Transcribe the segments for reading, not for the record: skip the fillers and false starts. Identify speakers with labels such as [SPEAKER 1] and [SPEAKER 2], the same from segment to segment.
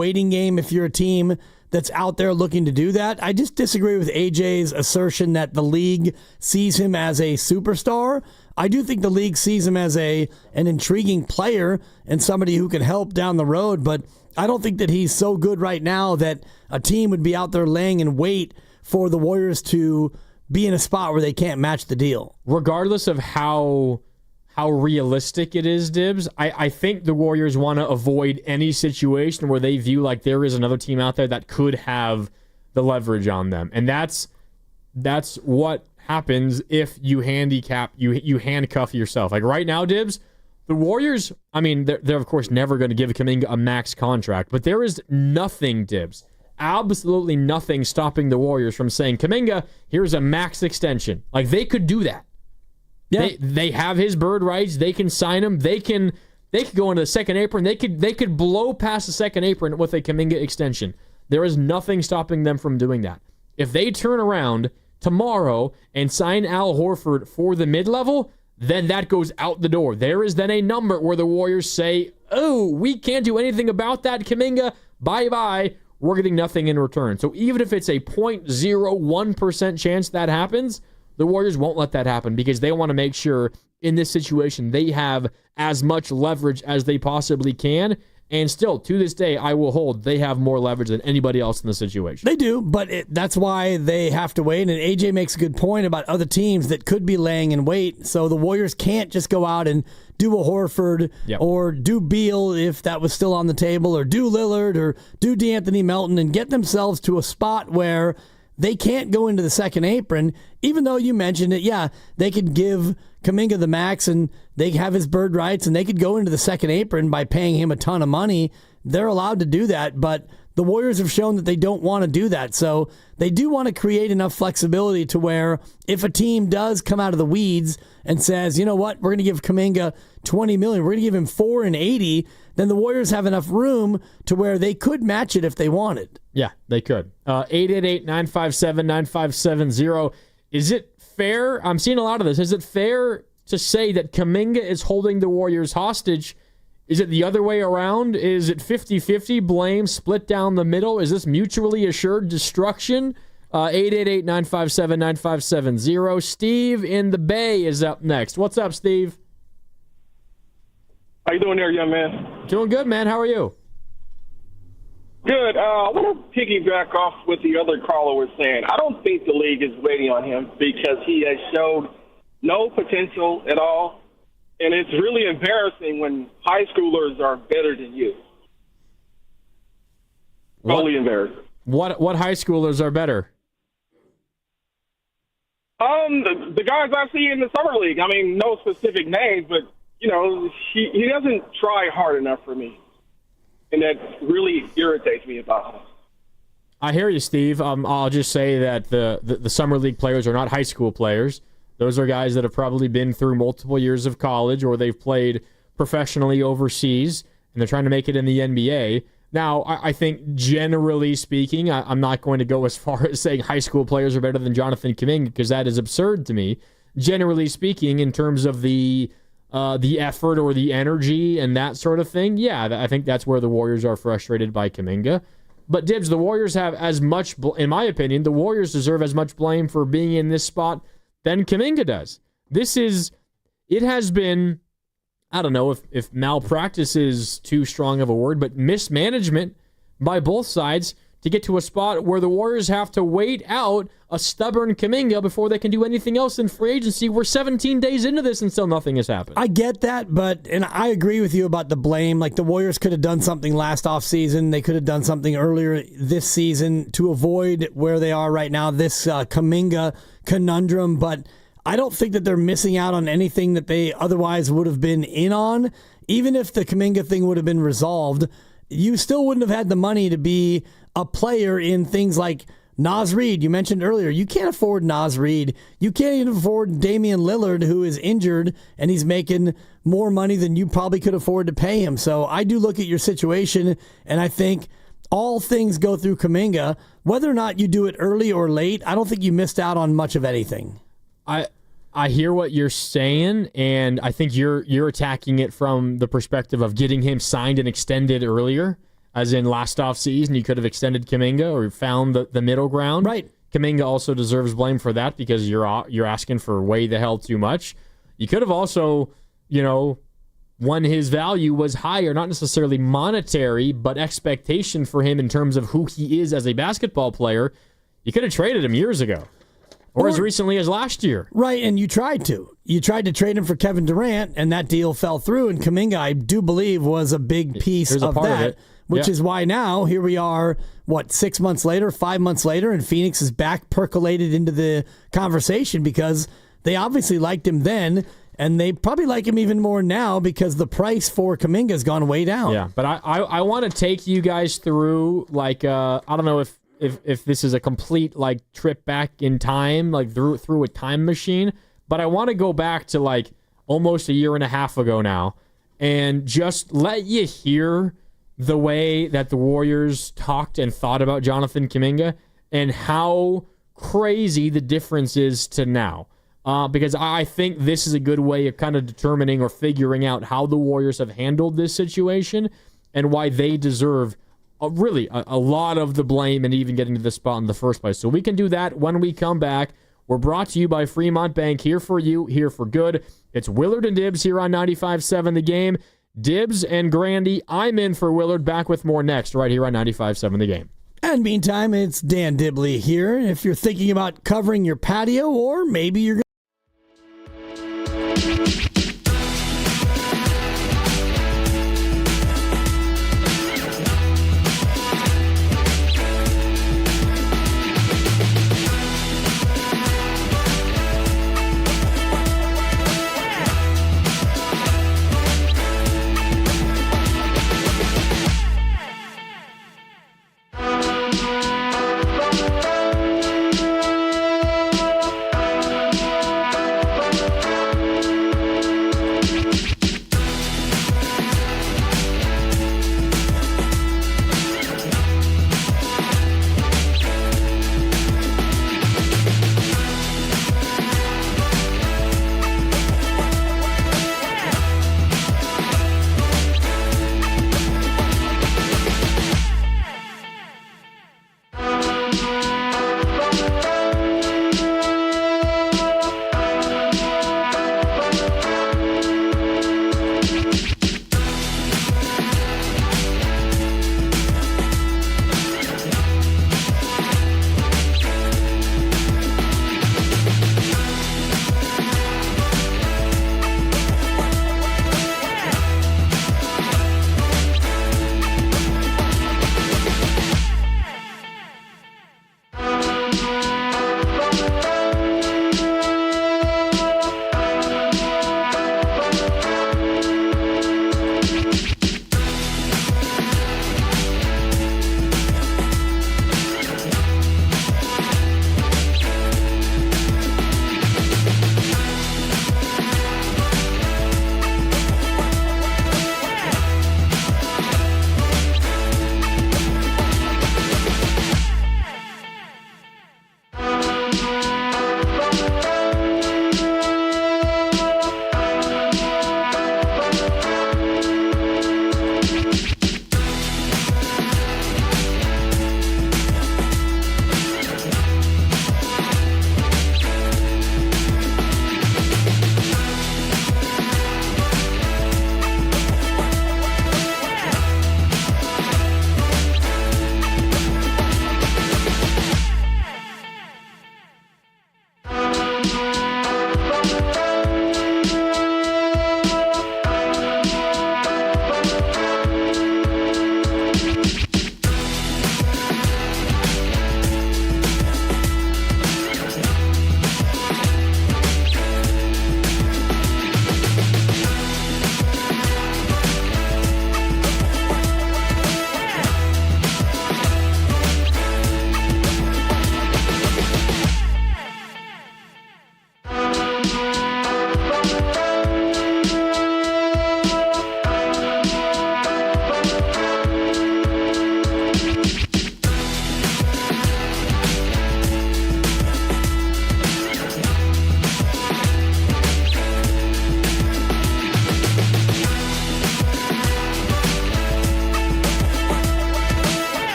[SPEAKER 1] waiting game if you're a team that's out there looking to do that. I just disagree with AJ's assertion that the league sees him as a superstar. I do think the league sees him as an intriguing player and somebody who can help down the road, but I don't think that he's so good right now that a team would be out there laying in wait for the Warriors to be in a spot where they can't match the deal.
[SPEAKER 2] Regardless of how realistic it is, Dibs, I think the Warriors want to avoid any situation where they view like there is another team out there that could have the leverage on them. And that's what happens if you you handcuff yourself. Like right now, Dibs, the Warriors, I mean, they're of course never going to give Kuminga a max contract, but there is nothing, Dibs, absolutely nothing stopping the Warriors from saying, Kuminga, here's a max extension. Like they could do that. Yeah. They have his bird rights. They can sign him. They could go into the second apron. They could blow past the second apron with a Kuminga extension. There is nothing stopping them from doing that. If they turn around tomorrow and sign Al Horford for the mid-level, then that goes out the door. There is then a number where the Warriors say, oh, we can't do anything about that, Kuminga. Bye-bye. We're getting nothing in return. So even if it's a 0.01% chance that happens, the Warriors won't let that happen because they want to make sure in this situation they have as much leverage as they possibly can. And still, to this day, I will hold they have more leverage than anybody else in the situation.
[SPEAKER 1] They do, but that's why they have to wait. And AJ makes a good point about other teams that could be laying in wait. So the Warriors can't just go out and do a Horford or do Beal if that was still on the table, or do Lillard or do DeAnthony Melton and get themselves to a spot where they can't go into the second apron, even though you mentioned it. Yeah, they could give Kuminga the max and they have his bird rights and they could go into the second apron by paying him a ton of money. They're allowed to do that, but the Warriors have shown that they don't want to do that. So they do want to create enough flexibility to where if a team does come out of the weeds and says, you know what, we're going to give Kuminga $20 million, we're going to give him $4 and $80, then the Warriors have enough room to where they could match it if they wanted.
[SPEAKER 2] Yeah, they could. 888-957-9570. Is it fair? I'm seeing a lot of this. Is it fair to say that Kuminga is holding the Warriors hostage? Is it the other way around? Is it 50-50 blame split down the middle? Is this mutually assured destruction? 888-957-9570. Steve in the Bay is up next. What's up, Steve?
[SPEAKER 3] How you doing there, young man?
[SPEAKER 2] Doing good, man. How are you?
[SPEAKER 3] Good. I want to piggyback off what the other caller was saying. I don't think the league is waiting on him because he has showed no potential at all. And it's really embarrassing when high schoolers are better than you. Totally embarrassing.
[SPEAKER 2] What high schoolers are better?
[SPEAKER 3] The guys I see in the summer league. I mean, no specific names, but you know, he doesn't try hard enough for me, and that really irritates me about him.
[SPEAKER 2] I hear you, Steve. I'll just say that the summer league players are not high school players. Those are guys that have probably been through multiple years of college, or they've played professionally overseas, and they're trying to make it in the NBA. Now, I think generally speaking, I'm not going to go as far as saying high school players are better than Jonathan Kuminga, because that is absurd to me. Generally speaking, in terms of the effort or the energy and that sort of thing, yeah, I think that's where the Warriors are frustrated by Kuminga. But Dibs, the Warriors have as much, in my opinion, the Warriors deserve as much blame for being in this spot than Kuminga does. It has been, I don't know if malpractice is too strong of a word, but mismanagement by both sides to get to a spot where the Warriors have to wait out a stubborn Kuminga before they can do anything else in free agency. We're 17 days into this and still nothing has happened.
[SPEAKER 1] I get that, and I agree with you about the blame. Like, the Warriors could have done something last offseason. They could have done something earlier this season to avoid where they are right now, this Kuminga conundrum. But I don't think that they're missing out on anything that they otherwise would have been in on. Even if the Kuminga thing would have been resolved, you still wouldn't have had the money to be a player in things like Naz Reid. You mentioned earlier, you can't afford Naz Reid. You can't even afford Damian Lillard, who is injured, and he's making more money than you probably could afford to pay him. So I do look at your situation, and I think all things go through Kuminga. Whether or not you do it early or late, I don't think you missed out on much of anything.
[SPEAKER 2] I hear what you're saying, and I think you're attacking it from the perspective of getting him signed and extended earlier. as in last offseason, you could have extended Kuminga or found the middle ground.
[SPEAKER 1] Right.
[SPEAKER 2] Kuminga also deserves blame for that because you're asking for way the hell too much. You could have also, when his value was higher, not necessarily monetary, but expectation for him in terms of who he is as a basketball player, you could have traded him years ago. Or as recently as last year.
[SPEAKER 1] Right, and you tried to. You tried to trade him for Kevin Durant, and that deal fell through, and Kuminga, I do believe, was a big piece of that, which is why now, here we are, 6 months later, 5 months later, and Phoenix is back percolated into the conversation because they obviously liked him then, and they probably like him even more now because the price for Kuminga has gone way down.
[SPEAKER 2] Yeah, but I want to take you guys through, I don't know if this is a complete trip back in time, through a time machine, but I want to go back to almost a year and a half ago now and just let you hear the way that the Warriors talked and thought about Jonathan Kuminga and how crazy the difference is to now. Because I think this is a good way of kind of determining or figuring out how the Warriors have handled this situation and why they deserve a lot of the blame and even getting to this spot in the first place. So we can do that when we come back. We're brought to you by Fremont Bank, here for you, here for good. It's Willard and Dibs here on 95.7 The Game. Dibs and Grandy, I'm in for Willard. Back with more next, right here on 95.7 The Game.
[SPEAKER 1] And meantime, it's Dan Dibley here. If you're thinking about covering your patio, or maybe you're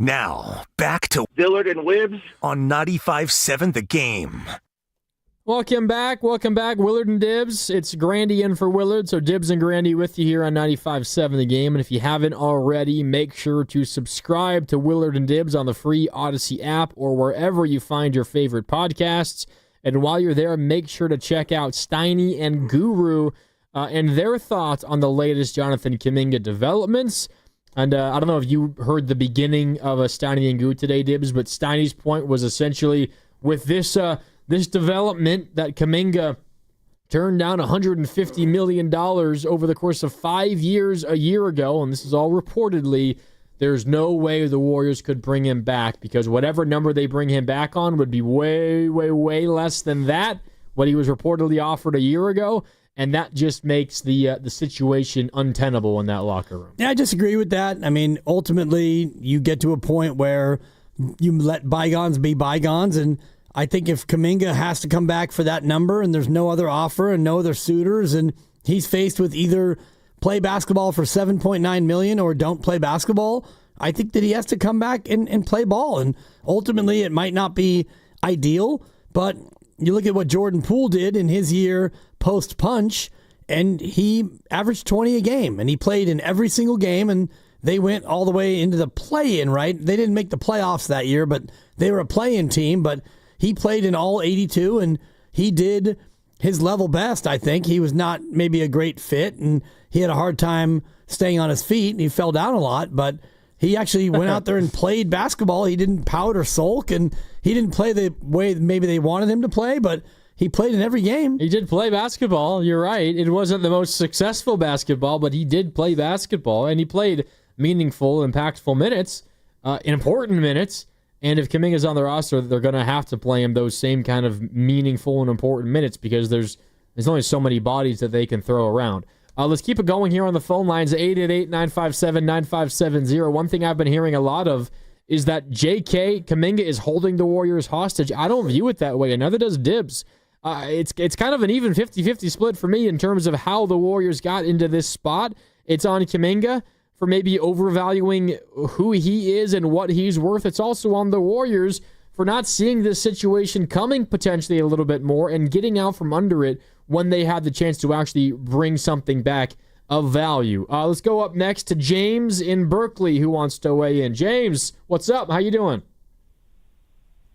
[SPEAKER 4] Now, back to
[SPEAKER 3] Willard and Dibs
[SPEAKER 4] on 95.7 The Game.
[SPEAKER 2] Welcome back. Willard and Dibs. It's Grandy in for Willard, so Dibs and Grandy with you here on 95.7 The Game. And if you haven't already, make sure to subscribe to Willard and Dibs on the free Odyssey app or wherever you find your favorite podcasts. And while you're there, make sure to check out Steiny and Guru and their thoughts on the latest Jonathan Kuminga developments. And I don't know if you heard the beginning of a Steiny and Guru today, Dibs, but Steiny's point was essentially with this development that Kuminga turned down $150 million over the course of 5 years a year ago, and this is all reportedly, there's no way the Warriors could bring him back because whatever number they bring him back on would be way, way, way less than that, what he was reportedly offered a year ago, and that just makes the situation untenable in that locker room.
[SPEAKER 1] Yeah, I disagree with that. I mean, ultimately, you get to a point where you let bygones be bygones, and I think if Kuminga has to come back for that number and there's no other offer and no other suitors and he's faced with either play basketball for $7.9 million or don't play basketball, I think that he has to come back and play ball. And ultimately, it might not be ideal, but you look at what Jordan Poole did in his year post-punch, and he averaged 20 a game, and he played in every single game, and they went all the way into the play-in, right? They didn't make the playoffs that year, but they were a play-in team, but he played in all 82, and he did his level best, I think. He was not maybe a great fit, and he had a hard time staying on his feet, and he fell down a lot, but he actually went out there and played basketball. He didn't pout or sulk, and he didn't play the way maybe they wanted him to play, but he played in every game.
[SPEAKER 2] He did play basketball. You're right. It wasn't the most successful basketball, but he did play basketball, and he played meaningful, impactful minutes, important minutes. And if Kuminga's on the roster, they're going to have to play him those same kind of meaningful and important minutes because there's only so many bodies that they can throw around. Let's keep it going here on the phone lines, 888-957-9570. One thing I've been hearing a lot of is that J.K. Kuminga is holding the Warriors hostage. I don't view it that way, and neither does Dibs. It's kind of an even 50-50 split for me in terms of how the Warriors got into this spot. It's on Kuminga for maybe overvaluing who he is and what he's worth. It's also on the Warriors for not seeing this situation coming potentially a little bit more and getting out from under it when they had the chance to actually bring something back of value. Let's go up next to James in Berkeley who wants to weigh in. James, what's up? How you doing?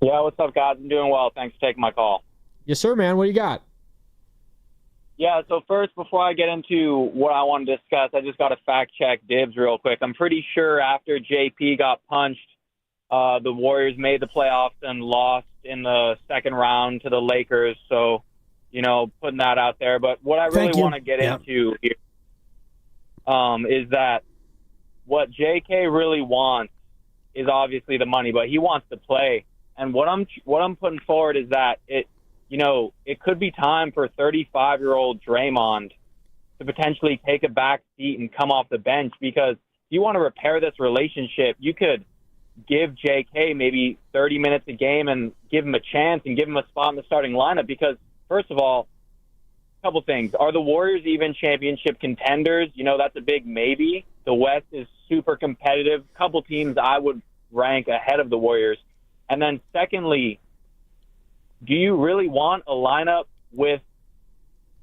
[SPEAKER 5] Yeah, what's up, guys? I'm doing well. Thanks for taking my call.
[SPEAKER 2] Yes, sir, man. What do you got?
[SPEAKER 5] Yeah, so first, before I get into what I want to discuss, I just got to fact-check Dibs real quick. I'm pretty sure after JP got punched, the Warriors made the playoffs and lost in the second round to the Lakers. So, putting that out there. But what I really want to get into here is that what JK really wants is obviously the money, but he wants to play. And what I'm putting forward is that it could be time for 35-year-old Draymond to potentially take a back seat and come off the bench because if you want to repair this relationship, you could give JK maybe 30 minutes a game and give him a chance and give him a spot in the starting lineup because, first of all, a couple things. Are the Warriors even championship contenders? That's a big maybe. The West is super competitive. A couple teams I would rank ahead of the Warriors. And then secondly, do you really want a lineup with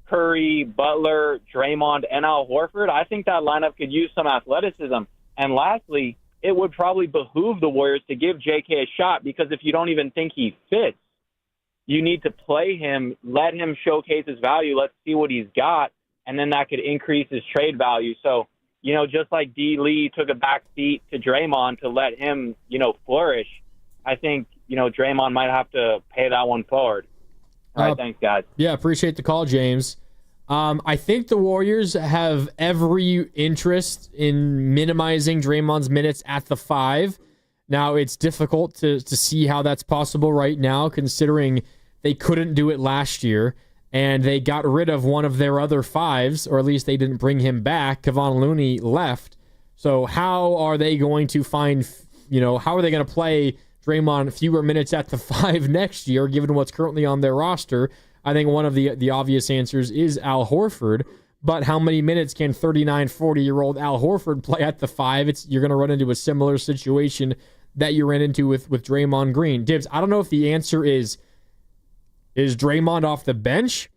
[SPEAKER 5] Curry, Butler, Draymond, and Al Horford? I think that lineup could use some athleticism. And lastly, it would probably behoove the Warriors to give JK a shot because if you don't even think he fits, you need to play him, let him showcase his value, let's see what he's got, and then that could increase his trade value. So, just like D. Lee took a back seat to Draymond to let him, flourish, I think, Draymond might have to pay that one forward. All right, thanks, guys.
[SPEAKER 2] Yeah, appreciate the call, James. I think the Warriors have every interest in minimizing Draymond's minutes at the 5. Now, it's difficult to see how that's possible right now, considering they couldn't do it last year, and they got rid of one of their other 5s, or at least they didn't bring him back. Kevon Looney left. So how are they going to find, how are they going to play Draymond fewer minutes at the 5 next year, given what's currently on their roster? I think one of the obvious answers is Al Horford, but how many minutes can 39, 40-year-old Al Horford play at the 5? You're going to run into a similar situation that you ran into with Draymond Green. Dibs, I don't know if the answer is Draymond off the bench,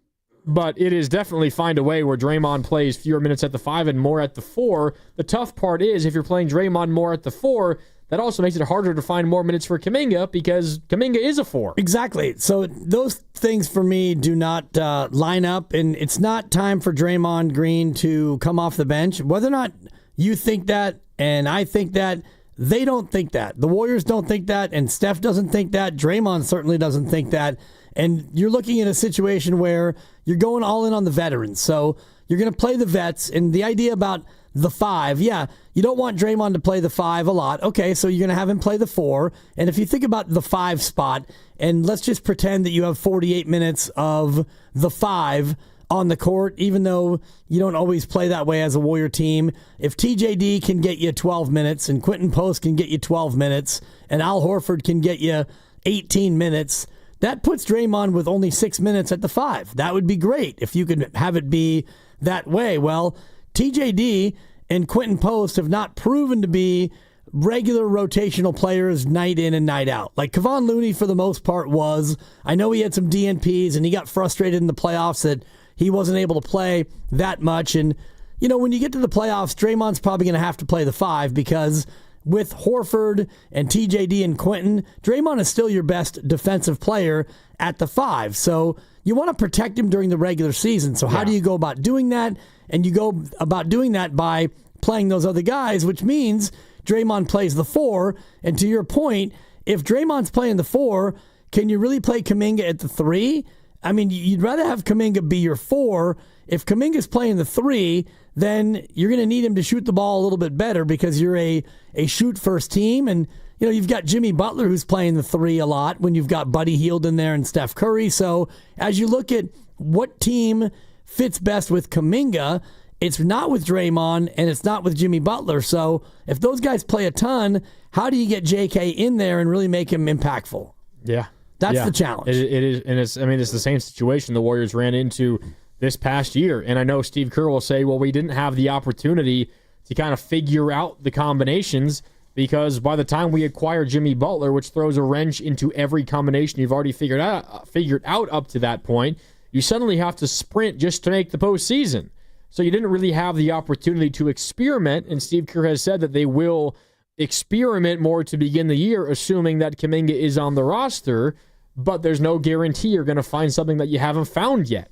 [SPEAKER 2] but it is definitely find a way where Draymond plays fewer minutes at the 5 and more at the 4. The tough part is if you're playing Draymond more at the 4, that also makes it harder to find more minutes for Kuminga because Kuminga is a 4.
[SPEAKER 1] Exactly. So those things for me do not line up, and it's not time for Draymond Green to come off the bench. Whether or not you think that and I think that, they don't think that. The Warriors don't think that, and Steph doesn't think that. Draymond certainly doesn't think that. And you're looking at a situation where you're going all in on the veterans. So you're going to play the vets, and the idea about the 5, you don't want Draymond to play the 5 a lot. Okay, so you're going to have him play the 4. And if you think about the 5 spot, and let's just pretend that you have 48 minutes of the 5 on the court, even though you don't always play that way as a Warrior team. If TJD can get you 12 minutes, and Quentin Post can get you 12 minutes, and Al Horford can get you 18 minutes, that puts Draymond with only 6 minutes at the 5. That would be great if you could have it be that way. Well, TJD and Quentin Post have not proven to be regular rotational players night in and night out. Like Kevon Looney, for the most part, was. I know he had some DNPs, and he got frustrated in the playoffs that he wasn't able to play that much. And, when you get to the playoffs, Draymond's probably going to have to play the 5 because with Horford and TJD and Quentin, Draymond is still your best defensive player at the 5. So you want to protect him during the regular season. So how do you go about doing that? And you go about doing that by playing those other guys, which means Draymond plays the 4. And to your point, if Draymond's playing the 4, can you really play Kuminga at the 3? I mean, you'd rather have Kuminga be your 4. If Kuminga's playing the 3, then you're going to need him to shoot the ball a little bit better because you're a shoot-first team. And, you've got Jimmy Butler who's playing the 3 a lot when you've got Buddy Hield in there and Steph Curry. So as you look at what team fits best with Kuminga, it's not with Draymond and it's not with Jimmy Butler. So if those guys play a ton, how do you get JK in there and really make him impactful?
[SPEAKER 2] Yeah.
[SPEAKER 1] That's the challenge.
[SPEAKER 2] It is, and it's the same situation the Warriors ran into this past year. And I know Steve Kerr will say, well, we didn't have the opportunity to kind of figure out the combinations because by the time we acquire Jimmy Butler, which throws a wrench into every combination you've already figured out up to that point, you suddenly have to sprint just to make the postseason. So you didn't really have the opportunity to experiment, and Steve Kerr has said that they will experiment more to begin the year, assuming that Kuminga is on the roster, but there's no guarantee you're going to find something that you haven't found yet.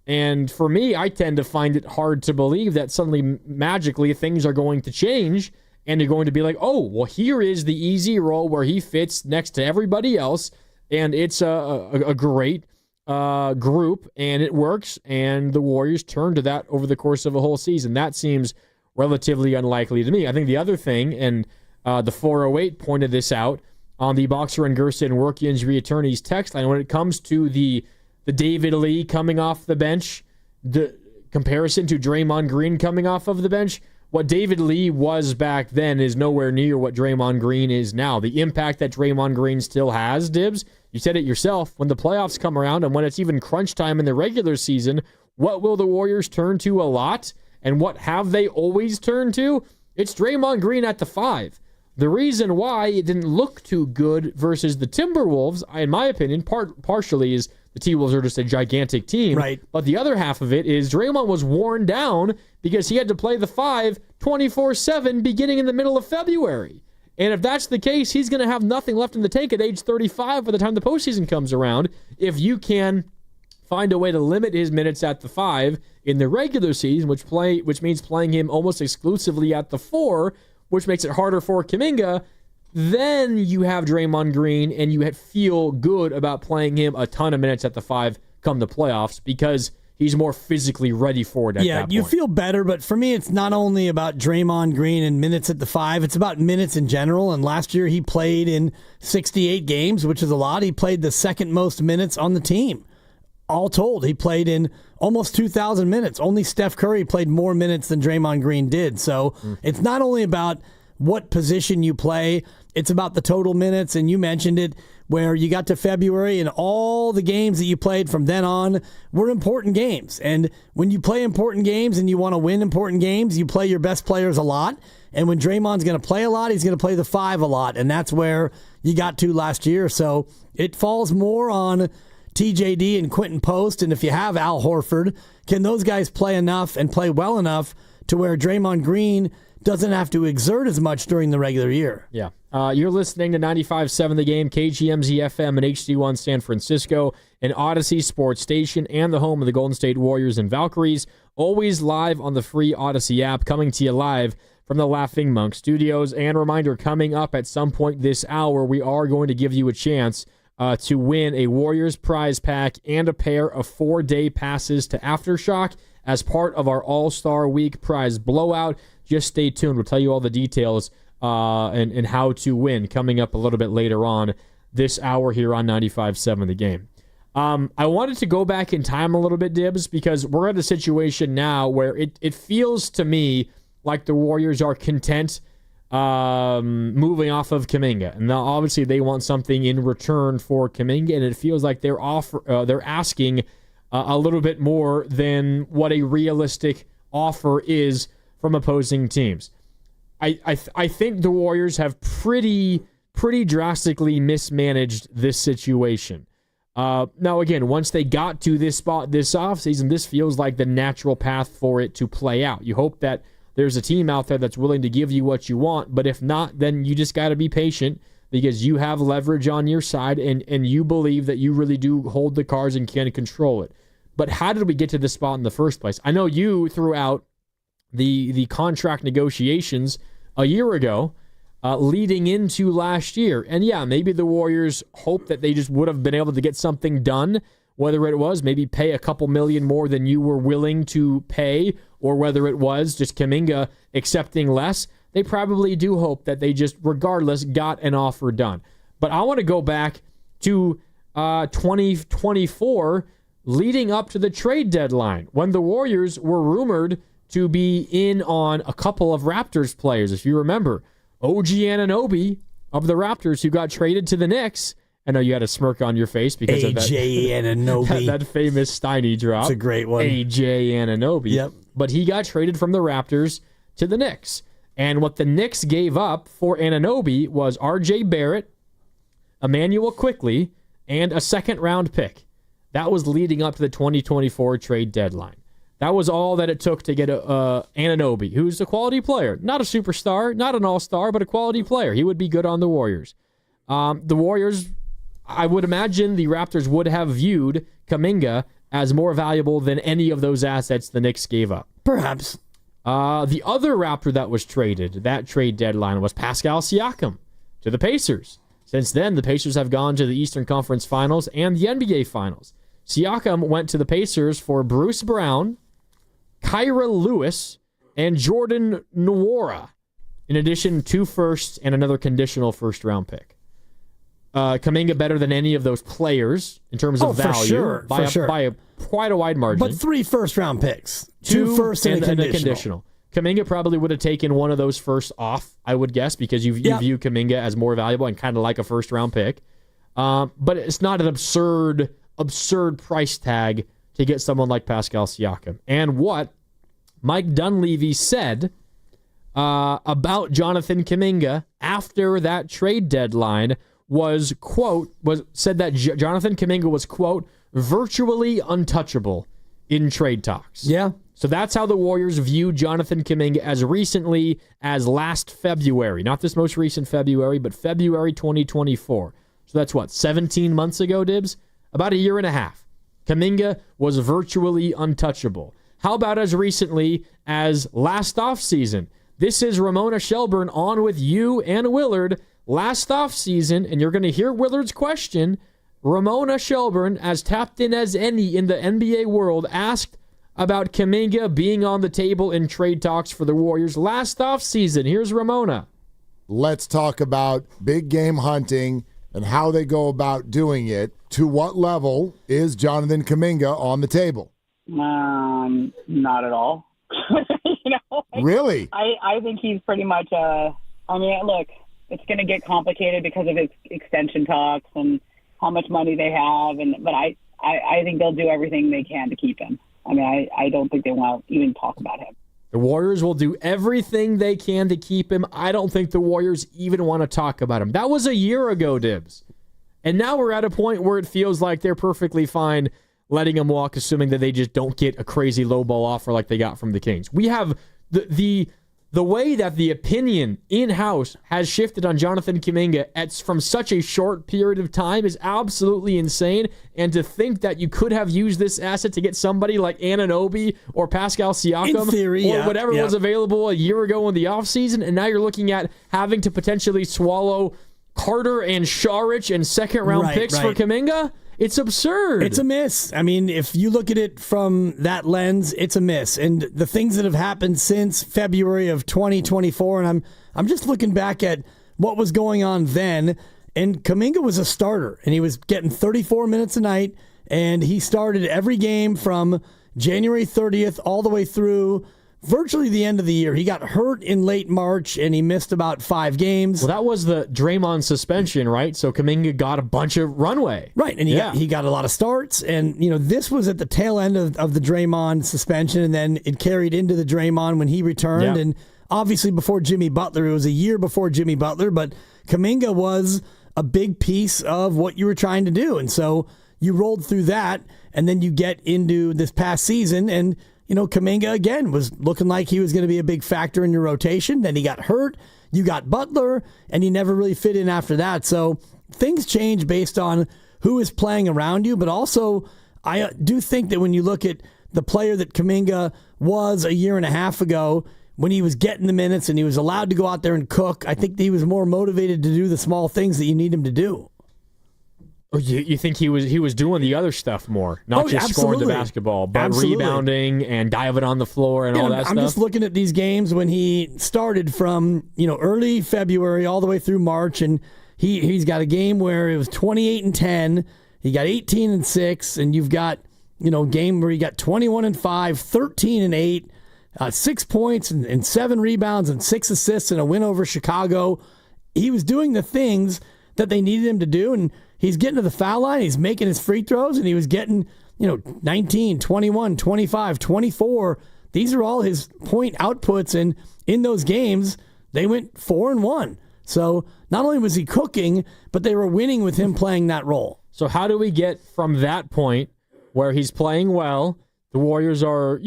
[SPEAKER 2] And for me, I tend to find it hard to believe that suddenly, magically, things are going to change, and you're going to be like, oh, well, here is the easy role where he fits next to everybody else, and it's a great group, and it works, and the Warriors turn to that over the course of a whole season. That seems relatively unlikely to me. I think the other thing, and the 408 pointed this out on the Boxer and Gerson Work Injury Attorneys text line, when it comes to the David Lee coming off the bench, the comparison to Draymond Green coming off of the bench, what David Lee was back then is nowhere near what Draymond Green is now. The impact that Draymond Green still has, Dibs, you said it yourself, when the playoffs come around and when it's even crunch time in the regular season, what will the Warriors turn to a lot? And what have they always turned to? It's Draymond Green at the 5. The reason why it didn't look too good versus the Timberwolves, in my opinion, partially is the T-Wolves are just a gigantic team.
[SPEAKER 1] Right.
[SPEAKER 2] But the other half of it is Draymond was worn down because he had to play the 5 24/7 beginning in the middle of February. And if that's the case, he's going to have nothing left in the tank at age 35 by the time the postseason comes around. If you can find a way to limit his minutes at the 5 in the regular season, which means playing him almost exclusively at the 4, which makes it harder for Kuminga, then you have Draymond Green and you feel good about playing him a ton of minutes at the 5 come the playoffs because he's more physically ready for it at that point.
[SPEAKER 1] You feel better, but for me, it's not only about Draymond Green and minutes at the 5, it's about minutes in general. And last year he played in 68 games, which is a lot. He played the second most minutes on the team. All told, he played in almost 2,000 minutes. Only Steph Curry played more minutes than Draymond Green did. So it's not only about what position you play, it's about the total minutes. And you mentioned it, where you got to February and all the games that you played from then on were important games. And when you play important games and you want to win important games, you play your best players a lot. And when Draymond's going to play a lot, he's going to play the 5 a lot. And that's where you got to last year. So it falls more on TJD and Quentin Post. And if you have Al Horford, can those guys play enough and play well enough to where Draymond Green doesn't have to exert as much during the regular year?
[SPEAKER 2] Yeah. You're listening to 95.7 The Game, KGMZ FM and HD1 San Francisco, an Odyssey sports station and the home of the Golden State Warriors and Valkyries. Always live on the free Odyssey app, coming to you live from the Laughing Monk Studios. And reminder, coming up at some point this hour, we are going to give you a chance to win a Warriors prize pack and a pair of 4-day passes to Aftershock as part of our All-Star Week prize blowout. Just stay tuned. We'll tell you all the details and how to win coming up a little bit later on this hour here on 95.7 The Game. I wanted to go back in time a little bit, Dibs, because we're at a situation now where it feels to me like the Warriors are content moving off of Kuminga. And now obviously they want something in return for Kuminga, and it feels like they're asking a little bit more than what a realistic offer is from opposing teams. I think the Warriors have pretty drastically mismanaged this situation. Now, again, once they got to this spot this offseason, this feels like the natural path for it to play out. You hope that there's a team out there that's willing to give you what you want, but if not, then you just got to be patient because you have leverage on your side and you believe that you really do hold the cards and can control it. But how did we get to this spot in the first place? I know you threw out the contract negotiations a year ago, leading into last year. And yeah, maybe the Warriors hope that they just would have been able to get something done, whether it was maybe pay a couple million more than you were willing to pay, or whether it was just Kuminga accepting less. They probably do hope that they just, regardless, got an offer done. But I want to go back to 2024, leading up to the trade deadline, when the Warriors were rumored to be in on a couple of Raptors players. If you remember, OG Anunoby of the Raptors, who got traded to the Knicks. I know you had a smirk on your face because of that,
[SPEAKER 1] Anunoby.
[SPEAKER 2] that famous Steiny drop.
[SPEAKER 1] It's a great one.
[SPEAKER 2] AJ Anunoby.
[SPEAKER 1] Yep.
[SPEAKER 2] But he got traded from the Raptors to the Knicks. And what the Knicks gave up for Anunoby was RJ Barrett, Emmanuel Quickley, and a second-round pick. That was leading up to the 2024 trade deadline. That was all that it took to get Anunoby, who's a quality player. Not a superstar, not an all-star, but a quality player. He would be good on the Warriors. The Warriors, I would imagine the Raptors would have viewed Kuminga as more valuable than any of those assets the Knicks gave up.
[SPEAKER 1] Perhaps.
[SPEAKER 2] The other Raptor that was traded, that trade deadline, was Pascal Siakam to the Pacers. Since then, the Pacers have gone to the Eastern Conference Finals and the NBA Finals. Siakam went to the Pacers for Bruce Brown, Kyra Lewis, and Jordan Nwora, in addition to 2 firsts and another conditional first-round pick. Kuminga better than any of those players in terms of value by quite a wide margin.
[SPEAKER 1] But 3 first-round picks, 2 firsts and a conditional.
[SPEAKER 2] Kuminga probably would have taken one of those first off, I would guess, because you view Kuminga as more valuable and kind of like a first-round pick. But it's not an absurd price tag to get someone like Pascal Siakam. And what Mike Dunleavy said about Jonathan Kuminga after that trade deadline was said that Jonathan Kuminga was, quote, virtually untouchable in trade talks.
[SPEAKER 1] Yeah.
[SPEAKER 2] So that's how the Warriors viewed Jonathan Kuminga as recently as last February. Not this most recent February, but February 2024. So that's 17 months ago, Dibs? About a year and a half. Kuminga was virtually untouchable. How about as recently as last offseason? This is Ramona Shelburne on with you and Willard. Last offseason, and you're going to hear Willard's question, Ramona Shelburne, as tapped in as any in the NBA world, asked about Kuminga being on the table in trade talks for the Warriors last offseason. Here's Ramona.
[SPEAKER 6] Let's talk about big game hunting and how they go about doing it. To what level is Jonathan Kuminga on the table?
[SPEAKER 5] Not at all.
[SPEAKER 6] Really?
[SPEAKER 5] I think he's pretty much look, it's going to get complicated because of his extension talks and how much money they have, but I think they'll do everything they can to keep him. I don't think they want to even talk about him.
[SPEAKER 2] The Warriors will do everything they can to keep him. I don't think the Warriors even want to talk about him. That was a year ago, Dibs. And now we're at a point where it feels like they're perfectly fine letting him walk, assuming that they just don't get a crazy lowball offer like they got from the Kings. We have the way that the opinion in-house has shifted on Jonathan Kuminga from such a short period of time is absolutely insane. And to think that you could have used this asset to get somebody like Anunoby or Pascal Siakam
[SPEAKER 1] in theory,
[SPEAKER 2] or whatever was available a year ago in the offseason, and now you're looking at having to potentially swallow Carter and Šarić and second-round picks for Kuminga? It's absurd.
[SPEAKER 1] It's a miss. I mean, if you look at it from that lens, it's a miss. And the things that have happened since February of 2024, and I'm just looking back at what was going on then, and Kuminga was a starter, and he was getting 34 minutes a night, and he started every game from January 30th all the way through virtually the end of the year. He got hurt in late March, and he missed about 5 games.
[SPEAKER 2] Well, that was the Draymond suspension, right? So Kuminga got a bunch of runway.
[SPEAKER 1] Right, and he got a lot of starts. And, this was at the tail end of the Draymond suspension, and then it carried into the Draymond when he returned. And obviously before Jimmy Butler, it was a year before Jimmy Butler, but Kuminga was a big piece of what you were trying to do. And so you rolled through that, and then you get into this past season, and Kuminga, again, was looking like he was going to be a big factor in your rotation. Then he got hurt. You got Butler, and he never really fit in after that. So things change based on who is playing around you. But also, I do think that when you look at the player that Kuminga was a year and a half ago, when he was getting the minutes and he was allowed to go out there and cook, I think he was more motivated to do the small things that you need him to do.
[SPEAKER 2] You think he was doing the other stuff more, not just scoring the basketball, but rebounding and diving on the floor and all that stuff?
[SPEAKER 1] I'm just looking at these games when he started from early February all the way through March, and he's got a game where it was 28-10, he got 18-6, and you've got a game where he got 21-5, 13-8, 6 points and 7 rebounds and 6 assists and a win over Chicago. He was doing the things that they needed him to do, and he's getting to the foul line, he's making his free throws, and he was getting, 19, 21, 25, 24. These are all his point outputs, and in those games, they went 4-1. So not only was he cooking, but they were winning with him playing that role.
[SPEAKER 2] So how do we get from that point where he's playing well, the Warriors are,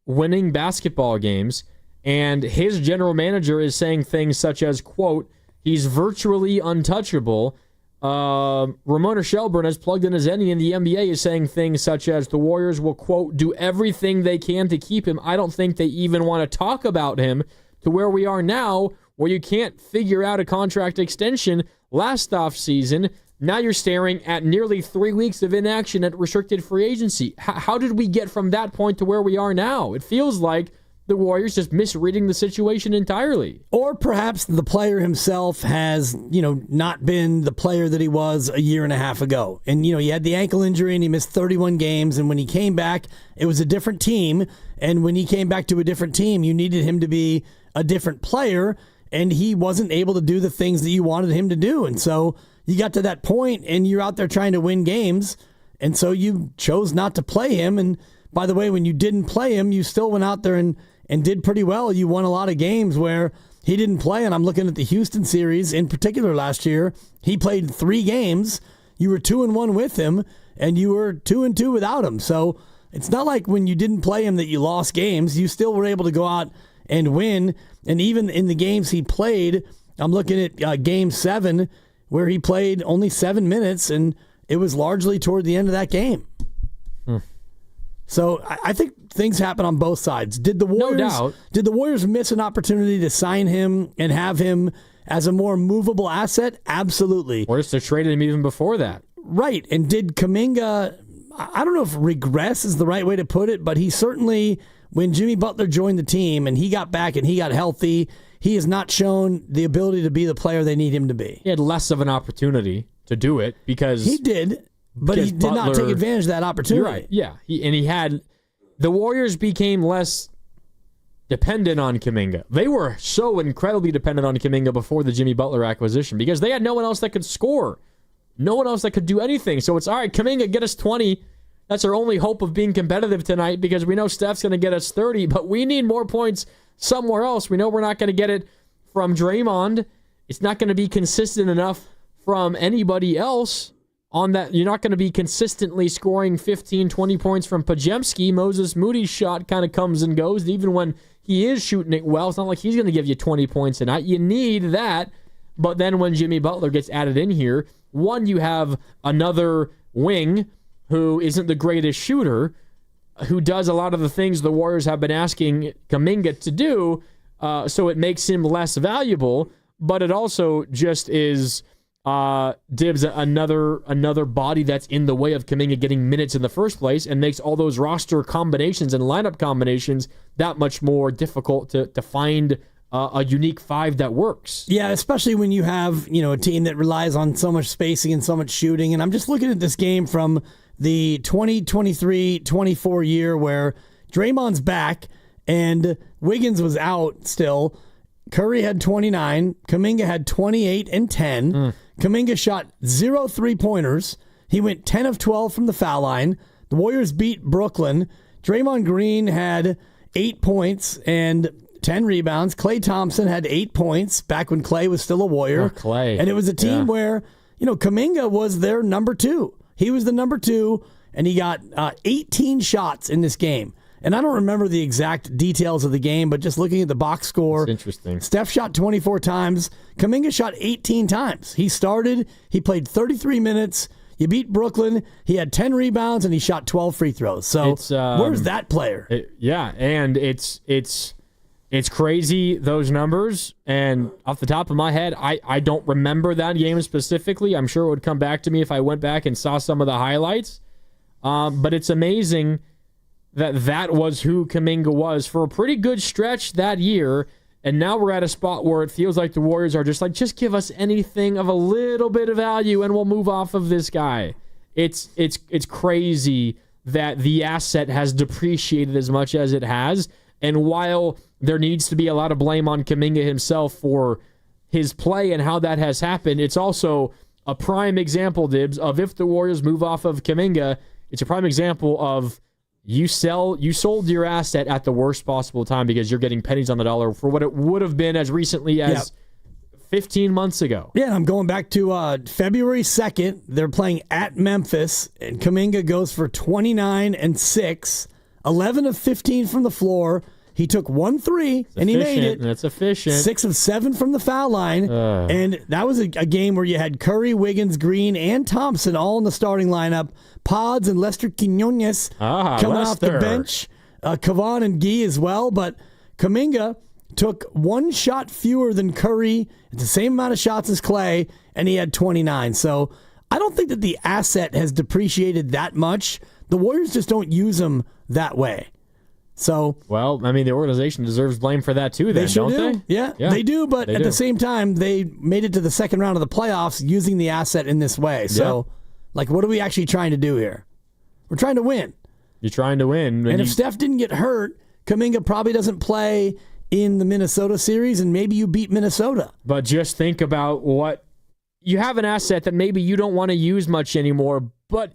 [SPEAKER 2] winning basketball games, and his general manager is saying things such as, quote, he's virtually untouchable. Ramona Shelburne, as plugged in as any in the NBA, is saying things such as the Warriors will, quote, do everything they can to keep him. I don't think they even want to talk about him, to where we are now, where you can't figure out a contract extension last offseason. Now you're staring at nearly 3 weeks of inaction at restricted free agency. How did we get from that point to where we are now? It feels like the Warriors just misreading the situation entirely.
[SPEAKER 1] Or perhaps the player himself has, not been the player that he was a year and a half ago. And, he had the ankle injury and he missed 31 games. And when he came back, it was a different team. And when he came back to a different team, you needed him to be a different player. And he wasn't able to do the things that you wanted him to do. And so you got to that point and you're out there trying to win games. And so you chose not to play him. And by the way, when you didn't play him, you still went out there and did pretty well. You won a lot of games where he didn't play, and I'm looking at the Houston series in particular last year. He played 3 games. You were 2-1 with him, and you were 2-2 without him. So it's not like when you didn't play him that you lost games. You still were able to go out and win, and even in the games he played, I'm looking at Game 7, where he played only 7 minutes, and it was largely toward the end of that game. So I think things happen on both sides. Did the Warriors miss an opportunity to sign him and have him as a more movable asset? Absolutely.
[SPEAKER 2] Or just to trade him even before that.
[SPEAKER 1] Right. And did Kuminga, I don't know if regress is the right way to put it, but he certainly, when Jimmy Butler joined the team and he got back and he got healthy, he has not shown the ability to be the player they need him to be.
[SPEAKER 2] He had less of an opportunity to do it because
[SPEAKER 1] he did. But he did not take advantage of that opportunity.
[SPEAKER 2] You're right, yeah. The Warriors became less dependent on Kuminga. They were so incredibly dependent on Kuminga before the Jimmy Butler acquisition because they had no one else that could score. No one else that could do anything. So it's, all right, Kuminga, get us 20. That's our only hope of being competitive tonight because we know Steph's going to get us 30, but we need more points somewhere else. We know we're not going to get it from Draymond. It's not going to be consistent enough from anybody else on that. You're not going to be consistently scoring 15, 20 points from Podziemski. Moses Moody's shot kind of comes and goes. And even when he is shooting it well, it's not like he's going to give you 20 points a night. You need that. But then when Jimmy Butler gets added in here, one, you have another wing who isn't the greatest shooter, who does a lot of the things the Warriors have been asking Kuminga to do, so it makes him less valuable. But it also just is Dibs another body that's in the way of Kuminga getting minutes in the first place and makes all those roster combinations and lineup combinations that much more difficult to find a unique five that works.
[SPEAKER 1] Yeah, especially when you have a team that relies on so much spacing and so much shooting. And I'm just looking at this game from the 2023-24 year where Draymond's back and Wiggins was out still. Curry had 29. Kuminga had 28 and 10. Kuminga shot 0 3-pointers. He went 10 of 12 from the foul line. The Warriors beat Brooklyn. Draymond Green had 8 points and 10 rebounds. Klay Thompson had 8 points back when Klay was still a Warrior.
[SPEAKER 2] Klay.
[SPEAKER 1] And it was a team where, Kuminga was their number 2. He was the number 2, and he got 18 shots in this game. And I don't remember the exact details of the game, but just looking at the box score,
[SPEAKER 2] it's interesting.
[SPEAKER 1] Steph shot 24 times. Kuminga shot 18 times. He started. He played 33 minutes. You beat Brooklyn. He had 10 rebounds, and he shot 12 free throws. So where's that player?
[SPEAKER 2] And it's crazy, those numbers. And off the top of my head, I don't remember that game specifically. I'm sure it would come back to me if I went back and saw some of the highlights. But it's amazing that was who Kuminga was for a pretty good stretch that year, and now we're at a spot where it feels like the Warriors are just give us anything of a little bit of value and we'll move off of this guy. It's crazy that the asset has depreciated as much as it has, and while there needs to be a lot of blame on Kuminga himself for his play and how that has happened, it's also a prime example, Dibs, of if the Warriors move off of Kuminga, it's a prime example of you sold your asset at the worst possible time because you're getting pennies on the dollar for what it would have been as recently as 15 months ago.
[SPEAKER 1] Yeah, I'm going back to February 2nd. They're playing at Memphis, and Kuminga goes for 29 and 6, 11 of 15 from the floor. He took 1 3, and he made it.
[SPEAKER 2] That's efficient.
[SPEAKER 1] 6 of 7 from the foul line. And that was a game where you had Curry, Wiggins, Green, and Thompson all in the starting lineup. Pods and Lester Quinones coming off the bench. Kevon and Gee as well. But Kuminga took 1 shot fewer than Curry, the same amount of shots as Klay, and he had 29. So I don't think that the asset has depreciated that much. The Warriors just don't use him that way. So,
[SPEAKER 2] well, I mean, the organization deserves blame for that too, then,
[SPEAKER 1] they sure
[SPEAKER 2] don't
[SPEAKER 1] do.
[SPEAKER 2] they?
[SPEAKER 1] Yeah, they do. But at the same time, they made it to the second round of the playoffs using the asset in this way. So, what are we actually trying to do here? We're trying to win.
[SPEAKER 2] You're trying to win.
[SPEAKER 1] And if Steph didn't get hurt, Kuminga probably doesn't play in the Minnesota series, and maybe you beat Minnesota.
[SPEAKER 2] But just think about what you have an asset that maybe you don't want to use much anymore, but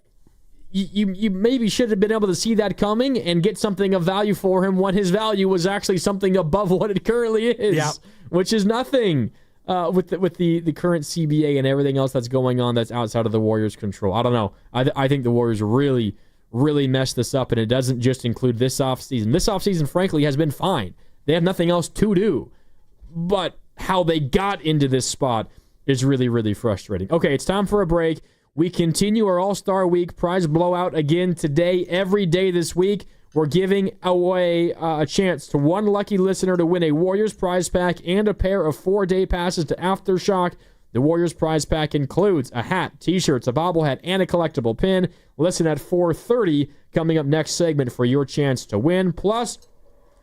[SPEAKER 2] you maybe should have been able to see that coming and get something of value for him when his value was actually something above what it currently is, which is nothing with the current CBA and everything else that's going on that's outside of the Warriors' control. I don't know. I think the Warriors really, really messed this up, and it doesn't just include this offseason. This offseason, frankly, has been fine. They have nothing else to do. But how they got into this spot is really, really frustrating. Okay, it's time for a break. We continue our All-Star Week prize blowout again today. Every day this week, we're giving away a chance to one lucky listener to win a Warriors prize pack and a pair of 4-day passes to Aftershock. The Warriors prize pack includes a hat, t-shirts, a bobblehead, and a collectible pin. Listen at 4:30 coming up next segment for your chance to win. Plus,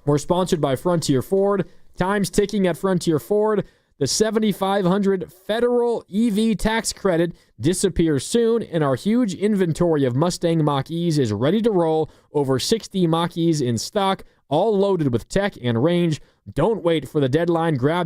[SPEAKER 2] we're sponsored by Frontier Ford. Time's ticking at Frontier Ford. The $7,500 federal EV tax credit disappears soon, and our huge inventory of Mustang Mach-E's is ready to roll. Over 60 Mach-E's in stock, all loaded with tech and range. Don't wait for the deadline. Grab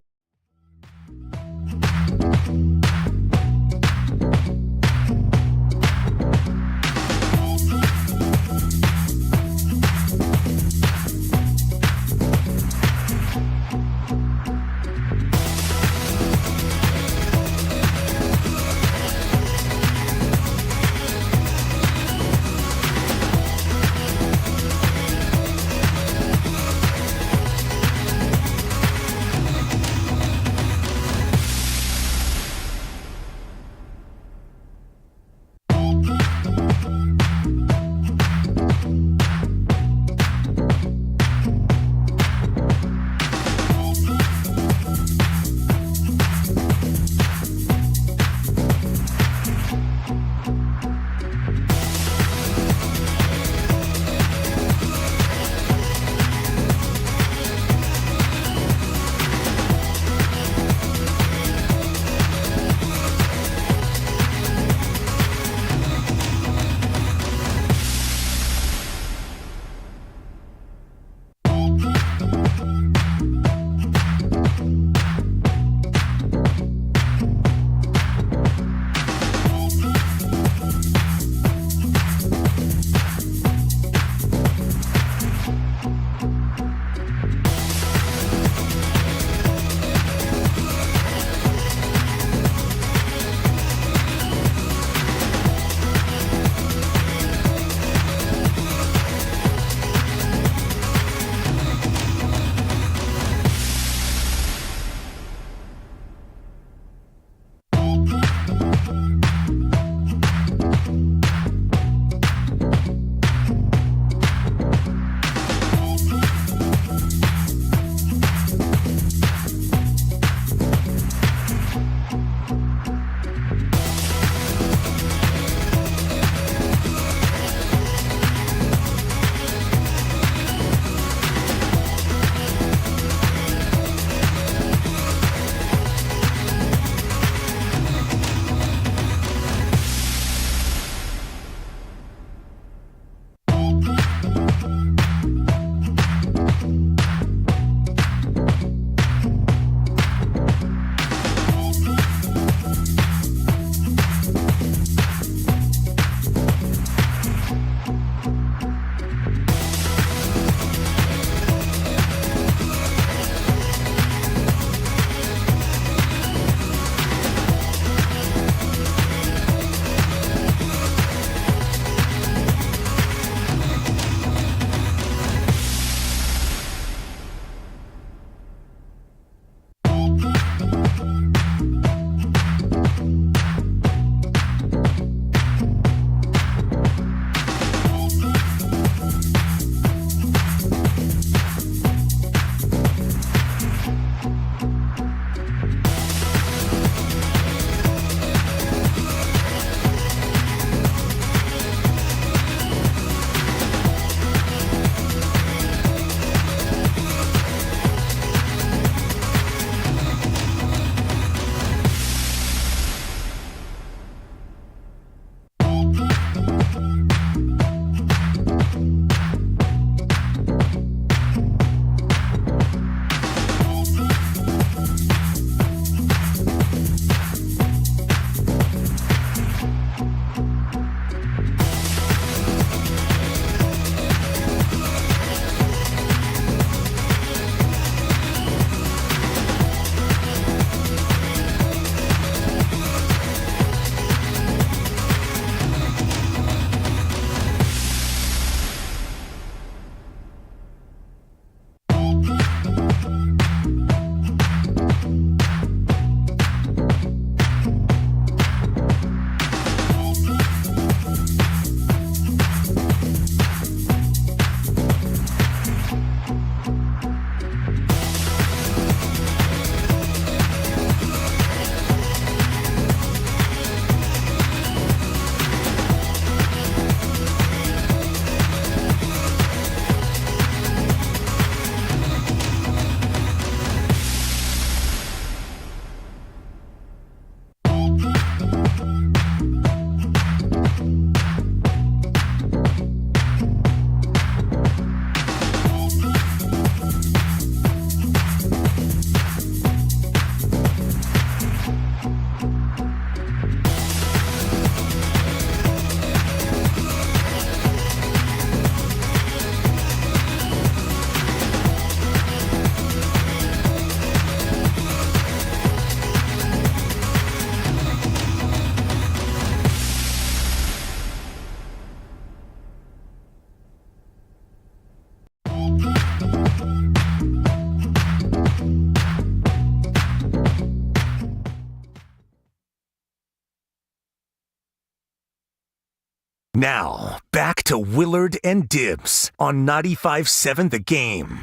[SPEAKER 4] Now, back to Willard and Dibs on 95.7 The Game.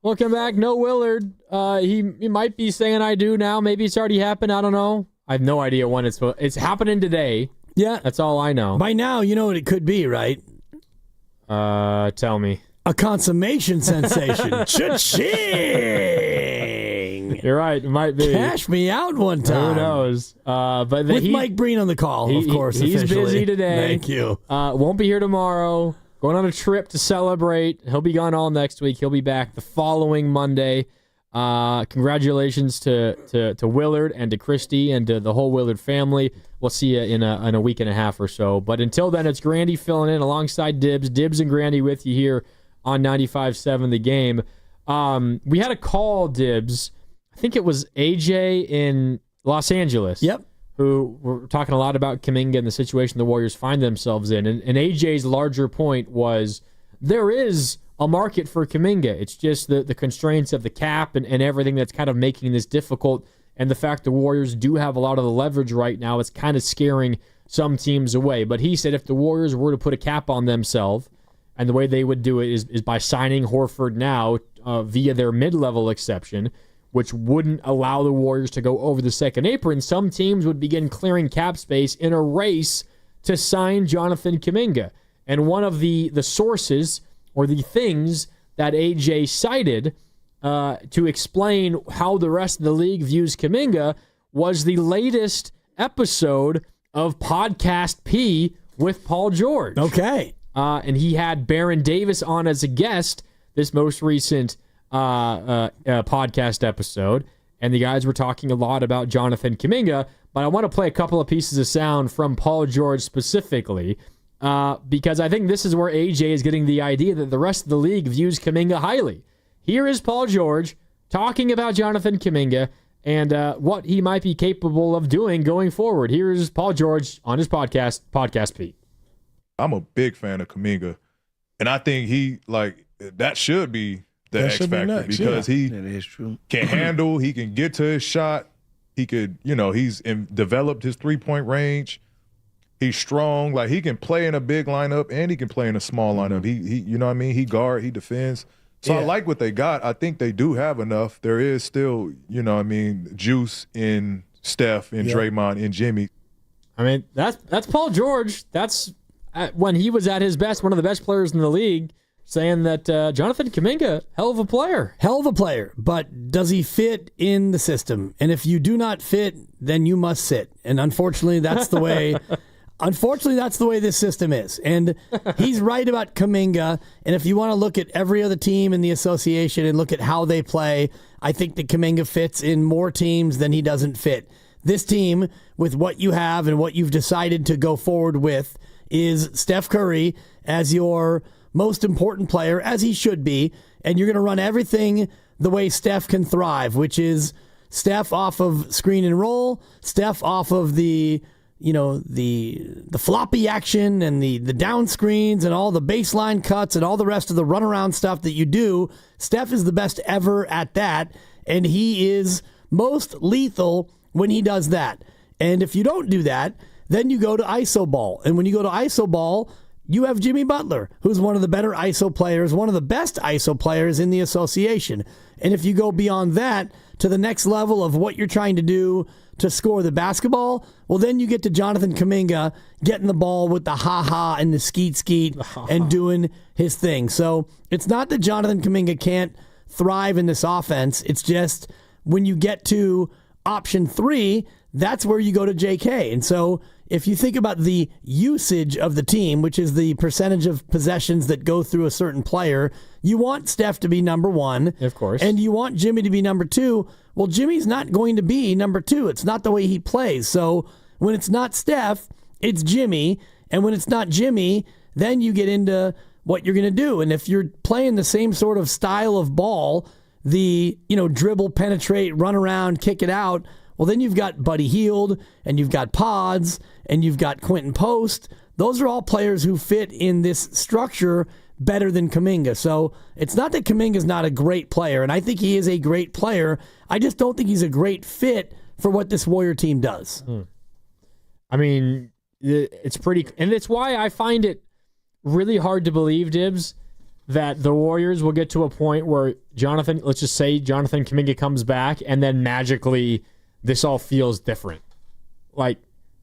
[SPEAKER 2] Welcome back. No Willard. He might be saying I do now. Maybe it's already happened. I don't know. I have no idea when it's happening today.
[SPEAKER 1] Yeah.
[SPEAKER 2] That's all I know.
[SPEAKER 1] By now, you know what it could be, right?
[SPEAKER 2] Tell me.
[SPEAKER 1] A consummation sensation. Cha-ching!
[SPEAKER 2] You're right. It might be.
[SPEAKER 1] Cash me out one time.
[SPEAKER 2] Who knows? With
[SPEAKER 1] Mike Breen on the call, of course.
[SPEAKER 2] He's
[SPEAKER 1] officially.
[SPEAKER 2] busy today.
[SPEAKER 1] Thank you.
[SPEAKER 2] Won't be here tomorrow. Going on a trip to celebrate. He'll be gone all next week. He'll be back the following Monday. Congratulations to Willard and to Christy and to the whole Willard family. We'll see you in a week and a half or so. But until then, it's Grandy filling in alongside Dibs. Dibs and Grandy with you here on 95.7 The Game. We had a call, Dibs. I think it was AJ in Los Angeles.
[SPEAKER 1] Yep.
[SPEAKER 2] Who were talking a lot about Kuminga and the situation the Warriors find themselves in. And AJ's larger point was there is a market for Kuminga. It's just the constraints of the cap and everything that's kind of making this difficult. And the fact the Warriors do have a lot of the leverage right now, it's kind of scaring some teams away. But he said if the Warriors were to put a cap on themselves, and the way they would do it is by signing Horford now via their mid-level exception, which wouldn't allow the Warriors to go over the second apron, some teams would begin clearing cap space in a race to sign Jonathan Kuminga. And one of the sources or the things that AJ cited to explain how the rest of the league views Kuminga was the latest episode of Podcast P with Paul George.
[SPEAKER 1] Okay.
[SPEAKER 2] And he had Baron Davis on as a guest this most recent podcast episode, and the guys were talking a lot about Jonathan Kuminga, but I want to play a couple of pieces of sound from Paul George specifically, because I think this is where AJ is getting the idea that the rest of the league views Kuminga highly. Here is Paul George talking about Jonathan Kuminga and what he might be capable of doing going forward. Here's Paul George on his Podcast Pete.
[SPEAKER 7] I'm a big fan of Kuminga, and I think that should be the X factor because he can handle, he can get to his shot, he could, he's developed his 3-point range. He's strong, he can play in a big lineup and he can play in a small lineup. He he guard, he defends. So I like what they got. I think they do have enough. There is still, juice in Steph, in Draymond, in Jimmy.
[SPEAKER 2] I mean, that's Paul George. That's when he was at his best, one of the best players in the league, saying that Jonathan Kuminga, hell of a player.
[SPEAKER 1] Hell of a player, but does he fit in the system? And if you do not fit, then you must sit. And unfortunately, that's the way this system is. And he's right about Kuminga. And if you want to look at every other team in the association and look at how they play, I think that Kuminga fits in more teams than he doesn't fit. This team, with what you have and what you've decided to go forward with, is Steph Curry as your most important player, as he should be, and you're going to run everything the way Steph can thrive, which is Steph off of screen and roll, Steph off of the floppy action and the down screens and all the baseline cuts and all the rest of the runaround stuff that you do. Steph is the best ever at that, and he is most lethal when he does that. And if you don't do that, then you go to ISO ball. And when you go to ISO ball, you have Jimmy Butler, who's one of the better ISO players, one of the best ISO players in the association. And if you go beyond that to the next level of what you're trying to do to score the basketball, well, then you get to Jonathan Kuminga getting the ball with the ha-ha and the skeet and doing his thing. So it's not that Jonathan Kuminga can't thrive in this offense. It's just when you get to option 3, that's where you go to JK. And so if you think about the usage of the team, which is the percentage of possessions that go through a certain player, you want Steph to be number 1.
[SPEAKER 2] Of course.
[SPEAKER 1] And you want Jimmy to be number 2. Well, Jimmy's not going to be number 2. It's not the way he plays. So when it's not Steph, it's Jimmy. And when it's not Jimmy, then you get into what you're going to do. And if you're playing the same sort of style of ball, the, dribble, penetrate, run around, kick it out, well, then you've got Buddy Hield, and you've got Pods, and you've got Quentin Post. Those are all players who fit in this structure better than Kuminga. So it's not that Kuminga's not a great player, and I think he is a great player. I just don't think he's a great fit for what this Warrior team does.
[SPEAKER 2] I mean, it's pretty, and it's why I find it really hard to believe, Dibs, that the Warriors will get to a point where let's just say Jonathan Kuminga comes back, and then magically this all feels different. Like,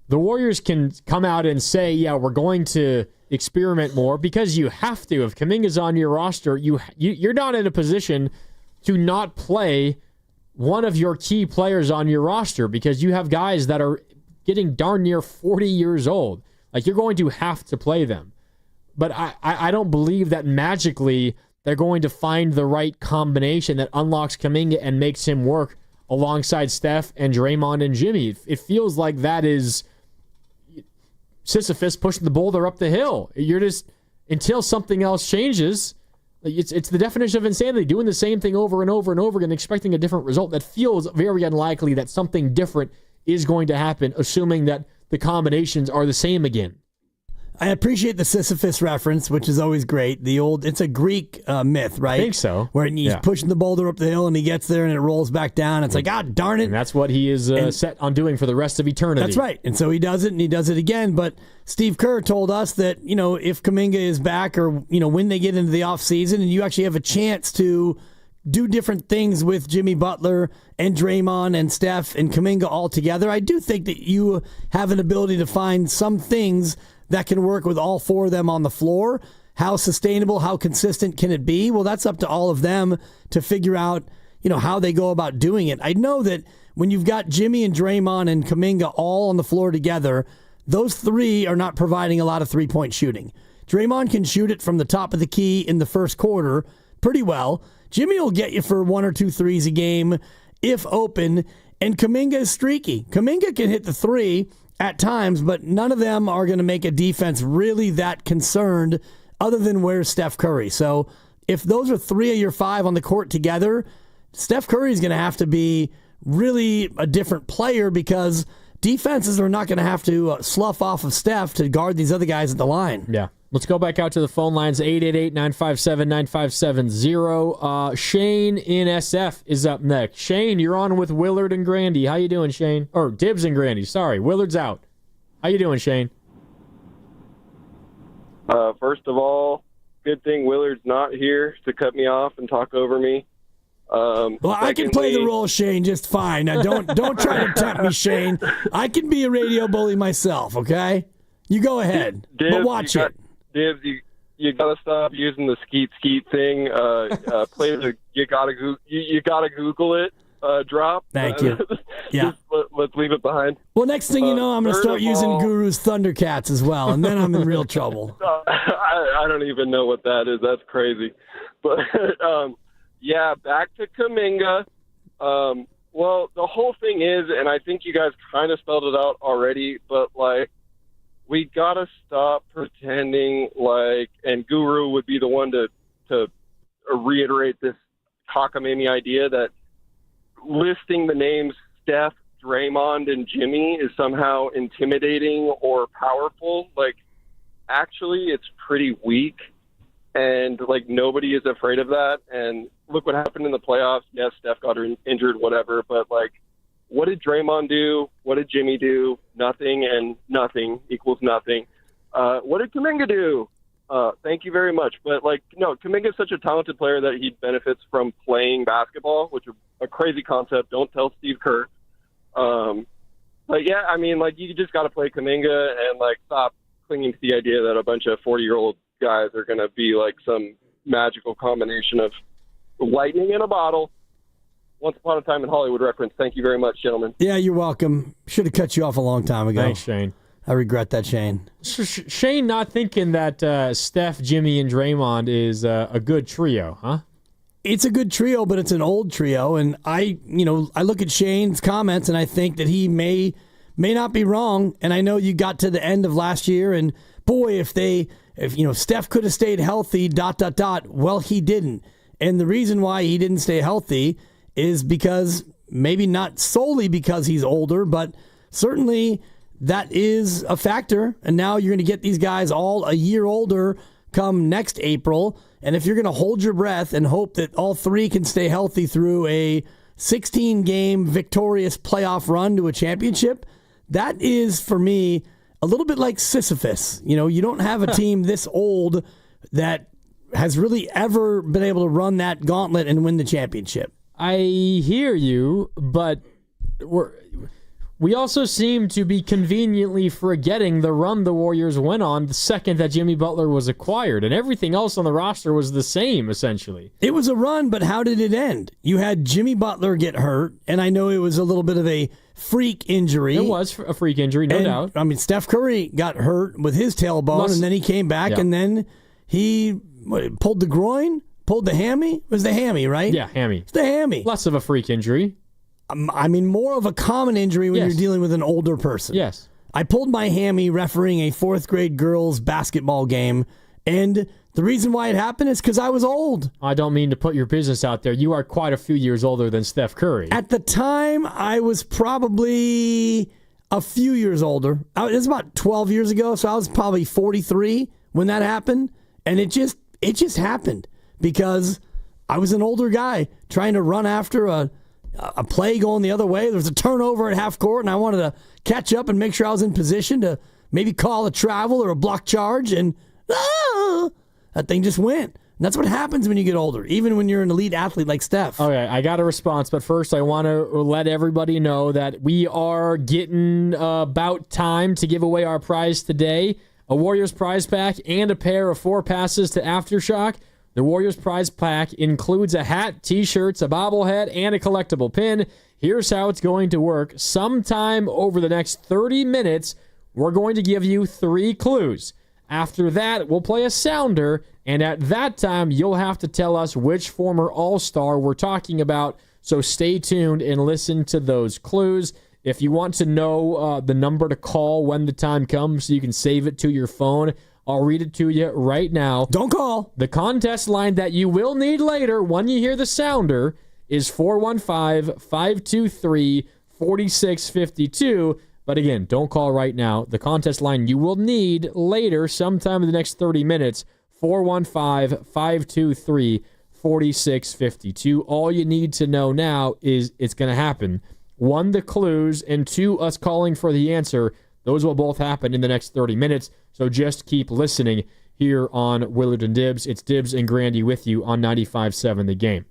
[SPEAKER 2] the Warriors can come out and say, yeah, we're going to experiment more, because you have to. If Kuminga's on your roster, you're not in a position to not play one of your key players on your roster, because you have guys that are getting darn near 40 years old. Like, you're going to have to play them. But I don't believe that magically they're going to find the right combination that unlocks Kuminga and makes him work alongside Steph and Draymond and Jimmy. It feels like that is Sisyphus pushing the boulder up the hill. You're just, until something else changes, it's the definition of insanity, doing the same thing over and over and over again, expecting a different result. That feels very unlikely that something different is going to happen, assuming that the combinations are the same again.
[SPEAKER 1] I appreciate the Sisyphus reference, which is always great. It's a Greek myth, right?
[SPEAKER 2] I think so.
[SPEAKER 1] Where he's pushing the boulder up the hill and he gets there and it rolls back down. It's like, God darn it.
[SPEAKER 2] And that's what he is set on doing for the rest of eternity.
[SPEAKER 1] That's right. And so he does it and he does it again. But Steve Kerr told us that, if Kuminga is back, or, when they get into the offseason and you actually have a chance to do different things with Jimmy Butler and Draymond and Steph and Kuminga all together, I do think that you have an ability to find some things that can work with all four of them on the floor. How sustainable, how consistent can it be? Well, that's up to all of them to figure out, how they go about doing it. I know that when you've got Jimmy and Draymond and Kuminga all on the floor together, those three are not providing a lot of three-point shooting. Draymond can shoot it from the top of the key in the first quarter pretty well. Jimmy will get you for 1 or 2 threes a game if open, and Kuminga is streaky. Kuminga can hit the three at times, but none of them are going to make a defense really that concerned, other than where's Steph Curry. So if those are 3 of your 5 on the court together, Steph Curry is going to have to be really a different player, because defenses are not going to have to slough off of Steph to guard these other guys at the line.
[SPEAKER 2] Yeah. Let's go back out to the phone lines, 888-957-9570. Shane in SF is up next. Shane, you're on with Willard and Grandy. How you doing, Shane? Or Dibs and Grandy, sorry. Willard's out. How you doing, Shane?
[SPEAKER 8] First of all, good thing Willard's not here to cut me off and talk over me.
[SPEAKER 1] Well, I can play the role, Shane, just fine. Now, don't try to tempt me, Shane. I can be a radio bully myself, okay? You go ahead,
[SPEAKER 8] Dibs,
[SPEAKER 1] but watch it.
[SPEAKER 8] Dibs, you gotta stop using the skeet thing. Play the you gotta Google it drop.
[SPEAKER 1] Thank you. Yeah,
[SPEAKER 8] let's leave it behind.
[SPEAKER 1] Well, next thing you know, I'm gonna start using Guru's Thundercats as well, and then I'm in real trouble.
[SPEAKER 8] I don't even know what that is. That's crazy. But yeah, back to Kuminga. Well, the whole thing is, and I think you guys kind of spelled it out already, but we gotta stop pretending like, and Guru would be the one to reiterate this cockamamie idea that listing the names Steph, Draymond, and Jimmy is somehow intimidating or powerful. Actually, it's pretty weak, and nobody is afraid of that. And look what happened in the playoffs. Yes, Steph got injured, whatever, but what did Draymond do? What did Jimmy do? Nothing, and nothing equals nothing. What did Kuminga do? Thank you very much. But, no, Kuminga is such a talented player that he benefits from playing basketball, which is a crazy concept. Don't tell Steve Kerr. But, yeah, I mean, you just got to play Kuminga and, stop clinging to the idea that a bunch of 40-year-old guys are going to be, some magical combination of lightning in a bottle. Once Upon a Time in Hollywood reference. Thank you very much, gentlemen.
[SPEAKER 1] Yeah, you're welcome. Should have cut you off a long time ago.
[SPEAKER 2] Thanks, Shane.
[SPEAKER 1] I regret that, Shane.
[SPEAKER 2] Shane not thinking that Steph, Jimmy, and Draymond is a good trio, huh?
[SPEAKER 1] It's a good trio, but it's an old trio. And I look at Shane's comments and I think that he may not be wrong. And I know you got to the end of last year, and boy, if Steph could have stayed healthy, ... Well, he didn't. And the reason why he didn't stay healthy is because, maybe not solely because he's older, but certainly that is a factor. And now you're going to get these guys all a year older come next April. And if you're going to hold your breath and hope that all three can stay healthy through a 16-game victorious playoff run to a championship, that is, for me, a little bit like Sisyphus. You don't have a team this old that has really ever been able to run that gauntlet and win the championship.
[SPEAKER 2] I hear you, but we also seem to be conveniently forgetting the run the Warriors went on the second that Jimmy Butler was acquired, and everything else on the roster was the same, essentially. It
[SPEAKER 1] was a run, but how did it end? You had Jimmy Butler get hurt, and I know it was a little bit of a freak injury.
[SPEAKER 2] It was a freak injury, no doubt.
[SPEAKER 1] I mean, Steph Curry got hurt with his tailbone, and then he came back, and then he pulled the groin, pulled the hammy. It was the hammy, right?
[SPEAKER 2] Yeah, hammy.
[SPEAKER 1] It's the hammy.
[SPEAKER 2] Less of a freak injury.
[SPEAKER 1] I mean, more of a common injury when you're dealing with an older person.
[SPEAKER 2] Yes.
[SPEAKER 1] I pulled my hammy refereeing a 4th grade girls basketball game, and the reason why it happened is because I was old.
[SPEAKER 2] I don't mean to put your business out there. You are quite a few years older than Steph Curry.
[SPEAKER 1] At the time, I was probably a few years older. It was about 12 years ago, so I was probably 43 when that happened, and it just happened because I was an older guy trying to run after a play going the other way. There was a turnover at half court, and I wanted to catch up and make sure I was in position to maybe call a travel or a block charge, and that thing just went. And that's what happens when you get older, even when you're an elite athlete like Steph.
[SPEAKER 2] Okay, I got a response, but first I want to let everybody know that we are getting about time to give away our prize today, a Warriors prize pack and a pair of 4 passes to Aftershock. The Warriors prize pack includes a hat, t-shirts, a bobblehead, and a collectible pin. Here's how it's going to work. Sometime over the next 30 minutes, we're going to give you 3 clues. After that, we'll play a sounder, and at that time, you'll have to tell us which former All-Star we're talking about. So stay tuned and listen to those clues. If you want to know the number to call when the time comes so you can save it to your phone, I'll read it to you right now.
[SPEAKER 1] Don't call.
[SPEAKER 2] The contest line that you will need later when you hear the sounder is 415-523-4652. But again, don't call right now. The contest line you will need later, sometime in the next 30 minutes, 415-523-4652. All you need to know now is it's going to happen. 1, the clues, and 2, us calling for the answer. Those will both happen in the next 30 minutes, so just keep listening here on Willard and Dibs. It's Dibs and Grandy with you on 95.7 The Game.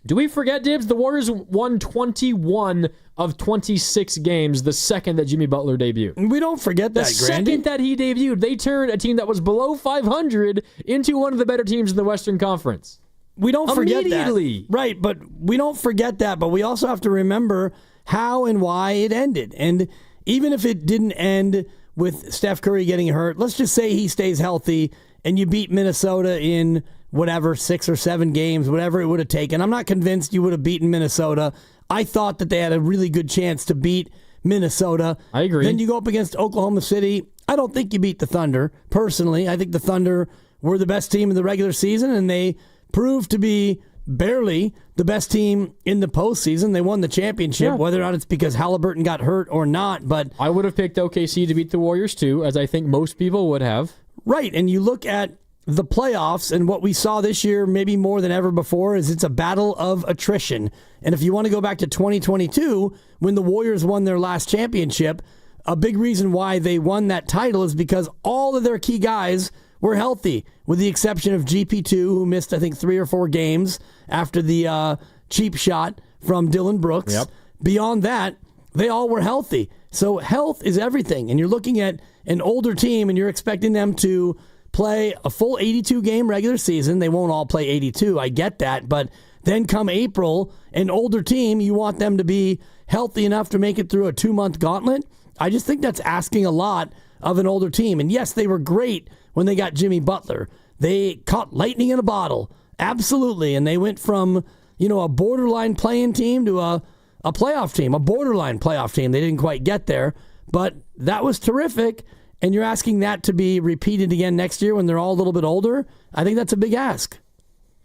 [SPEAKER 2] Do we forget, Dibs? The Warriors won 21 of 26 games the second that Jimmy Butler debuted.
[SPEAKER 1] We don't forget that,
[SPEAKER 2] Grandy. The second that he debuted, they turned a team that was below 500 into one of the better teams in the Western Conference.
[SPEAKER 1] We don't forget that.
[SPEAKER 2] Immediately.
[SPEAKER 1] Right, but we don't forget that, but we also have to remember how and why it ended. And even if it didn't end with Steph Curry getting hurt, let's just say he stays healthy and you beat Minnesota in whatever, 6 or 7 games, whatever it would have taken. I'm not convinced you would have beaten Minnesota. I thought that they had a really good chance to beat Minnesota.
[SPEAKER 2] I agree.
[SPEAKER 1] Then you go up against Oklahoma City. I don't think you beat the Thunder, personally. I think the Thunder were the best team in the regular season, and they proved to be barely the best team in the postseason. They won the championship, whether or not it's because Halliburton got hurt or not. But
[SPEAKER 2] I would have picked OKC to beat the Warriors too, as I think most people would have.
[SPEAKER 1] Right, and you look at the playoffs, and what we saw this year, maybe more than ever before, is it's a battle of attrition. And if you want to go back to 2022, when the Warriors won their last championship, a big reason why they won that title is because all of their key guys were healthy, with the exception of GP2, who missed, I think, 3 or 4 games after the cheap shot from Dylan Brooks.
[SPEAKER 2] Yep.
[SPEAKER 1] Beyond that, they all were healthy. So health is everything. And you're looking at an older team, and you're expecting them to play a full 82-game regular season. They won't all play 82. I get that. But then come April, an older team, you want them to be healthy enough to make it through a 2-month gauntlet. I just think that's asking a lot of an older team. And yes, they were great when they got Jimmy Butler. They caught lightning in a bottle. Absolutely. And they went from, a borderline playing team to a playoff team, a borderline playoff team. They didn't quite get there, but that was terrific. And you're asking that to be repeated again next year when they're all a little bit older? I think that's a big ask.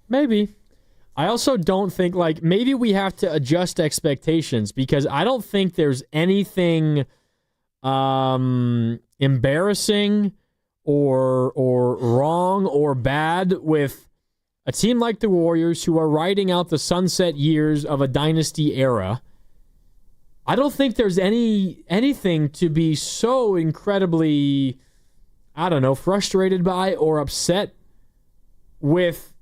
[SPEAKER 2] Maybe. I also don't think, maybe we have to adjust expectations, because I don't think there's anything embarrassing or wrong or bad with a team like the Warriors, who are riding out the sunset years of a dynasty era, I don't think there's anything to be so incredibly, I don't know, frustrated by or upset with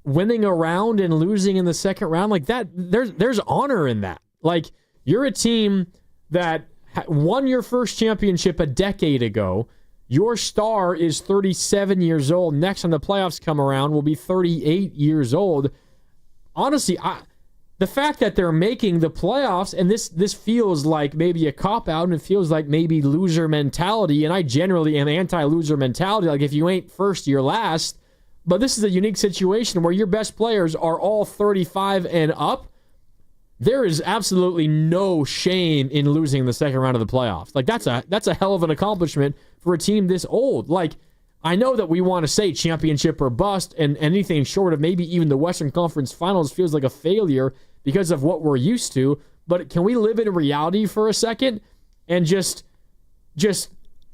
[SPEAKER 2] winning a round and losing in the second round. Like that, there's honor in that. Like, you're a team that won your first championship a decade ago. Your star is 37 years old. Next time the playoffs come around will be 38 years old. Honestly, the fact that they're making the playoffs, and this feels like maybe a cop-out, and it feels like maybe loser mentality, and I generally am anti-loser mentality. Like, if you ain't first, you're last. But this is a unique situation where your best players are all 35 and up. There is absolutely no shame in losing the second round of the playoffs. Like, that's a hell of an accomplishment for a team this old. Like, I know that we want to say championship or bust, and anything short of maybe even the Western Conference Finals feels like a failure because of what we're used to. But can we live in reality for a second and just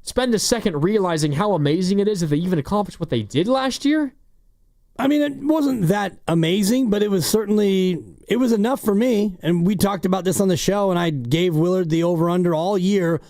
[SPEAKER 2] spend a second realizing how amazing it is that they even accomplished what they did last year?
[SPEAKER 1] I mean, it wasn't that amazing, but it was enough for me. And we talked about this on the show, and I gave Willard the over-under all year,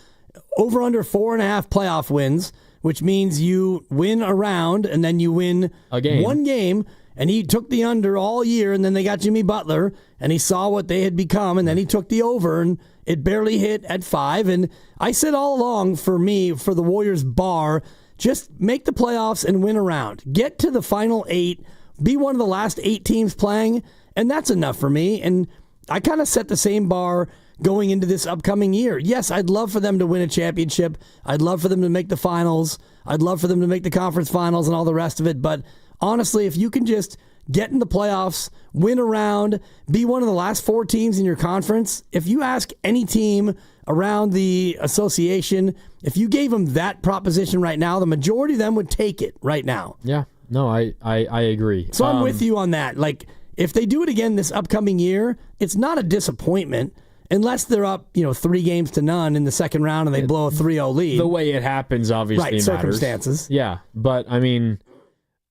[SPEAKER 1] over-under 4.5 playoff wins, which means you win a round and then you win one game. And he took the under all year, and then they got Jimmy Butler, and he saw what they had become, and then he took the over, and it barely hit at 5. And I said all along, for me, for the Warriors bar, just make the playoffs and win a round. Get to the final 8, be one of the last 8 teams playing, and that's enough for me. And I kind of set the same bar going into this upcoming year. Yes, I'd love for them to win a championship. I'd love for them to make the finals. I'd love for them to make the conference finals and all the rest of it, but honestly, if you can just get in the playoffs, win a round, be one of the last 4 teams in your conference, if you ask any team around the association, if you gave them that proposition right now, the majority of them would take it right now.
[SPEAKER 2] Yeah, no, I agree.
[SPEAKER 1] So I'm with you on that. Like, if they do it again this upcoming year, it's not a disappointment unless they're up, 3-0 in the second round and they blow a 3-0 lead.
[SPEAKER 2] The way it happens, obviously,
[SPEAKER 1] right,
[SPEAKER 2] matters.
[SPEAKER 1] Circumstances.
[SPEAKER 2] Yeah, but I mean,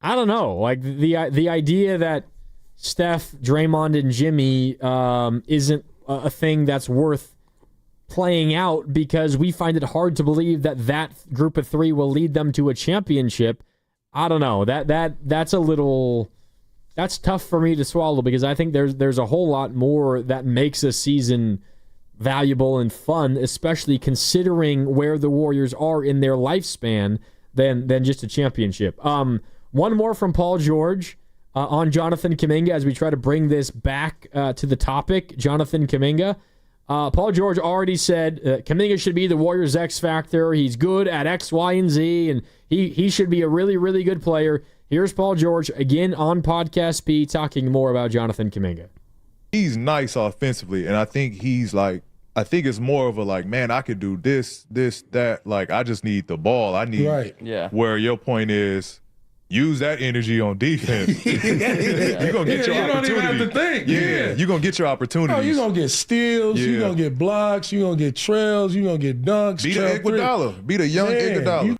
[SPEAKER 2] I don't know. Like, the idea that Steph, Draymond, and Jimmy isn't a thing that's worth playing out because we find it hard to believe that group of 3 will lead them to a championship. I don't know. That's a little... That's tough for me to swallow because I think there's a whole lot more that makes a season valuable and fun, especially considering where the Warriors are in their lifespan than just a championship. One more from Paul George on Jonathan Kuminga as we try to bring this back to the topic. Jonathan Kuminga. Paul George already said Kuminga should be the Warriors' X factor. He's good at X, Y, and Z, and he should be a really, really good player. Here's Paul George again on Podcast P talking more about Jonathan Kuminga.
[SPEAKER 7] He's nice offensively, and I think it's more of a like, man, I could do this, that. Like, I just need the ball. I need where your point is, use that energy on defense. You're going to get your opportunity. You don't even have to think. Yeah. You're going to get your opportunity.
[SPEAKER 9] Oh, you're going to get steals. You're going to get blocks. You're going to get trails. You're going to get dunks.
[SPEAKER 7] Be the Iguodala. Be the young Iguodala.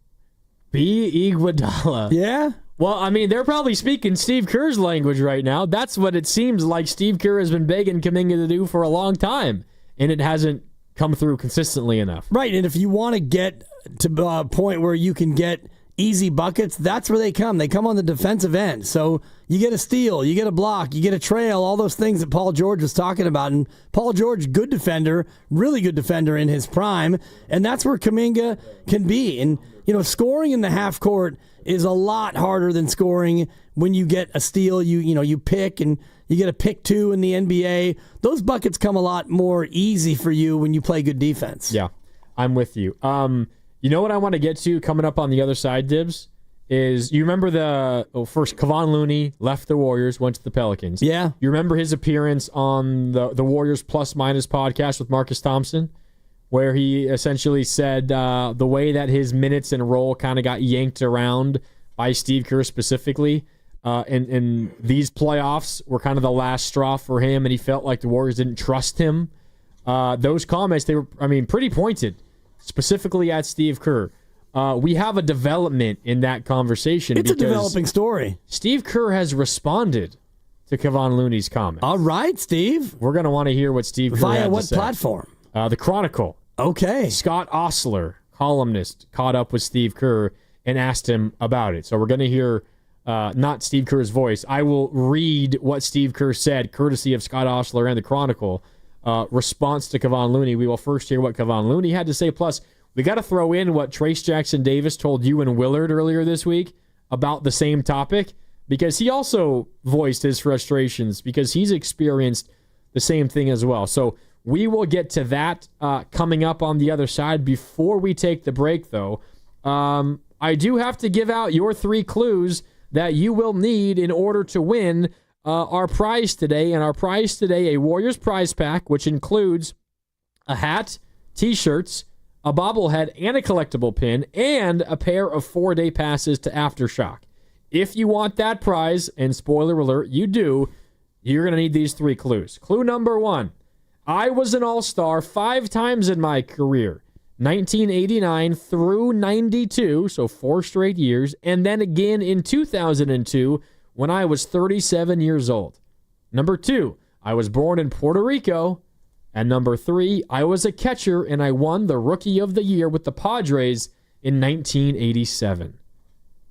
[SPEAKER 2] Be Iguodala.
[SPEAKER 1] Yeah.
[SPEAKER 2] Well, I mean, they're probably speaking Steve Kerr's language right now. That's what it seems like Steve Kerr has been begging Kuminga to do for a long time, and it hasn't come through consistently enough.
[SPEAKER 1] Right, and if you want to get to a point where you can get easy buckets, that's where they come. They come on the defensive end. So you get a steal, you get a block, you get a trail, all those things that Paul George was talking about. And Paul George, good defender, really good defender in his prime, and that's where Kuminga can be. And, scoring in the half court is a lot harder than scoring when you get a steal. You pick and you get a pick 2 in the NBA. Those buckets come a lot more easy for you when you play good defense.
[SPEAKER 2] Yeah, I'm with you. You know what I want to get to coming up on the other side, Dibs, is you remember first Kevon Looney left the Warriors, went to the Pelicans.
[SPEAKER 1] Yeah.
[SPEAKER 2] You remember his appearance on the Warriors Plus Minus podcast with Marcus Thompson, where he essentially said the way that his minutes and role kind of got yanked around by Steve Kerr specifically, and these playoffs were kind of the last straw for him, and he felt like the Warriors didn't trust him. Those comments, they were, pretty pointed, specifically at Steve Kerr. We have a development in that conversation.
[SPEAKER 1] It's a developing story.
[SPEAKER 2] Steve Kerr has responded to Kevon Looney's comments.
[SPEAKER 1] All right, Steve.
[SPEAKER 2] We're going to want to hear what Steve Kerr had to say.
[SPEAKER 1] Via what platform?
[SPEAKER 2] The Chronicle.
[SPEAKER 1] Okay.
[SPEAKER 2] Scott Ostler, columnist, caught up with Steve Kerr and asked him about it. So we're going to hear not Steve Kerr's voice. I will read what Steve Kerr said, courtesy of Scott Ostler and the Chronicle. Response to Kevon Looney. We will first hear what Kevon Looney had to say. Plus, we got to throw in what Trace Jackson Davis told you and Willard earlier this week about the same topic, because he also voiced his frustrations because he's experienced the same thing as well. So we will get to that coming up on the other side. Before we take the break, though, I do have to give out your 3 clues that you will need in order to win our prize today. And our prize today, a Warriors prize pack, which includes a hat, T-shirts, a bobblehead, and a collectible pin, and a pair of 4-day passes to Aftershock. If you want that prize, and spoiler alert, you do, you're going to need these 3 clues. Clue number 1. I was an all-star 5 times in my career, 1989 through 92, so 4 straight years, and then again in 2002 when I was 37 years old. Number 2, I was born in Puerto Rico. And number 3, I was a catcher and I won the Rookie of the Year with the Padres in 1987.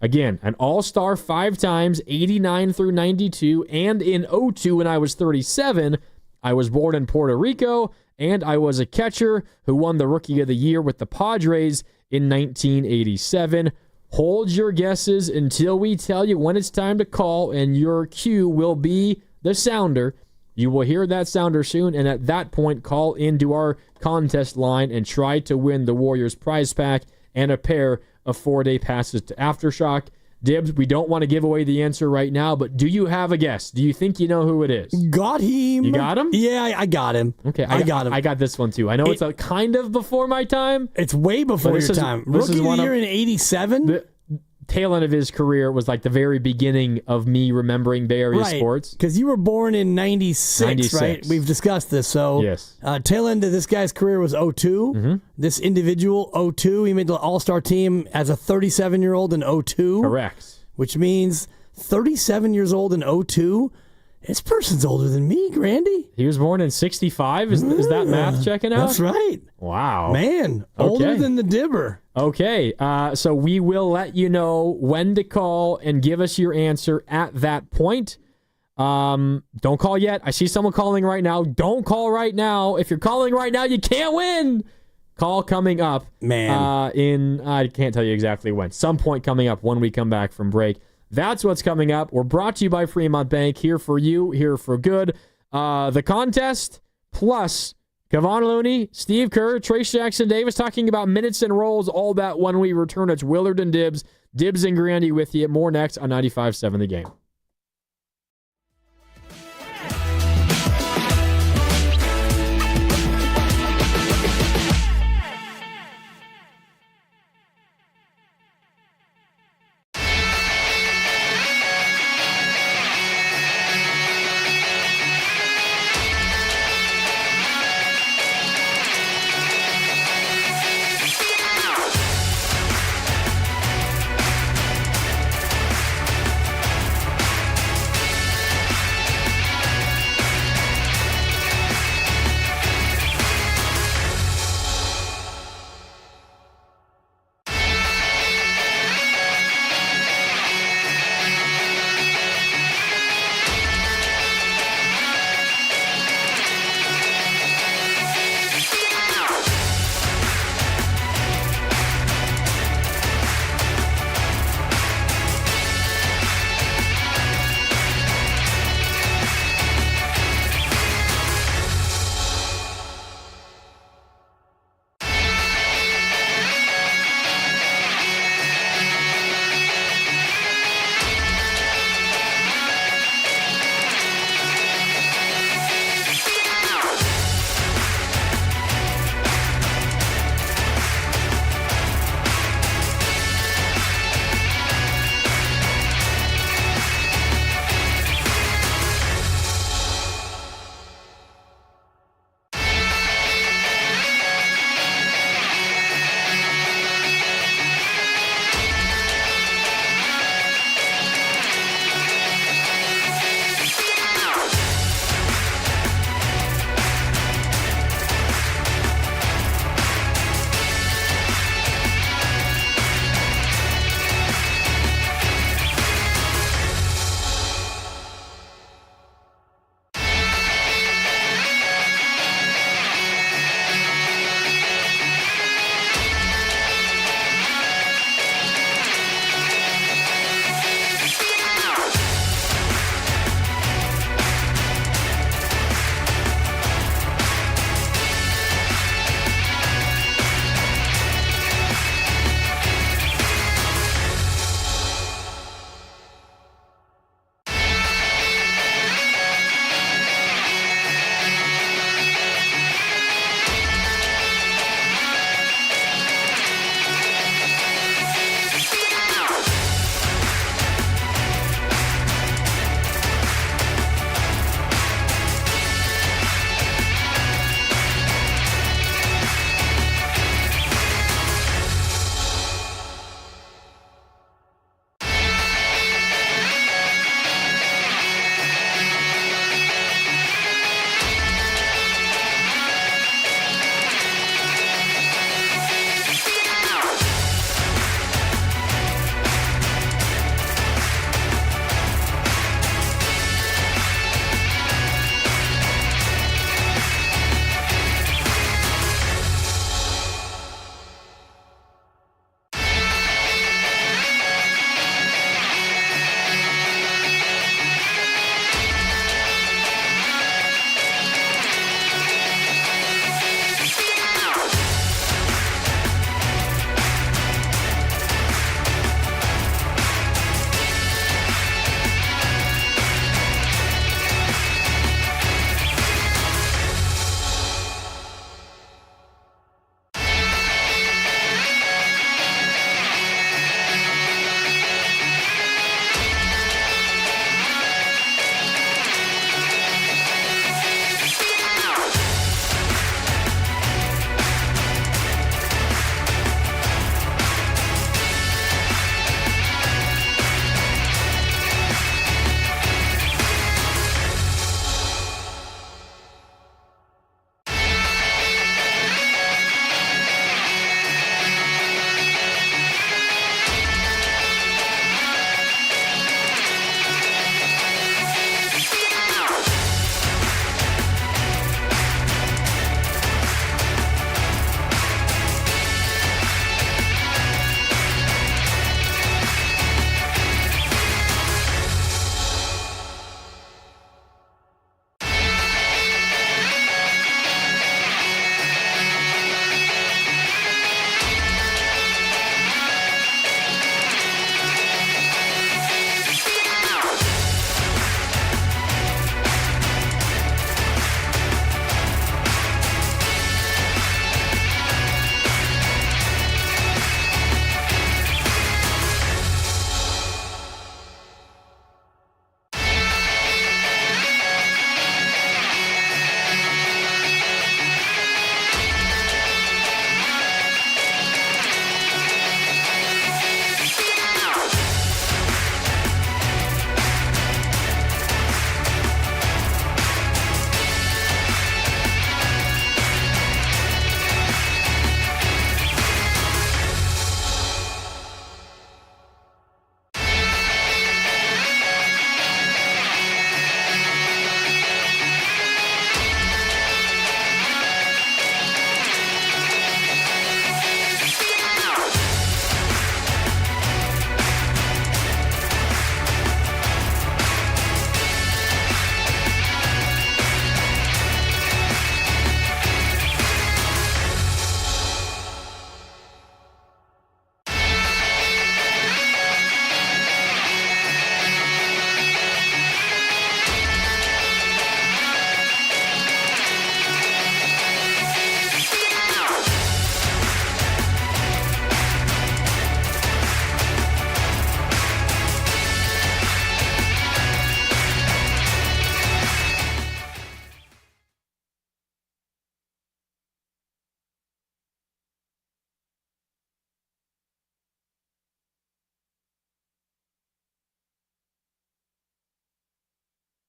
[SPEAKER 2] Again, an all-star 5 times, 89 through 92, and in 02 when I was 37, I was born in Puerto Rico, and I was a catcher who won the Rookie of the Year with the Padres in 1987. Hold your guesses until we tell you when it's time to call, and your cue will be the sounder. You will hear that sounder soon, and at that point, call into our contest line and try to win the Warriors prize pack and a pair of 4-day passes to Aftershock. Dibs, we don't want to give away the answer right now, but do you have a guess? Do you think you know who it is?
[SPEAKER 1] Got him.
[SPEAKER 2] You got him?
[SPEAKER 1] Yeah, I got him.
[SPEAKER 2] Okay,
[SPEAKER 1] I got him.
[SPEAKER 2] I got this one too. I know it's a kind of before my time.
[SPEAKER 1] It's way before your time. Rookie of the Year in 87?
[SPEAKER 2] The tail end of his career was like the very beginning of me remembering Bay Area sports.
[SPEAKER 1] Because you were born in 96, right? We've discussed this. So
[SPEAKER 2] yes.
[SPEAKER 1] Tail end of this guy's career was 02.
[SPEAKER 2] Mm-hmm.
[SPEAKER 1] This individual, 02. He made the All-Star team as a 37-year-old in 02.
[SPEAKER 2] Correct.
[SPEAKER 1] Which means 37 years old in 02. This person's older than me, Grandy.
[SPEAKER 2] He was born in 65? Is that math checking out?
[SPEAKER 1] That's right.
[SPEAKER 2] Wow.
[SPEAKER 1] Man, older than the Dibber.
[SPEAKER 2] Okay, so we will let you know when to call and give us your answer at that point. Don't call yet. I see someone calling right now. Don't call right now. If you're calling right now, you can't win. Call coming up.
[SPEAKER 1] Man.
[SPEAKER 2] I can't tell you exactly when. Some point coming up when we come back from break. That's what's coming up. We're brought to you by Fremont Bank. Here for you, here for good. The contest, plus Kevon Looney, Steve Kerr, Trace Jackson Davis talking about minutes and roles, all that when we return. It's Willard and Dibs. Dibs and Grandy with you. More next on 95.7 The Game.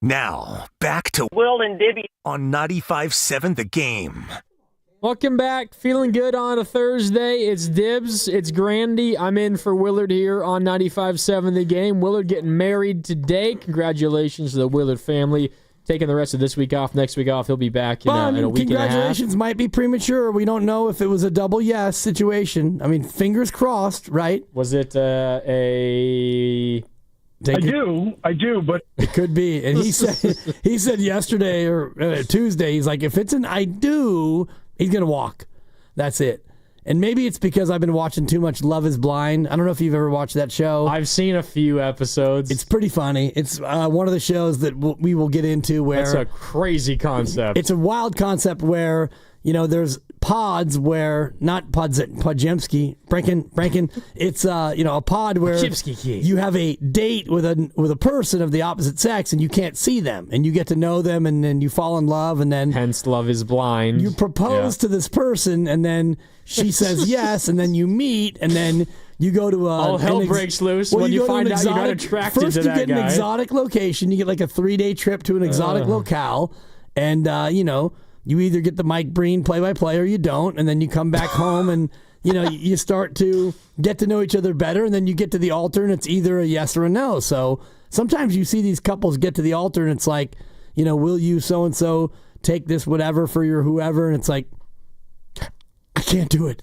[SPEAKER 4] Now, back to
[SPEAKER 10] Will and Dibby
[SPEAKER 4] on 95.7 The Game.
[SPEAKER 2] Welcome back. Feeling good on a Thursday. It's Dibs. It's Grandy. I'm in for Willard here on 95.7 The Game. Willard getting married today. Congratulations to the Willard family. Taking the rest of this week off. Next week off, he'll be back in a week and a half.
[SPEAKER 1] Congratulations might be premature. We don't know if it was a double yes situation. I mean, fingers crossed, right?
[SPEAKER 2] Was it
[SPEAKER 11] I do, but
[SPEAKER 1] it could be. And he said yesterday or Tuesday, he's like, if it's an I do, he's going to walk. That's it. And maybe it's because I've been watching too much Love is Blind. I don't know if you've ever watched that show.
[SPEAKER 2] I've seen a few episodes.
[SPEAKER 1] It's pretty funny. It's one of the shows that we will get into where...
[SPEAKER 2] That's a crazy concept.
[SPEAKER 1] It's a wild concept where, there's pods where... Not Podzemski. Brankin. It's, a pod where you have a date with a person of the opposite sex and you can't see them. And you get to know them and then you fall in love and then...
[SPEAKER 2] Hence Love is Blind.
[SPEAKER 1] You propose to this person and then... She says yes, and then you meet, and then you go to
[SPEAKER 2] all hell breaks loose when you find out you're not attracted to that guy.
[SPEAKER 1] First, you get an exotic location. You get like a 3-day trip to an exotic locale, and you either get the Mike Breen play-by-play or you don't, and then you come back home and you start to get to know each other better, and then you get to the altar, and it's either a yes or a no. So sometimes you see these couples get to the altar, and it's like, will you so and so take this whatever for your whoever, and it's like, I can't do it.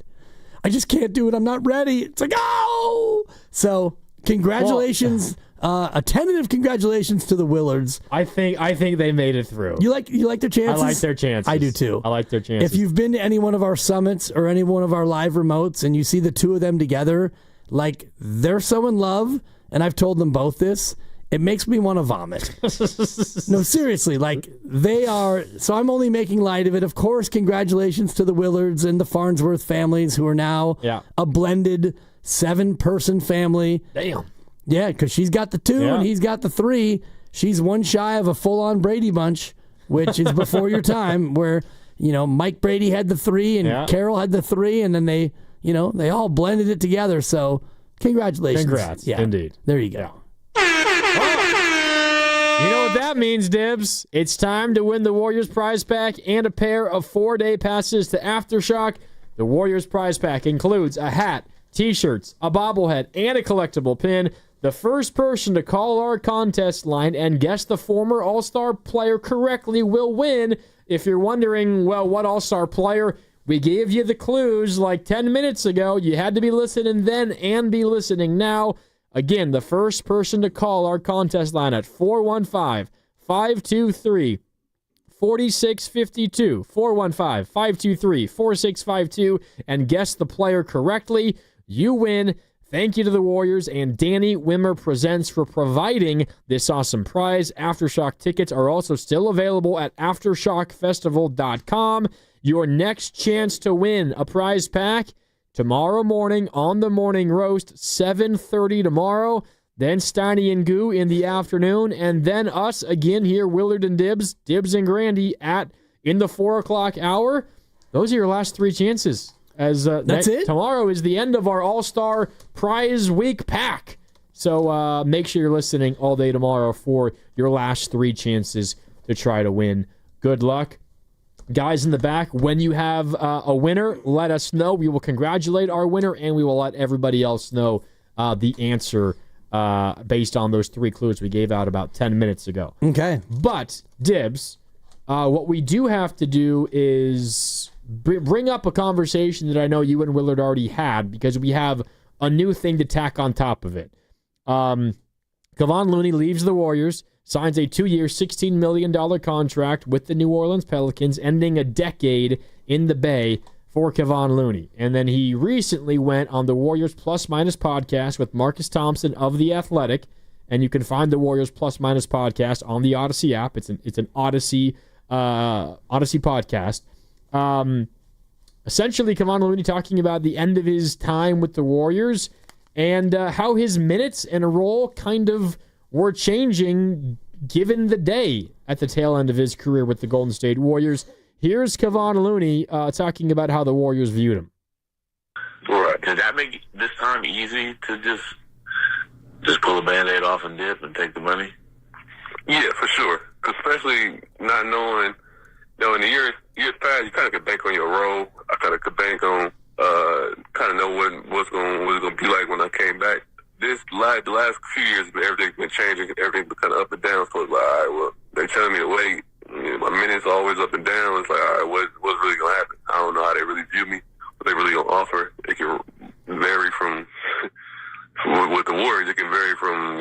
[SPEAKER 1] I just can't do it. I'm not ready. It's like, oh! So, congratulations. A tentative congratulations to the Willards.
[SPEAKER 2] I think they made it through.
[SPEAKER 1] You like their chances?
[SPEAKER 2] I like their chances.
[SPEAKER 1] I do too.
[SPEAKER 2] I like their chances.
[SPEAKER 1] If you've been to any one of our summits or any one of our live remotes and you see the two of them together, like they're so in love, and I've told them both this, it makes me want to vomit. No, seriously, like they are. So I'm only making light of it. Of course, congratulations to the Willards and the Farnsworth families who are now a blended 7-person family.
[SPEAKER 2] Damn.
[SPEAKER 1] Yeah, because she's got the 2 and he's got the 3. She's one shy of a full-on Brady bunch, which is before your time, where Mike Brady had the 3 and Carol had the 3, and then they all blended it together. So congratulations.
[SPEAKER 2] Congrats. Yeah, indeed.
[SPEAKER 1] There you go.
[SPEAKER 2] Yeah. You know what that means, Dibs? It's time to win the Warriors prize pack and a pair of 4-day passes to Aftershock. The Warriors prize pack includes a hat, t-shirts, a bobblehead, and a collectible pin. The first person to call our contest line and guess the former All-Star player correctly will win. If you're wondering, well, what All-Star player? We gave you the clues like 10 minutes ago. You had to be listening then and be listening now. Again, the first person to call our contest line at 415-523-4652, 415-523-4652, and guess the player correctly, you win. Thank you to the Warriors and Danny Wimmer Presents for providing this awesome prize. Aftershock tickets are also still available at aftershockfestival.com. Your next chance to win a prize pack tomorrow morning on the Morning Roast, 7:30 tomorrow. Then Steiny and Goo in the afternoon. And then us again here, Willard and Dibs and Grandy in the 4 o'clock hour. Those are your last 3 chances. That's it? Tomorrow is the end of our All-Star Prize Week pack. So make sure you're listening all day tomorrow for your last 3 chances to try to win. Good luck. Guys in the back, when you have a winner, let us know. We will congratulate our winner, and we will let everybody else know the answer based on those 3 clues we gave out about 10 minutes ago.
[SPEAKER 1] Okay.
[SPEAKER 2] But, Dibs, what we do have to do is bring up a conversation that I know you and Willard already had, because we have a new thing to tack on top of it. Kevon Looney leaves the Warriors, signs a 2-year, $16 million contract with the New Orleans Pelicans, ending a decade in the Bay for Kevon Looney. And then he recently went on the Warriors Plus Minus podcast with Marcus Thompson of The Athletic, and you can find the Warriors Plus Minus podcast on the Odyssey app. It's an Odyssey podcast. Essentially, Kevon Looney talking about the end of his time with the Warriors and how his minutes and role kind of were changing given the day at the tail end of his career with the Golden State Warriors. Here's Kevon Looney talking about how the Warriors viewed him.
[SPEAKER 12] Right. Does that make this time easy to just pull a Band-Aid off and dip and take the money?
[SPEAKER 13] Yeah, for sure.
[SPEAKER 12] especially not knowing, in the years past, you kind of could bank on your role. I kind of could bank on, kind of know what's going to be like when I came back. The last few years, everything's been changing. Everything's been kind of up and down. So it's like, all right, well, they're telling me to wait. My minutes are always up and down. It's like, all right, what's really going to happen? I don't know how they really view me, what they really going to offer. It can vary from, with the Warriors, it can vary from,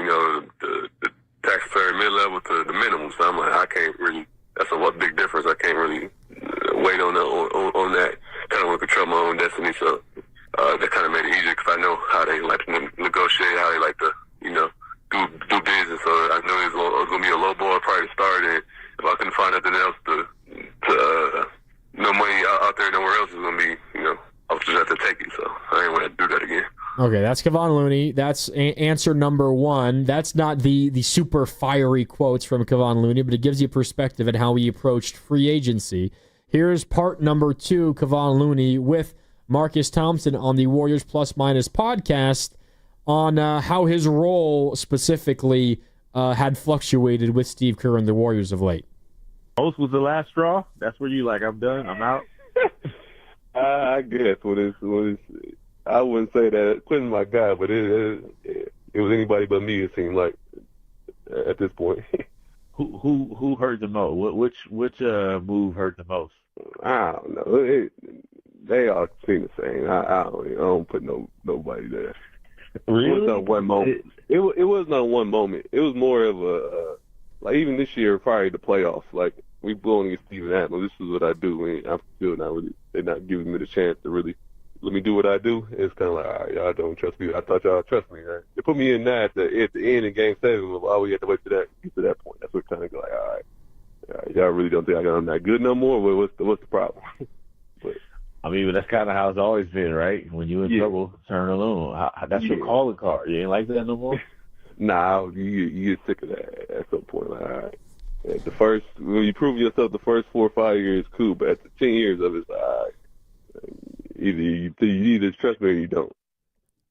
[SPEAKER 12] the taxpayer mid-level to the minimum. So I'm like, I can't really, that's a big difference. I can't really wait on that. Kind of want to control my own destiny. So that kind of made it easier because I know how they like to negotiate, how they like to, do business. So I know it was going to be a low ball probably to start, and if I couldn't find nothing else to no money out there nowhere else is going to be, I'll just have to take it. So I ain't want to do that again.
[SPEAKER 2] Okay, that's Kevon Looney. That's answer number one. That's not the super fiery quotes from Kevon Looney, but it gives you perspective on how he approached free agency. Here's part number two, Kevon Looney with Marcus Thompson on the Warriors Plus Minus podcast on how his role specifically had fluctuated with Steve Kerr and the Warriors of late.
[SPEAKER 10] Most was the last straw. That's where you like, I'm done, I'm out.
[SPEAKER 13] I guess I wouldn't say that Quentin's my guy, but it was anybody but me. It seemed like at this point.
[SPEAKER 10] Who hurt the most? Which move hurt the most?
[SPEAKER 13] I don't know. They all seem the same. I don't put nobody there.
[SPEAKER 10] Really?
[SPEAKER 13] It was not one moment. It was not one moment. It was more of a like even this year, prior to the playoffs, like we blowing against Steven Adams. This is what I do. I'm still not really. They're not giving me the chance to really let me do what I do. It's kind of like, all right, y'all don't trust me. I thought y'all trust me. Right? They put me in that at the end of Game 7. Why we had to wait to get to that point? That's what kind of go like, all right, y'all really don't think I'm that good no more? What's the problem? But
[SPEAKER 10] I mean, but that's kind of how it's always been, right? When you in trouble, turn alone. That's your calling card. You ain't like that no more?
[SPEAKER 13] Nah, you get sick of that at some point. Like, all right. When you prove yourself the first 4 or 5 years, cool, but after 10 years of it, it's like, all right. You either trust me or you don't.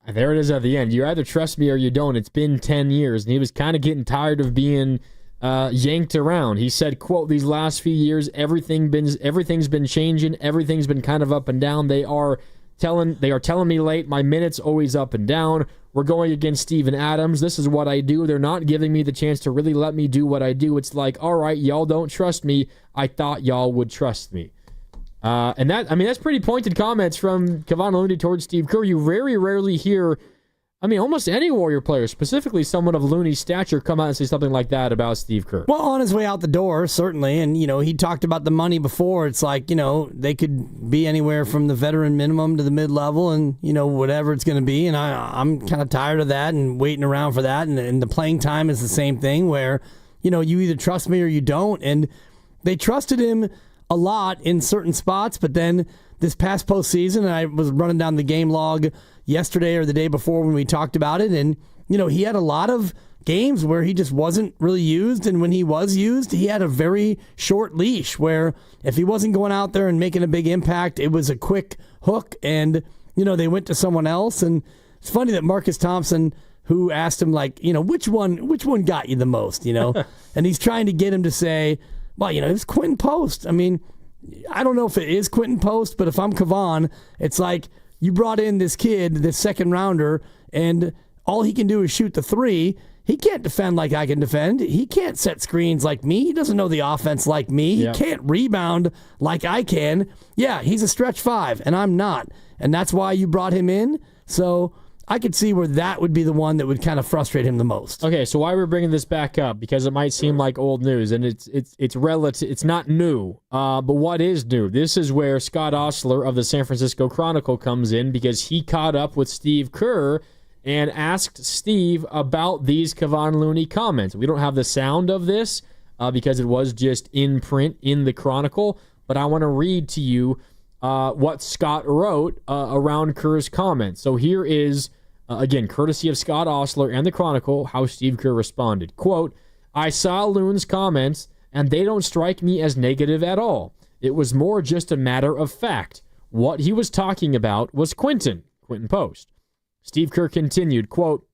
[SPEAKER 2] There it is at the end. You either trust me or you don't. It's been 10 years, and he was kind of getting tired of being yanked around. He said, quote, these last few years, everything's been changing. Everything's been kind of up and down. They are telling me late. My minutes always up and down. We're going against Steven Adams. This is what I do. They're not giving me the chance to really let me do what I do. It's like, all right, y'all don't trust me. I thought y'all would trust me. And that's pretty pointed comments from Kevon Looney towards Steve Kerr. You very rarely hear, almost any Warrior player, specifically someone of Looney's stature, come out and say something like that about Steve Kerr.
[SPEAKER 1] Well, on his way out the door, certainly. And, he talked about the money before. It's like, they could be anywhere from the veteran minimum to the mid-level and, whatever it's going to be. And I'm kind of tired of that and waiting around for that. And the playing time is the same thing where, you either trust me or you don't. And they trusted him a lot in certain spots, but then this past postseason, and I was running down the game log yesterday or the day before when we talked about it, and he had a lot of games where he just wasn't really used, and when he was used, he had a very short leash where if he wasn't going out there and making a big impact, it was a quick hook, and they went to someone else. And it's funny that Marcus Thompson, who asked him which one got you the most, and he's trying to get him to say, well, it's Quentin Post. I don't know if it is Quentin Post, but if I'm Kevon, it's like you brought in this kid, this second rounder, and all he can do is shoot the three. He can't defend like I can defend. He can't set screens like me. He doesn't know the offense like me. He can't rebound like I can. Yeah, he's a stretch five, and I'm not. And that's why you brought him in. So I could see where that would be the one that would kind of frustrate him the most.
[SPEAKER 2] Okay, so why we're bringing this back up? Because it might seem like old news, and it's relative. It's not new, but what is new? This is where Scott Ostler of the San Francisco Chronicle comes in because he caught up with Steve Kerr and asked Steve about these Kevon Looney comments. We don't have the sound of this because it was just in print in the Chronicle, but I want to read to you what Scott wrote around Kerr's comments. So here is, again, courtesy of Scott Ostler and the Chronicle, how Steve Kerr responded. Quote, I saw Loon's comments, and they don't strike me as negative at all. It was more just a matter of fact. What he was talking about was Quentin Post. Steve Kerr continued, quote,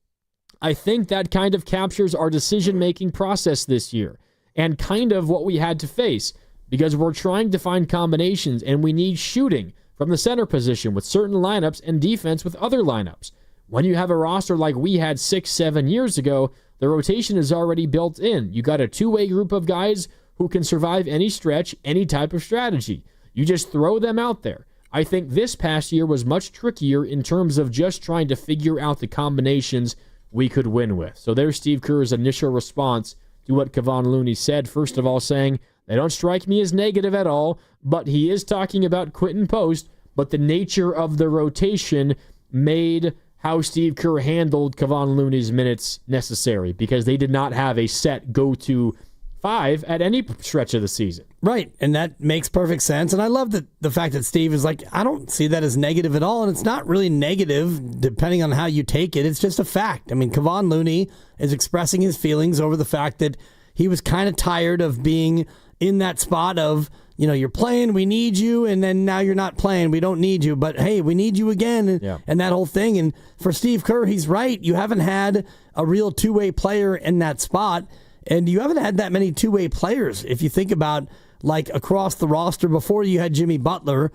[SPEAKER 2] I think that kind of captures our decision-making process this year. and kind of what we had to face, because we're trying to find combinations and we need shooting from the center position with certain lineups and defense with other lineups. When you have a roster like we had 6-7 years ago, the rotation is already built in. You got a two-way group of guys who can survive any stretch, any type of strategy. You just throw them out there. I think this past year was much trickier in terms of just trying to figure out the combinations we could win with. So there's Steve Kerr's initial response to what Kevon Looney said. First of all, saying, they don't strike me as negative at all, but he is talking about Quentin Post, but the nature of the rotation made how Steve Kerr handled Kevon Looney's minutes necessary, because they did not have a set go-to 5 at any stretch of the season.
[SPEAKER 1] Right, and that makes perfect sense. And I love the fact that Steve is like, I don't see that as negative at all, and it's not really negative depending on how you take it. It's just a fact. I mean, Kevon Looney is expressing his feelings over the fact that he was kind of tired of being in that spot of, you're playing, we need you, and then now you're not playing, we don't need you, but hey, we need you again, and that whole thing. And for Steve Kerr, he's right. You haven't had a real two-way player in that spot, and you haven't had that many two-way players. If you think about, like, across the roster, before you had Jimmy Butler,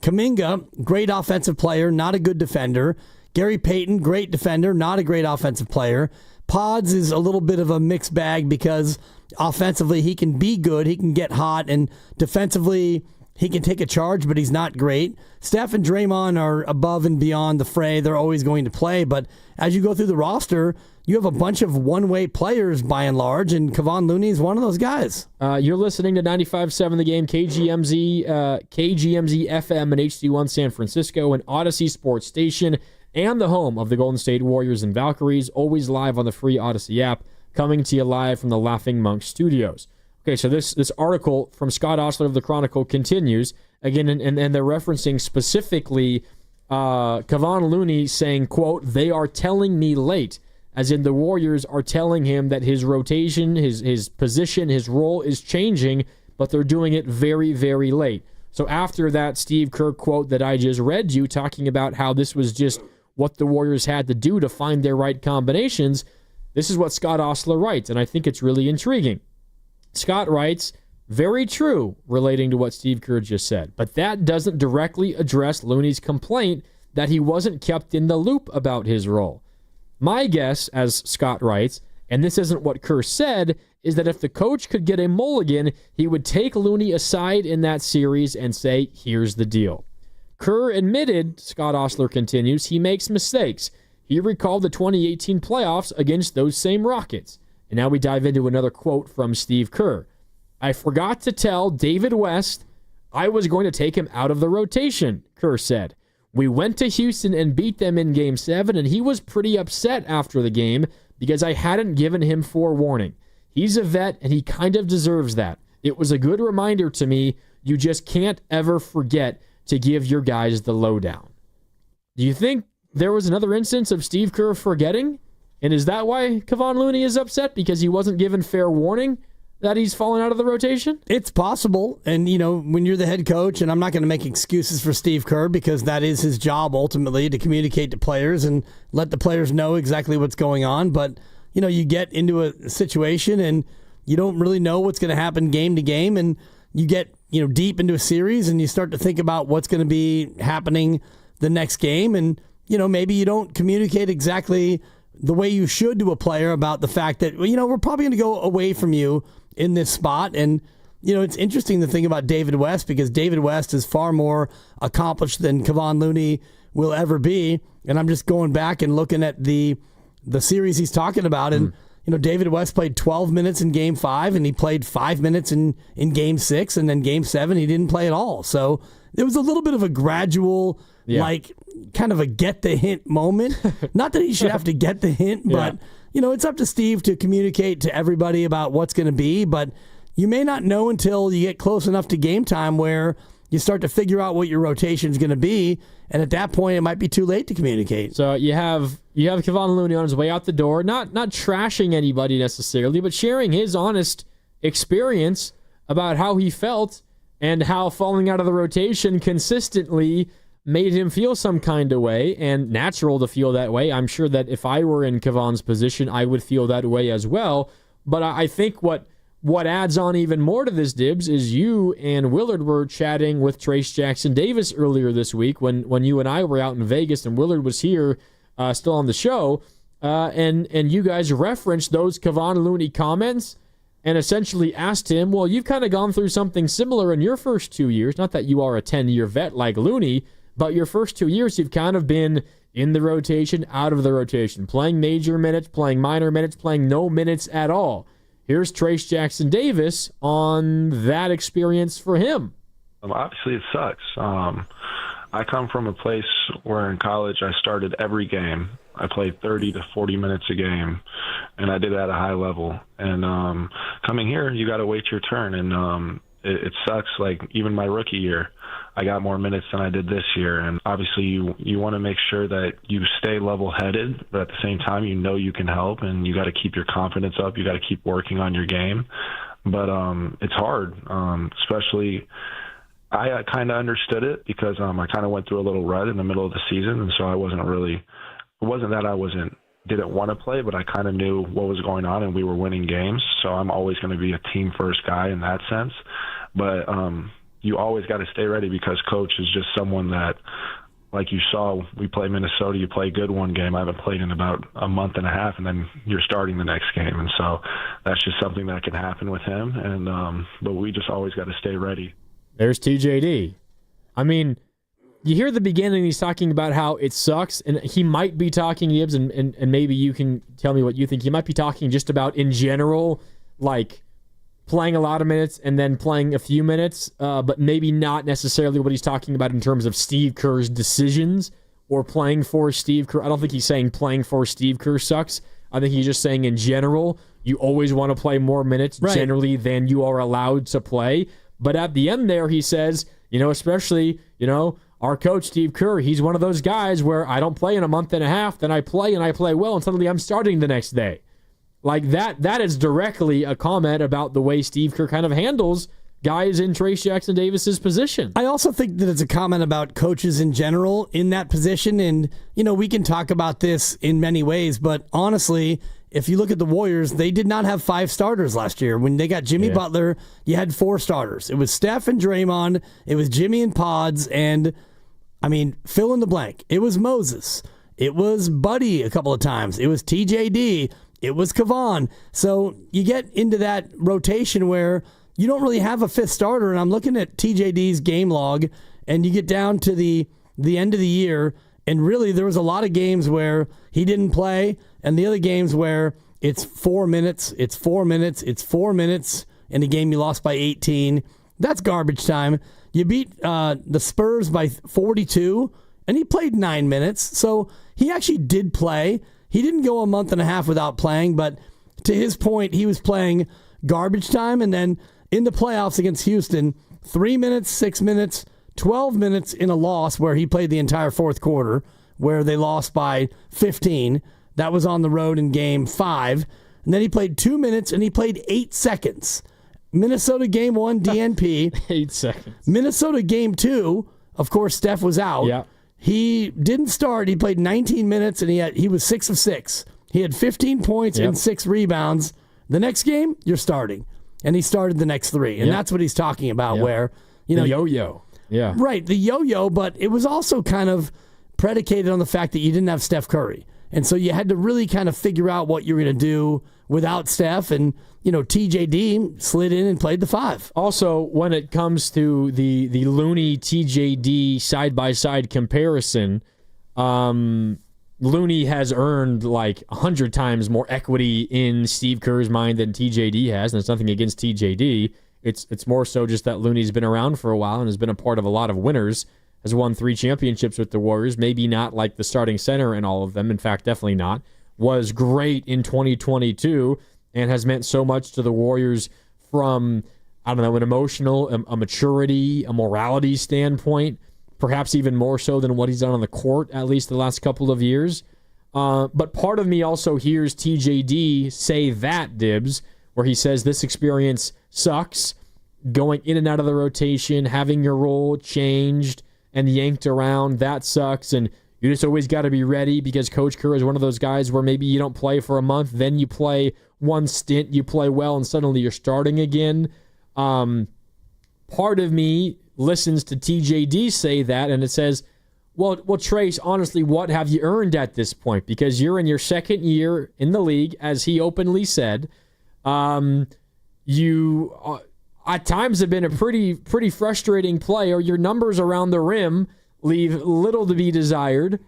[SPEAKER 1] Kuminga, great offensive player, not a good defender. Gary Payton, great defender, not a great offensive player. Pods is a little bit of a mixed bag because offensively he can be good, he can get hot, and defensively he can take a charge, but he's not great. Steph and Draymond are above and beyond the fray. They're always going to play, but as you go through the roster, you have a bunch of one-way players by and large, and Kevon Looney is one of those guys.
[SPEAKER 2] You're listening to 95.7 The Game, KGMZ FM and HD1 San Francisco, and Odyssey Sports Station, and the home of the Golden State Warriors and Valkyries, always live on the free Odyssey app, coming to you live from the Laughing Monk Studios. Okay, so this article from Scott Ostler of the Chronicle continues, again, and they're referencing specifically Kevon Looney saying, quote, they are telling me late, as in the Warriors are telling him that his rotation, his position, his role is changing, but they're doing it very, very late. So after that Steve Kerr quote that I just read you, talking about how this was just what the Warriors had to do to find their right combinations, this is what Scott Ostler writes, and I think it's really intriguing. Scott writes, very true relating to what Steve Kerr just said, but that doesn't directly address Looney's complaint that he wasn't kept in the loop about his role. My guess, as Scott writes, and this isn't what Kerr said, is that if the coach could get a mulligan, he would take Looney aside in that series and say, here's the deal. Kerr admitted, Scott Ostler continues, he makes mistakes. He recalled the 2018 playoffs against those same Rockets. And now we dive into another quote from Steve Kerr. I forgot to tell David West I was going to take him out of the rotation, Kerr said. We went to Houston and beat them in Game 7, and he was pretty upset after the game because I hadn't given him forewarning. He's a vet, and he kind of deserves that. It was a good reminder to me. You just can't ever forget to give your guys the lowdown. Do you think there was another instance of Steve Kerr forgetting? And is that why Kevon Looney is upset? Because he wasn't given fair warning that he's fallen out of the rotation?
[SPEAKER 1] It's possible. And, when you're the head coach, and I'm not going to make excuses for Steve Kerr because that is his job ultimately, to communicate to players and let the players know exactly what's going on. But, you get into a situation and you don't really know what's going to happen game to game. And you get, deep into a series and you start to think about what's going to be happening the next game. And, maybe you don't communicate exactly the way you should to a player about the fact that, we're probably going to go away from you in this spot. And, it's interesting to think about David West because David West is far more accomplished than Kevon Looney will ever be. And I'm just going back and looking at the series he's talking about. And, David West played 12 minutes in Game 5 and he played 5 minutes in Game 6. And then Game 7, he didn't play at all. So it was a little bit of a gradual, kind of a get the hint moment. Not that he should have to get the hint, but, it's up to Steve to communicate to everybody about what's going to be. But you may not know until you get close enough to game time where you start to figure out what your rotation is going to be. And at that point, it might be too late to communicate.
[SPEAKER 2] So you have Kevon Looney on his way out the door, not trashing anybody necessarily, but sharing his honest experience about how he felt and how falling out of the rotation consistently made him feel some kind of way, and natural to feel that way. I'm sure that if I were in Kevon's position, I would feel that way as well. But I think what what adds on even more to this, Dibs, is you and Willard were chatting with Trayce Jackson-Davis earlier this week when you and I were out in Vegas and Willard was here still on the show, and you guys referenced those Kevon Looney comments and essentially asked him, well, you've kind of gone through something similar in your first 2 years. Not that you are a 10-year vet like Looney, but your first 2 years you've kind of been in the rotation, out of the rotation, playing major minutes, playing minor minutes, playing no minutes at all. Here's Trayce Jackson-Davis on that experience for him.
[SPEAKER 14] Obviously, it sucks. I come from a place where in college I started every game. I played 30 to 40 minutes a game, and I did it at a high level. And coming here, you got to wait your turn, and it sucks. Like, even my rookie year, I got more minutes than I did this year. And obviously you want to make sure that you stay level-headed, but at the same time you know you can help, and you got to keep your confidence up. You got to keep working on your game. But it's hard, especially I kind of understood it because I kind of went through a little rut in the middle of the season, and so I wasn't really – it wasn't that I didn't want to play, but I kind of knew what was going on, and we were winning games. So I'm always going to be a team-first guy in that sense. But you always got to stay ready because coach is just someone that, like you saw, we play Minnesota, you play good one game. I haven't played in about a month and a half, and then you're starting the next game. And so that's just something that can happen with him. And but we just always got to stay ready.
[SPEAKER 2] There's TJD. I mean, you hear the beginning, he's talking about how it sucks, and he might be talking, Dibs, and maybe you can tell me what you think. He might be talking just about in general, like playing a lot of minutes and then playing a few minutes, but maybe not necessarily what he's talking about in terms of Steve Kerr's decisions or playing for Steve Kerr. I don't think he's saying playing for Steve Kerr sucks. I think he's just saying in general, you always want to play more minutes generally than you are allowed to play. But at the end there, he says, especially, our coach, Steve Kerr, he's one of those guys where I don't play in a month and a half, then I play and I play well, and suddenly I'm starting the next day. Like that is directly a comment about the way Steve Kerr kind of handles guys in Trayce Jackson-Davis's position.
[SPEAKER 1] I also think that it's a comment about coaches in general in that position. And, we can talk about this in many ways, but honestly, if you look at the Warriors, they did not have 5 starters last year. When they got Jimmy Butler, you had 4 starters. It was Steph and Draymond. It was Jimmy and Pods. And, fill in the blank. It was Moses. It was Buddy a couple of times. It was TJD. It was Kevon. So you get into that rotation where you don't really have a 5th starter. And I'm looking at TJD's game log, and you get down to the end of the year, and really there was a lot of games where he didn't play, and the other games where it's 4 minutes, it's 4 minutes, it's 4 minutes, in a game you lost by 18. That's garbage time. You beat the Spurs by 42, and he played 9 minutes. So he actually did play. He didn't go a month and a half without playing, but to his point, he was playing garbage time. And then in the playoffs against Houston, 3 minutes, 6 minutes, 12 minutes in a loss where he played the entire fourth quarter, where they lost by 15. That was on the road in game 5. And then he played 2 minutes, and he played 8 seconds. Minnesota game 1, DNP.
[SPEAKER 2] 8 seconds.
[SPEAKER 1] Minnesota game 2, of course, Steph was out.
[SPEAKER 2] Yeah.
[SPEAKER 1] He didn't start. He played 19 minutes, and he was 6 of 6. He had 15 points and 6 rebounds. The next game, you're starting. And he started the next 3. And that's what he's talking about, where,
[SPEAKER 2] the yo-yo. Yeah.
[SPEAKER 1] Right, the yo-yo, but it was also kind of predicated on the fact that you didn't have Steph Curry. And so you had to really kind of figure out what you're going to do without Steph. And, TJD slid in and played the 5.
[SPEAKER 2] Also, when it comes to the Looney TJD side-by-side comparison, Looney has earned like 100 times more equity in Steve Kerr's mind than TJD has, and it's nothing against TJD. It's more so just that Looney's been around for a while and has been a part of a lot of winners, has won 3 championships with the Warriors, maybe not like the starting center in all of them, in fact, definitely not, was great in 2022 and has meant so much to the Warriors from, an emotional, a maturity, a morality standpoint, perhaps even more so than what he's done on the court, at least the last couple of years. But part of me also hears TJD say that, Dibs, where he says this experience sucks, going in and out of the rotation, having your role changed and yanked around, that sucks. And You just always got to be ready because Coach Kerr is one of those guys where maybe you don't play for a month, then you play one stint, you play well, and suddenly you're starting again. Part of me listens to TJD say that, and it says, well, Trace, honestly, what have you earned at this point? Because you're in your second year in the league, as he openly said. You at times have been a pretty frustrating player. Your numbers around the rim leave little to be desired.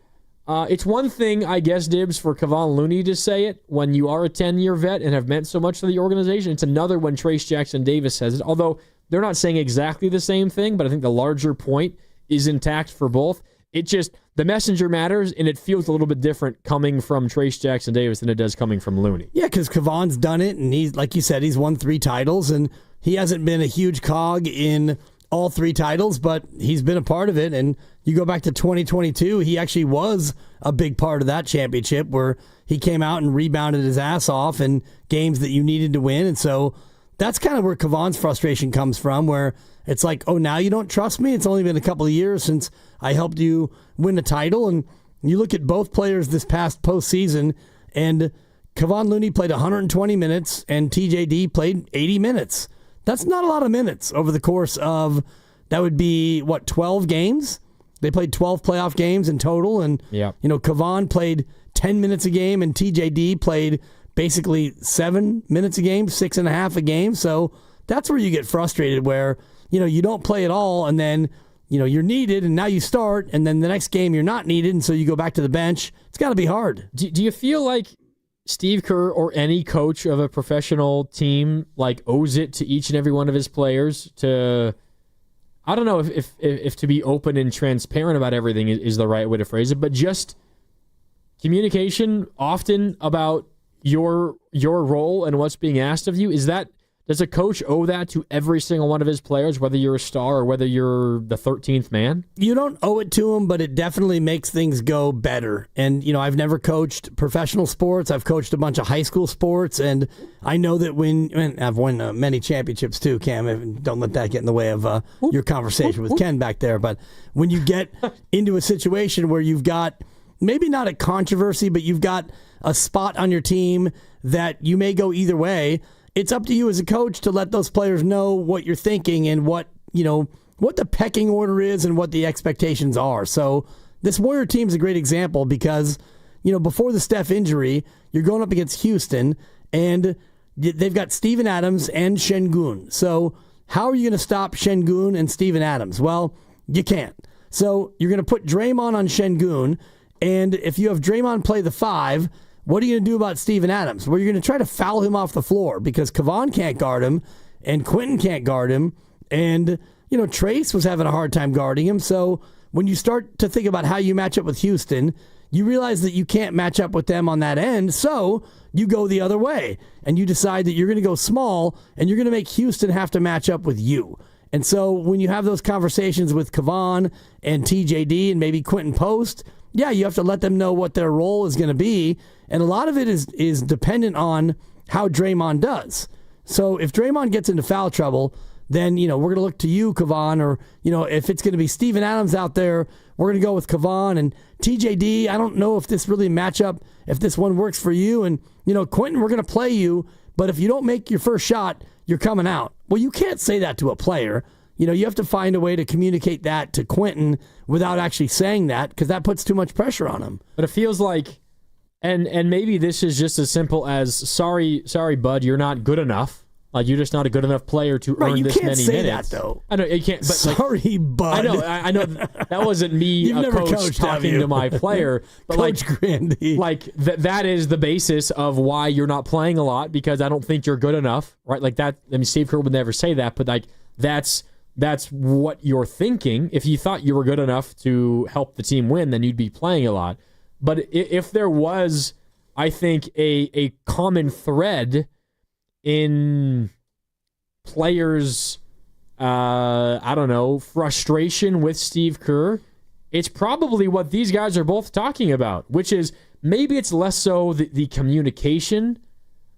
[SPEAKER 2] It's one thing, I guess, Dibs, for Kevon Looney to say it when you are a 10-year vet and have meant so much to the organization. It's another when Trace Jackson Davis says it, although they're not saying exactly the same thing, but I think the larger point is intact for both. It just, the messenger matters, and it feels a little bit different coming from Trace Jackson Davis than it does coming from Looney.
[SPEAKER 1] Yeah, because Kevon's done it, and he's, like you said, he's won 3 titles, and he hasn't been a huge cog in all 3 titles, but he's been a part of it. And you go back to 2022, he actually was a big part of that championship where he came out and rebounded his ass off in games that you needed to win. And so that's kind of where Kevon's frustration comes from, where it's like, oh, now you don't trust me? It's only been a couple of years since I helped you win a title. And you look at both players this past postseason, and Kevon Looney played 120 minutes and TJD played 80 minutes. That's not a lot of minutes over the course of, that would be, 12 games? They played 12 playoff games in total. And, Kevon played 10 minutes a game and TJD played basically 7 minutes a game, 6.5 a game. So that's where you get frustrated, where, you don't play at all, and then, you're needed, and now you start, and then the next game you're not needed, and so you go back to the bench. It's got to be hard.
[SPEAKER 2] Do you feel like Steve Kerr or any coach of a professional team owes it to each and every one of his players to, I don't know if to be open and transparent about everything is the right way to phrase it, but just communication often about your role and what's being asked of you? Does a coach owe that to every single one of his players, whether you're a star or whether you're the 13th man?
[SPEAKER 1] You don't owe it to him, but it definitely makes things go better. And, I've never coached professional sports. I've coached a bunch of high school sports, and I know that and I've won many championships too, Cam. Don't let that get in the way of your conversation with Ken back there. But when you get into a situation where you've got, maybe not a controversy, but you've got a spot on your team that you may go either way, it's up to you as a coach to let those players know what you're thinking and what the pecking order is and what the expectations are. So this Warrior team is a great example because, before the Steph injury, you're going up against Houston, and they've got Steven Adams and Şengün. So how are you going to stop Şengün and Steven Adams? Well, you can't. So you're going to put Draymond on Şengün, and if you have Draymond play the 5, what are you going to do about Steven Adams? Well, you're going to try to foul him off the floor because Kevon can't guard him and Quentin can't guard him. And, Trace was having a hard time guarding him. So when you start to think about how you match up with Houston, you realize that you can't match up with them on that end. So you go the other way and you decide that you're going to go small and you're going to make Houston have to match up with you. And so when you have those conversations with Kevon and TJD and maybe Quentin Post, yeah, you have to let them know what their role is going to be. And a lot of it is dependent on how Draymond does. So if Draymond gets into foul trouble, then, we're going to look to you, Kevon, or, if it's going to be Steven Adams out there, we're going to go with Kevon. And TJD, I don't know if this really matchup, if this one works for you. And, Quentin, we're going to play you, but if you don't make your first shot, you're coming out. Well, you can't say that to a player. You have to find a way to communicate that to Quentin without actually saying that, because that puts too much pressure on him.
[SPEAKER 2] But it feels like, and maybe this is just as simple as, sorry, bud, you're not good enough. Like, you're just not a good enough player to earn this many minutes. You can't say that, though. I know, you can't. But
[SPEAKER 1] sorry, bud.
[SPEAKER 2] I know that wasn't me, a coach, talking to my player. But
[SPEAKER 1] Coach Grandy.
[SPEAKER 2] That is the basis of why you're not playing a lot, because I don't think you're good enough, right? Like that. I mean, Steve Kerr would never say that, but that's what you're thinking. If you thought you were good enough to help the team win, then you'd be playing a lot. But if there was, I think, a common thread in players' frustration with Steve Kerr, it's probably what these guys are both talking about, which is maybe it's less so the communication,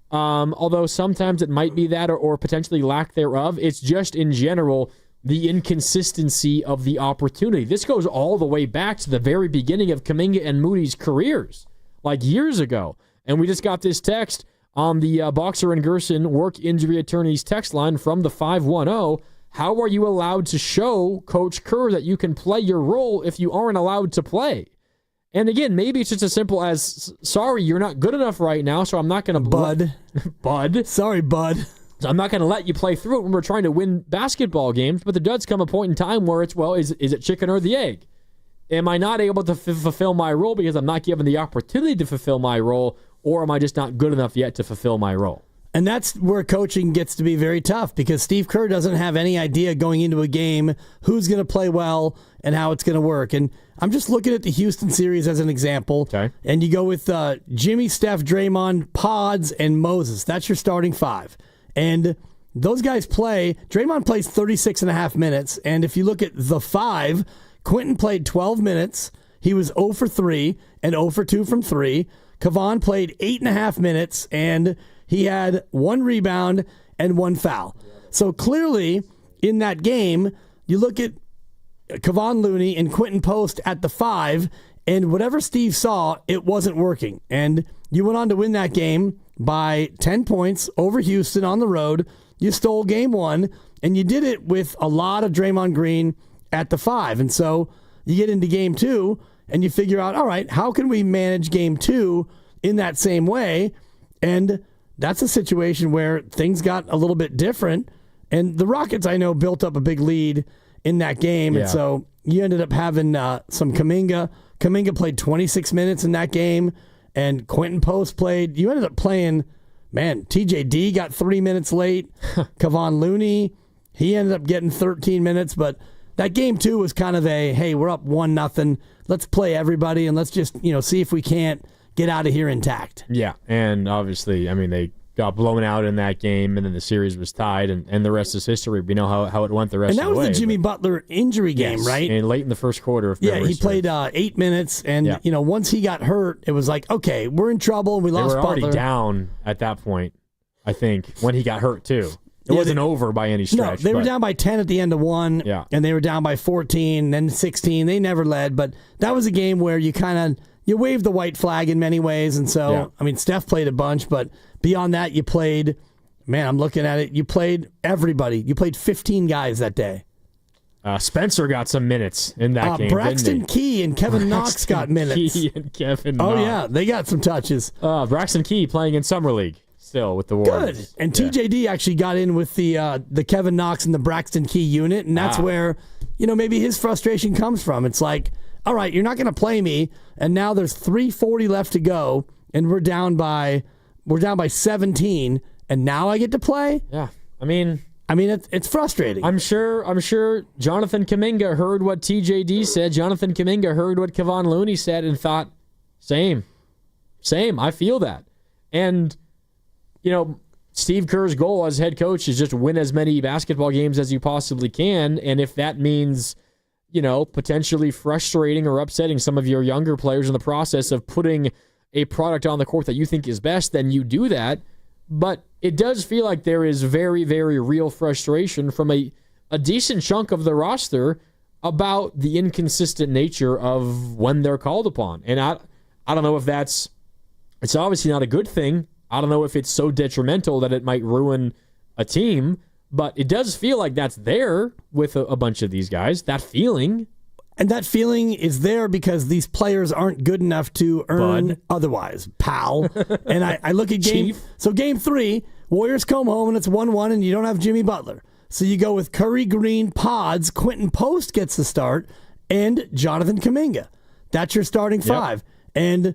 [SPEAKER 2] although sometimes it might be that or potentially lack thereof. It's just in general, the inconsistency of the opportunity. This goes all the way back to the very beginning of Kuminga and Moody's careers, like years ago. And we just got this text on the Boxer and Gerson work injury attorneys text line from the 510. How are you allowed to show Coach Kerr that you can play your role if you aren't allowed to play? And again, maybe it's just as simple as, sorry, you're not good enough right now, so I'm not going to... Bud.
[SPEAKER 1] Sorry, bud.
[SPEAKER 2] So I'm not going to let you play through it when we're trying to win basketball games, but there does come a point in time where it's, well, is it chicken or the egg? Am I not able to fulfill my role because I'm not given the opportunity to fulfill my role, or am I just not good enough yet to fulfill my role?
[SPEAKER 1] And that's where coaching gets to be very tough because Steve Kerr doesn't have any idea going into a game who's going to play well and how it's going to work. And I'm just looking at the Houston series as an example.
[SPEAKER 2] Okay.
[SPEAKER 1] And you go with Jimmy, Steph, Draymond, Pods, and Moses. That's your starting five. And those guys play. Draymond plays 36 and a half minutes. And if you look at the five, Quentin played 12 minutes. He was 0 for 3 and 0 for 2 from 3. Kevon played 8.5 minutes, and he had 1 rebound and 1 foul. So clearly, in that game, you look at Kevon Looney and Quentin Post at the 5, and whatever Steve saw, it wasn't working. And you went on to win that game by 10 points over Houston on the road. You stole game 1, and you did it with a lot of Draymond Green at the 5. And so you get into game 2, and you figure out, all right, how can we manage game 2 in that same way? And that's a situation where things got a little bit different. And the Rockets, I know, built up a big lead in that game. And so you ended up having some Kuminga. Kuminga played 26 minutes in that game. And Quentin Post played. You ended up playing, man, TJD got 3 minutes late. Kevon Looney, he ended up getting 13 minutes. But that game 2 was kind of a, hey, we're up 1-0. Let's play everybody and let's just, see if we can't get out of here intact.
[SPEAKER 2] Yeah, and obviously, I mean, they got blown out in that game, and then the series was tied, and the rest is history. We know how it went the rest of the way.
[SPEAKER 1] And that was the Jimmy Butler injury game, right?
[SPEAKER 2] And late in the first quarter.
[SPEAKER 1] He played 8 minutes, and once he got hurt, it was like, okay, we're in trouble. We lost Butler.
[SPEAKER 2] They were already down at that point, I think, when he got hurt, too. It wasn't over by any stretch.
[SPEAKER 1] No, they were down by 10 at the end of 1, and they were down by 14, then 16. They never led, but that was a game where you kind of... You waved the white flag in many ways, and so, I mean, Steph played a bunch, but beyond that, you played, man, I'm looking at it, you played everybody. You played 15 guys that day.
[SPEAKER 2] Spencer got some minutes in that game,
[SPEAKER 1] Braxton Key and Kevin Knox got minutes.
[SPEAKER 2] Key and Kevin Knox.
[SPEAKER 1] Oh, yeah, they got some touches.
[SPEAKER 2] Braxton Key playing in Summer League still with the Warriors.
[SPEAKER 1] Good. And TJD actually got in with the Kevin Knox and the Braxton Key unit, and that's where, maybe his frustration comes from. It's like, all right, you're not going to play me, and now there's 3:40 left to go, and we're down by 17, and now I get to play?
[SPEAKER 2] Yeah. I mean
[SPEAKER 1] it's frustrating.
[SPEAKER 2] I'm sure Jonathan Kuminga heard what TJD said. Jonathan Kuminga heard what Kevon Looney said and thought, same. I feel that. And Steve Kerr's goal as head coach is just win as many basketball games as you possibly can, and if that means potentially frustrating or upsetting some of your younger players in the process of putting a product on the court that you think is best, then you do that. But it does feel like there is very, very real frustration from a decent chunk of the roster about the inconsistent nature of when they're called upon. And I don't know if it's obviously not a good thing. I don't know if it's so detrimental that it might ruin a team. But it does feel like that's there with a bunch of these guys, that feeling.
[SPEAKER 1] And that feeling is there because these players aren't good enough to earn otherwise, pal. And I look at game 3, Warriors come home and it's 1-1 and you don't have Jimmy Butler. So you go with Curry, Green, Pods, Quentin Post gets the start, and Jonathan Kuminga. That's your starting 5. And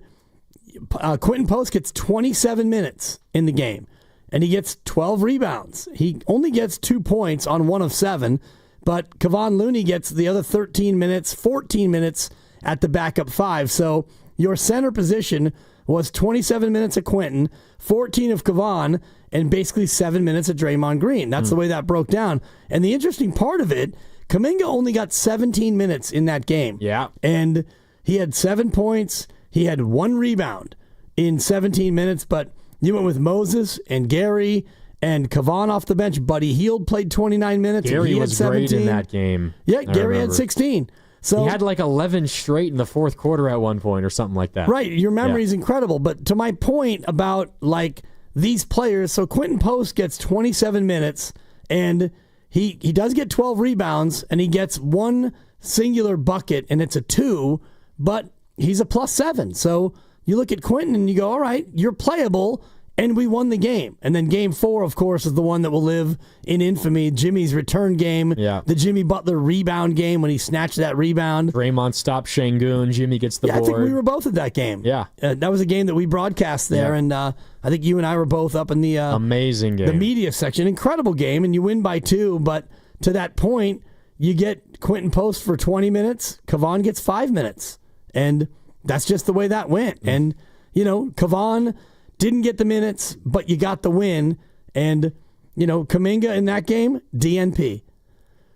[SPEAKER 1] Quentin Post gets 27 minutes in the game. And he gets 12 rebounds. He only gets 2 points on 1 of 7, but Kevon Looney gets the other 13 minutes, 14 minutes at the backup 5. So your center position was 27 minutes of Quentin, 14 of Kevon, and basically 7 minutes of Draymond Green. That's the way that broke down. And the interesting part of it, Kuminga only got 17 minutes in that game.
[SPEAKER 2] Yeah.
[SPEAKER 1] And he had 7 points. He had 1 rebound in 17 minutes, but you went with Moses and Gary And Kevon off the bench. Buddy Hield played 29 minutes.
[SPEAKER 2] Gary
[SPEAKER 1] and he
[SPEAKER 2] was
[SPEAKER 1] had 17.
[SPEAKER 2] great in that game.
[SPEAKER 1] Yeah, Gary had 16. So
[SPEAKER 2] he had like 11 straight in the fourth quarter at one point or something like that.
[SPEAKER 1] Right. Your memory is incredible. But to my point about like these players, so Quentin Post gets 27 minutes and he does get 12 rebounds and he gets one singular bucket and it's a 2, but he's a +7. So you look at Quentin and you go, all right, you're playable. And we won the game. And then game 4, of course, is the one that will live in infamy. Jimmy's return game.
[SPEAKER 2] Yeah.
[SPEAKER 1] The Jimmy Butler rebound game when he snatched that rebound.
[SPEAKER 2] Draymond stopped Şengün. Jimmy gets the board.
[SPEAKER 1] I think we were both at that game.
[SPEAKER 2] Yeah.
[SPEAKER 1] That was a game that we broadcast there. Yeah. And I think you and I were both up in the
[SPEAKER 2] amazing game.
[SPEAKER 1] The media section. Incredible game. And you win by 2. But to that point, you get Quentin Post for 20 minutes. Kevon gets 5 minutes. And that's just the way that went. And, Kevon didn't get the minutes, but you got the win. And, Kuminga in that game, DNP.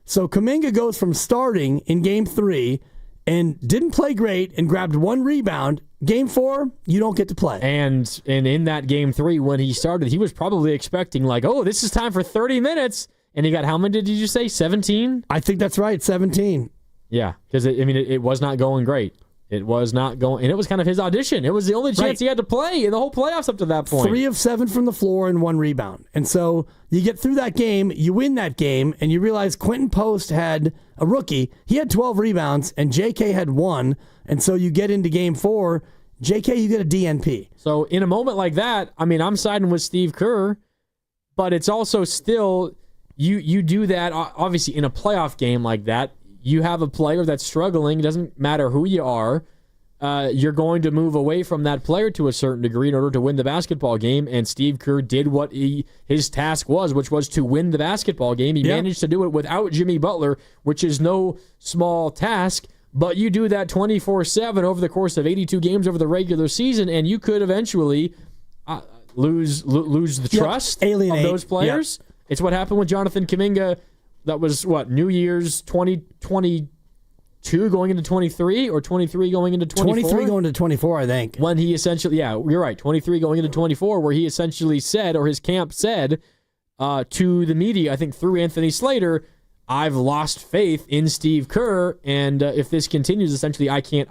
[SPEAKER 1] So Kuminga goes from starting in game 3 and didn't play great and grabbed 1 rebound. Game 4, you don't get to play.
[SPEAKER 2] And in that game 3, when he started, he was probably expecting like, oh, this is time for 30 minutes. And he got how many did you say, 17?
[SPEAKER 1] I think that's right, 17.
[SPEAKER 2] Yeah, because, it was not going great. It was not going, and it was kind of his audition. It was the only chance he had to play in the whole playoffs up to that point.
[SPEAKER 1] 3 of 7 from the floor and 1 rebound. And so you get through that game, you win that game, and you realize Quentin Post had a rookie. He had 12 rebounds, and JK had 1. And so you get into game 4, JK, you get a DNP.
[SPEAKER 2] So in a moment like that, I'm siding with Steve Kerr, but it's also still, you do that, obviously, in a playoff game like that. You have a player that's struggling. It doesn't matter who you are. You're going to move away from that player to a certain degree in order to win the basketball game. And Steve Kerr did what his task was, which was to win the basketball game. He managed to do it without Jimmy Butler, which is no small task. But you do that 24/7 over the course of 82 games over the regular season, and you could eventually lose the trust of those players. Yep. It's what happened with Jonathan Kuminga. That was, New Year's 2022 going into 23 or 23 going into 24?
[SPEAKER 1] 23 going into 24, I think.
[SPEAKER 2] When he essentially, you're right, 23 going into 24, where he essentially said, or his camp said to the media, I think through Anthony Slater, I've lost faith in Steve Kerr, and if this continues, essentially, I can't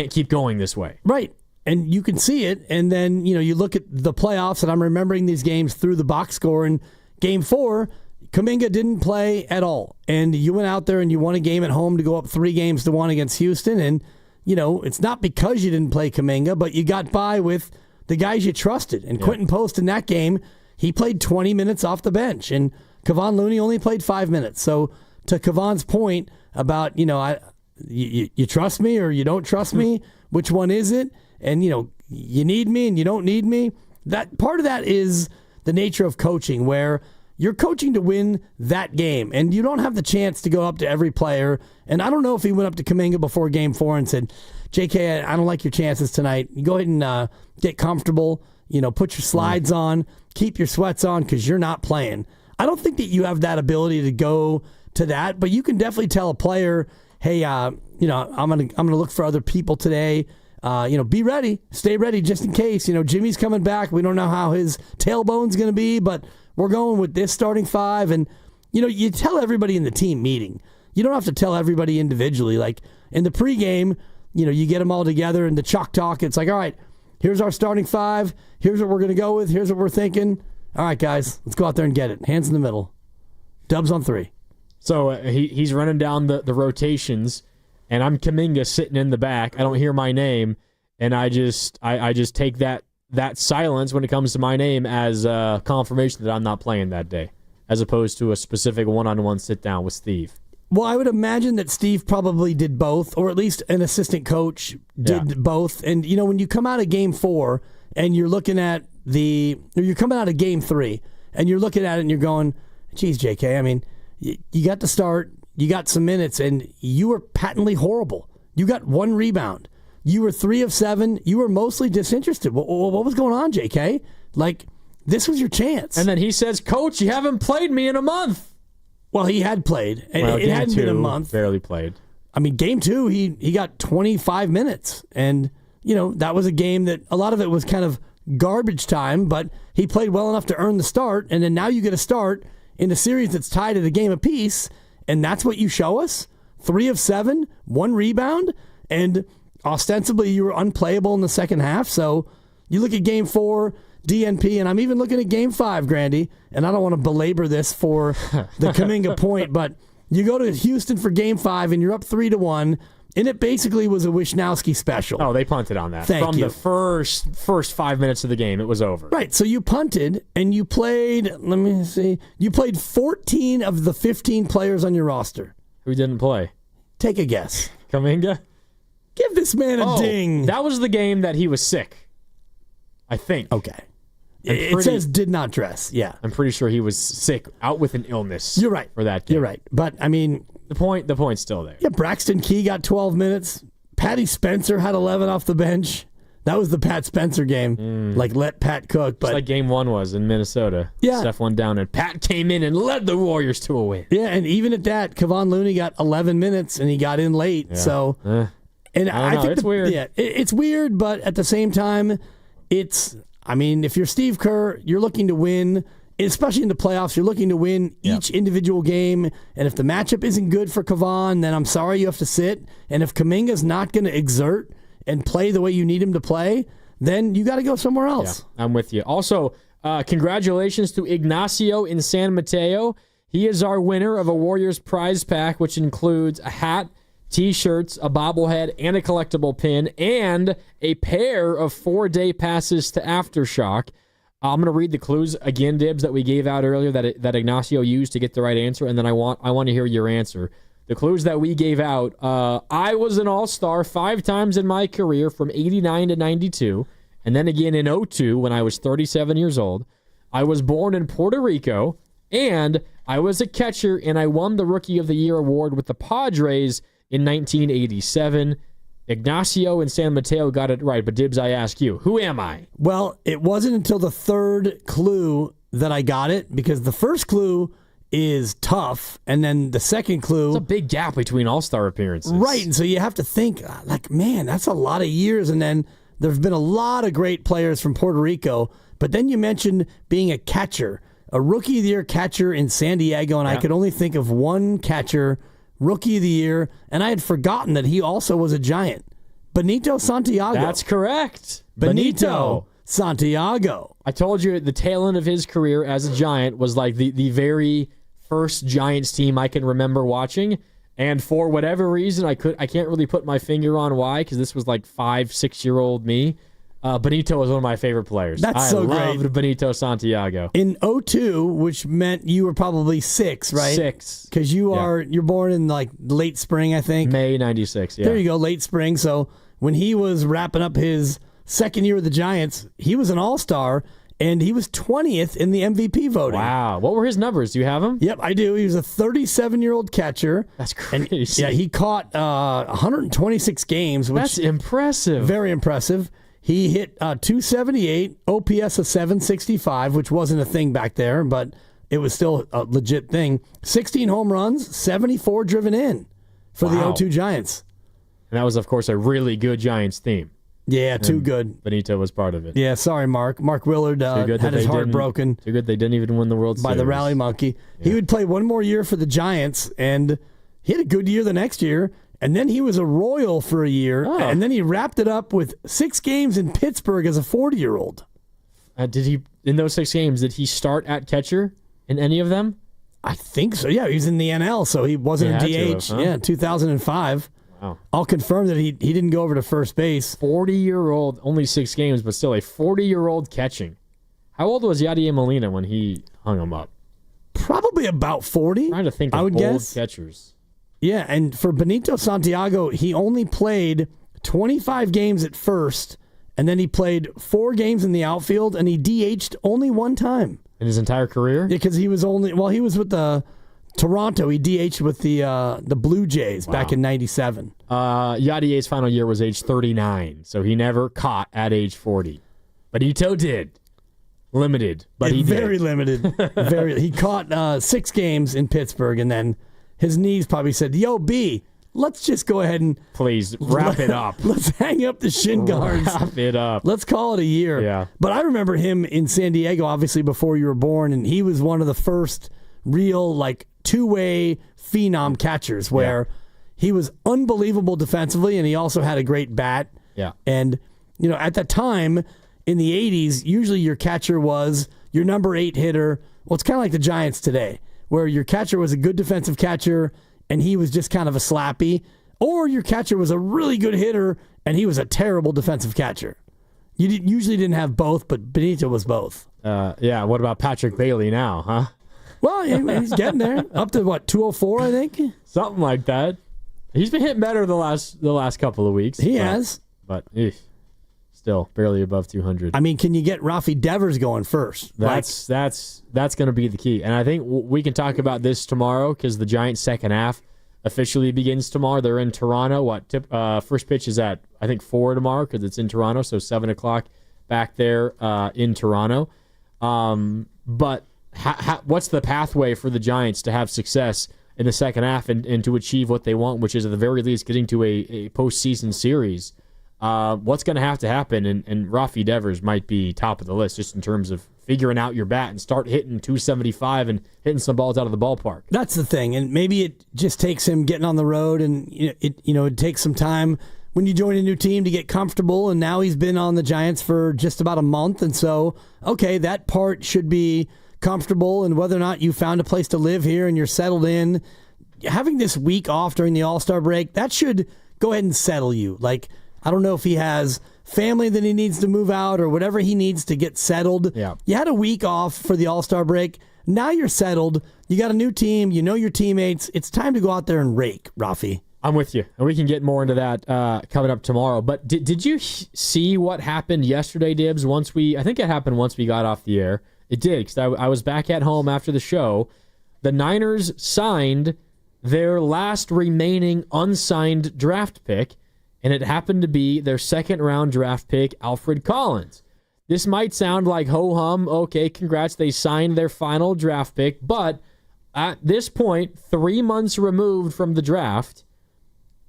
[SPEAKER 2] keep going this way.
[SPEAKER 1] Right. And you can see it, and then, you look at the playoffs, and I'm remembering these games through the box score, and game 4, Kuminga didn't play at all, and you went out there and you won a game at home to go up 3-1 against Houston, and, it's not because you didn't play Kuminga, but you got by with the guys you trusted, and Quentin Post in that game, he played 20 minutes off the bench, and Kevon Looney only played 5 minutes. So to Kevon's point about, you trust me or you don't trust me, which one is it? And, you need me and you don't need me. That part of that is the nature of coaching, where you're coaching to win that game, and you don't have the chance to go up to every player. And I don't know if he went up to Kuminga before game 4 and said, JK, I don't like your chances tonight. You go ahead and get comfortable, put your slides on, keep your sweats on, because you're not playing. I don't think that you have that ability to go to that, but you can definitely tell a player, hey, I'm gonna look for other people today. Be ready, stay ready just in case. Jimmy's coming back. We don't know how his tailbone's going to be, but we're going with this starting 5. And, you tell everybody in the team meeting. You don't have to tell everybody individually. Like in the pregame, you get them all together in the chalk talk. It's like, all right, here's our starting 5. Here's what we're going to go with. Here's what we're thinking. All right, guys, let's go out there and get it. Hands in the middle. Dubs on 3.
[SPEAKER 2] So he's running down the rotations, and I'm Kuminga sitting in the back. I don't hear my name, and I just take that silence when it comes to my name as confirmation that I'm not playing that day, as opposed to a specific one-on-one sit-down with Steve.
[SPEAKER 1] Well, I would imagine that Steve probably did both, or at least an assistant coach did both. And, when you come out of game 4 and you're looking at you're coming out of game 3 and you're looking at it and you're going, geez, JK, you got to start, you got some minutes, and you were patently horrible. You got 1 rebound. You were 3 of 7. You were mostly disinterested. What was going on, JK? Like, this was your chance.
[SPEAKER 2] And then he says, Coach, you haven't played me in a month.
[SPEAKER 1] Well, he had played. It hadn't been a month.
[SPEAKER 2] Barely played.
[SPEAKER 1] Game 2, he got 25 minutes. And, that was a game that a lot of it was kind of garbage time, but he played well enough to earn the start, and then now you get a start in a series that's tied at a game apiece, and that's what you show us? 3 of 7, 1 rebound, and ostensibly you were unplayable in the second half. So you look at Game 4, DNP, and I'm even looking at Game 5, Grandy, and I don't want to belabor this for the Kuminga point, but you go to Houston for Game 5, and you're up 3-1, and it basically was a Wisnowski special.
[SPEAKER 2] Oh, they punted on that.
[SPEAKER 1] Thank
[SPEAKER 2] From
[SPEAKER 1] you.
[SPEAKER 2] the first 5 minutes of the game, it was over.
[SPEAKER 1] Right, so you punted, and you played, let me see, you played 14 of the 15 players on your roster.
[SPEAKER 2] Who didn't play?
[SPEAKER 1] Take a guess.
[SPEAKER 2] Kuminga?
[SPEAKER 1] Give this man a ding.
[SPEAKER 2] That was the game that he was sick, I think.
[SPEAKER 1] Okay. It says did not dress, yeah.
[SPEAKER 2] I'm pretty sure he was sick, out with an illness.
[SPEAKER 1] You're right.
[SPEAKER 2] For that game.
[SPEAKER 1] You're right. But, I mean...
[SPEAKER 2] The point's still there.
[SPEAKER 1] Yeah, Braxton Key got 12 minutes. Patty Spencer had 11 off the bench. That was the Pat Spencer game. Like, let Pat cook. But
[SPEAKER 2] just like Game 1 was in Minnesota.
[SPEAKER 1] Yeah.
[SPEAKER 2] Steph went down, and Pat came in and led the Warriors to a win.
[SPEAKER 1] Yeah, and even at that, Kevon Looney got 11 minutes, and he got in late.
[SPEAKER 2] Yeah.
[SPEAKER 1] So, and I think
[SPEAKER 2] it's weird.
[SPEAKER 1] Yeah, it's weird, but at the same time, it's... I mean, if you're Steve Kerr, you're looking to win, especially in the playoffs. You're looking to win each individual game. And if the matchup isn't good for Kevon, then I'm sorry you have to sit. And if Kuminga's not going to exert and play the way you need him to play, then you got to go somewhere else.
[SPEAKER 2] Yeah, I'm with you. Also, congratulations to Ignacio in San Mateo. He is our winner of a Warriors prize pack, which includes a hat, T-shirts, a bobblehead, and a collectible pin, and a pair of 4-day passes to Aftershock. I'm going to read the clues again, Dibs, that we gave out earlier that Ignacio used to get the right answer, and then I want to hear your answer. The clues that we gave out, I was an all-star 5 times in my career from 89 to 92, and then again in 02 when I was 37 years old. I was born in Puerto Rico, and I was a catcher, and I won the Rookie of the Year award with the Padres in 1987. Ignacio and San Mateo got it right, but Dibs, I ask you, who am I?
[SPEAKER 1] Well, it wasn't until the third clue that I got it, because the first clue is tough, and then the second clue...
[SPEAKER 2] It's a big gap between all-star appearances.
[SPEAKER 1] Right, and so you have to think, like, man, that's a lot of years, and then there's been a lot of great players from Puerto Rico, but then you mentioned being a catcher, a Rookie of the Year catcher in San Diego, and I could only think of one catcher... Rookie of the Year, and I had forgotten that he also was a Giant. Benito Santiago.
[SPEAKER 2] That's correct.
[SPEAKER 1] Benito Santiago.
[SPEAKER 2] I told you the tail end of his career as a Giant was like the very first Giants team I can remember watching, and for whatever reason, I can't really put my finger on why, because this was like 5-6-year-old me. Benito was one of my favorite players.
[SPEAKER 1] That's so great.
[SPEAKER 2] I loved Benito Santiago.
[SPEAKER 1] In 02, which meant you were probably 6, right?
[SPEAKER 2] 6.
[SPEAKER 1] Because you're born in like late spring, I think.
[SPEAKER 2] May 96, yeah.
[SPEAKER 1] There you go, late spring. So when he was wrapping up his second year with the Giants, he was an all-star, and he was 20th in the MVP voting.
[SPEAKER 2] Wow. What were his numbers? Do you have them?
[SPEAKER 1] Yep, I do. He was a 37-year-old catcher.
[SPEAKER 2] That's crazy.
[SPEAKER 1] And, he caught 126 games. Which
[SPEAKER 2] That's impressive.
[SPEAKER 1] Very impressive. He hit 278, OPS of 765, which wasn't a thing back there, but it was still a legit thing. 16 home runs, 74 driven in for the 02 Giants.
[SPEAKER 2] And that was, of course, a really good Giants team.
[SPEAKER 1] Yeah, too good.
[SPEAKER 2] Benito was part of it.
[SPEAKER 1] Yeah, sorry, Mark. Mark Willard had his heart broken.
[SPEAKER 2] Too good they didn't even win the World Series.
[SPEAKER 1] By the Rally Monkey. Yeah. He would play one more year for the Giants, and he had a good year the next year. And then he was a Royal for a year, and then he wrapped it up with 6 games in Pittsburgh as a 40-year-old.
[SPEAKER 2] Did he, in those 6 games, did he start at catcher in any of them?
[SPEAKER 1] I think so. Yeah, he was in the NL, so he wasn't a DH. Yeah, 2005.
[SPEAKER 2] Wow.
[SPEAKER 1] I'll confirm that he didn't go over to first base.
[SPEAKER 2] 40-year-old, only 6 games, but still a 40-year-old catching. How old was Yadier Molina when he hung him up?
[SPEAKER 1] Probably about 40.
[SPEAKER 2] I'm trying to think of old catchers.
[SPEAKER 1] Yeah, and for Benito Santiago, he only played 25 games at first, and then he played 4 games in the outfield, and he DH'd only 1 time.
[SPEAKER 2] In his entire career?
[SPEAKER 1] Yeah, because he was with the Toronto. He DH'd with the Blue Jays back in 97.
[SPEAKER 2] Yadier's final year was age 39, so he never caught at age 40. Benito did. Limited, but he did.
[SPEAKER 1] Very limited. He caught 6 games in Pittsburgh, and then his knees probably said, "Yo, B, let's just go ahead and
[SPEAKER 2] please wrap it up.
[SPEAKER 1] Let's hang up the shin guards.
[SPEAKER 2] Wrap it up.
[SPEAKER 1] Let's call it a year.
[SPEAKER 2] Yeah.
[SPEAKER 1] But I remember him in San Diego, obviously before you were born, and he was one of the first real like two-way phenom catchers where he was unbelievable defensively, and he also had a great bat.
[SPEAKER 2] Yeah.
[SPEAKER 1] And at that time in the 80s, usually your catcher was your number 8 hitter. Well, it's kind of like the Giants today, where your catcher was a good defensive catcher and he was just kind of a slappy, or your catcher was a really good hitter and he was a terrible defensive catcher. You usually didn't have both, but Benito was both.
[SPEAKER 2] What about Patrick Bailey now, huh?
[SPEAKER 1] Well, he's getting there. Up to, 204, I think?
[SPEAKER 2] Something like that. He's been hitting better the last couple of weeks.
[SPEAKER 1] He has.
[SPEAKER 2] But still barely above 200.
[SPEAKER 1] I mean, can you get Rafi Devers going first?
[SPEAKER 2] That's going to be the key. And I think we can talk about this tomorrow because the Giants' second half officially begins tomorrow. They're in Toronto. First pitch is at, I think, 4 tomorrow because it's in Toronto, so 7 o'clock back there in Toronto. But what's the pathway for the Giants to have success in the second half and to achieve what they want, which is at the very least getting to a postseason series? What's going to have to happen? And Rafi Devers might be top of the list just in terms of figuring out your bat and start hitting 275 and hitting some balls out of the ballpark.
[SPEAKER 1] That's the thing, and maybe it just takes him getting on the road, and it takes some time when you join a new team to get comfortable. And now he's been on the Giants for just about a month, and so that part should be comfortable. And whether or not you found a place to live here and you're settled in, having this week off during the All-Star break, that should go ahead and settle you. Like, I don't know if he has family that he needs to move out or whatever he needs to get settled.
[SPEAKER 2] Yeah.
[SPEAKER 1] You had a week off for the All-Star break. Now you're settled. You got a new team. You know your teammates. It's time to go out there and rake, Rafi.
[SPEAKER 2] I'm with you. And we can get more into that coming up tomorrow. But did you see what happened yesterday, Dibs? I think it happened once we got off the air. It did, because I was back at home after the show. The Niners signed their last remaining unsigned draft pick, and it happened to be their second-round draft pick, Alfred Collins. This might sound like ho-hum. Okay, congrats, they signed their final draft pick. But at this point, 3 months removed from the draft,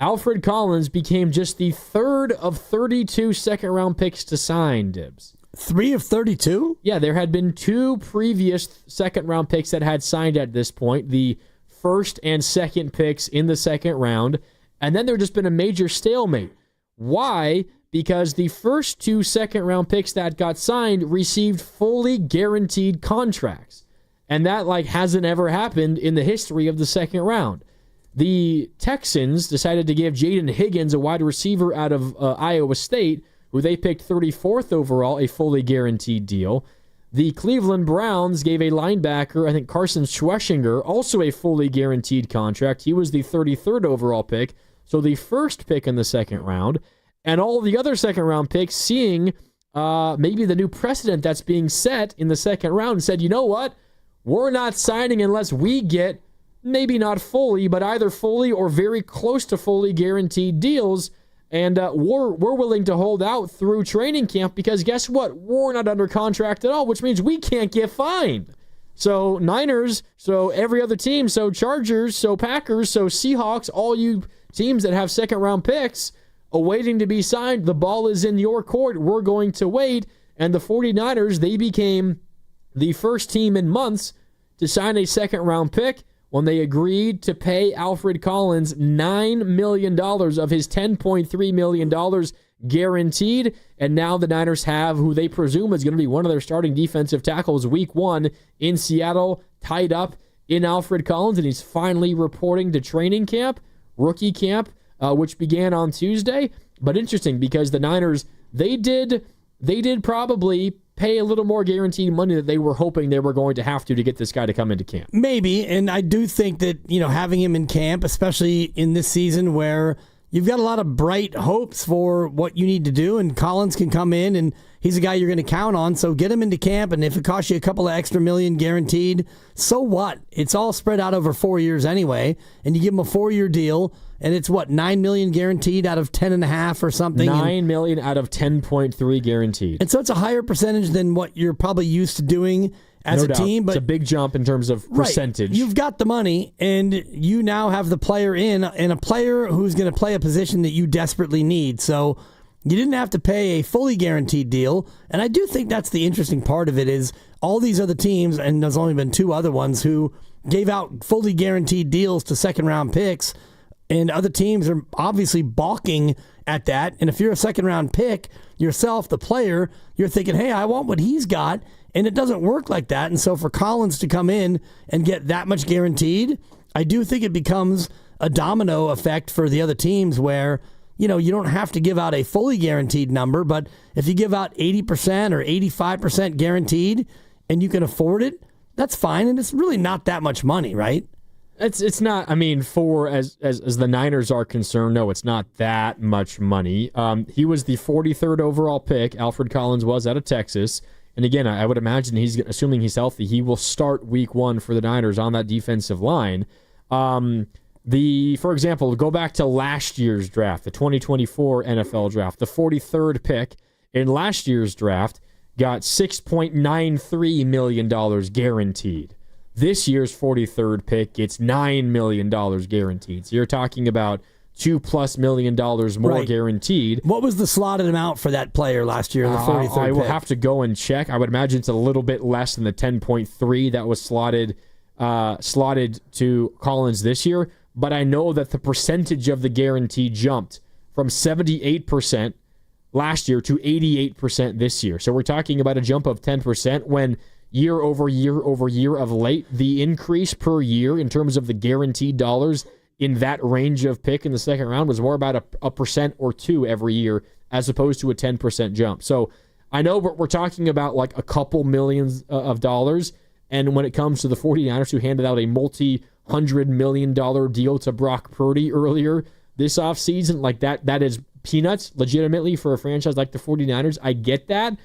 [SPEAKER 2] Alfred Collins became just the third of 32 second-round picks to sign, Dibs.
[SPEAKER 1] 3 of 32?
[SPEAKER 2] Yeah, there had been 2 previous second-round picks that had signed at this point, the first and second picks in the second round, and then there just been a major stalemate. Why? Because the first 2 second-round picks that got signed received fully guaranteed contracts, and that hasn't ever happened in the history of the second round. The Texans decided to give Jaden Higgins, a wide receiver out of Iowa State, who they picked 34th overall, a fully guaranteed deal. The Cleveland Browns gave a linebacker, I think Carson Schweschinger, also a fully guaranteed contract. He was the 33rd overall pick, so the first pick in the second round. And all the other second-round picks, seeing maybe the new precedent that's being set in the second round, said, you know what? We're not signing unless we get, maybe not fully, but either fully or very close to fully guaranteed deals. And we're willing to hold out through training camp because guess what? We're not under contract at all, which means we can't get fined. So Niners, so every other team, so Chargers, so Packers, so Seahawks, all you teams that have second-round picks awaiting to be signed, the ball is in your court. We're going to wait. And the 49ers, they became the first team in months to sign a second-round pick when they agreed to pay Alfred Collins $9 million of his $10.3 million guaranteed. And now the Niners have who they presume is going to be one of their starting defensive tackles week 1 in Seattle, tied up in Alfred Collins. And he's finally reporting to training camp, rookie camp, which began on Tuesday. But interesting because the Niners, they did probably pay a little more guaranteed money that they were hoping they were going to have to get this guy to come into camp.
[SPEAKER 1] Maybe, and I do think that, having him in camp, especially in this season where you've got a lot of bright hopes for what you need to do, and Collins can come in, and he's a guy you're going to count on, so get him into camp, and if it costs you a couple of extra million guaranteed, so what? It's all spread out over 4 years anyway, and you give him a 4-year deal. and it's what, $9 million guaranteed out of 10.5 or something.
[SPEAKER 2] $9 million out of 10.3 guaranteed.
[SPEAKER 1] And so it's a higher percentage than what you're probably used to doing as a team. But
[SPEAKER 2] it's a big jump in terms of percentage.
[SPEAKER 1] Right. You've got the money, and you now have the player in, and a player who's going to play a position that you desperately need. So you didn't have to pay a fully guaranteed deal. And I do think that's the interesting part of it is all these other teams, and there's only been 2 other ones who gave out fully guaranteed deals to second-round picks, and other teams are obviously balking at that. And if you're a second-round pick yourself, the player, you're thinking, hey, I want what he's got, and it doesn't work like that. And so for Collins to come in and get that much guaranteed, I do think it becomes a domino effect for the other teams where, you don't have to give out a fully guaranteed number, but if you give out 80% or 85% guaranteed and you can afford it, that's fine, and it's really not that much money, right?
[SPEAKER 2] It's not. I mean, for as the Niners are concerned, no, it's not that much money. He was the 43rd overall pick. Alfred Collins was out of Texas, and again, I would imagine assuming he's healthy, he will start Week 1 for the Niners on that defensive line. For example, go back to last year's draft, the 2024 NFL draft, the 43rd pick in last year's draft got $6.93 million guaranteed. This year's 43rd pick gets $9 million guaranteed. So you're talking about $2+ million more guaranteed.
[SPEAKER 1] What was the slotted amount for that player last year, the 43rd pick?
[SPEAKER 2] I will have to go and check. I would imagine it's a little bit less than the 10.3 that was slotted to Collins this year. But I know that the percentage of the guarantee jumped from 78% last year to 88% this year. So we're talking about a jump of 10% when year over year of late, the increase per year in terms of the guaranteed dollars in that range of pick in the second round was more about a percent or 2 every year as opposed to a 10% jump. So I know we're talking about like a couple millions of dollars, and when it comes to the 49ers who handed out a multi-$100 million deal to Brock Purdy earlier this offseason, like that is peanuts legitimately for a franchise like the 49ers. I get that.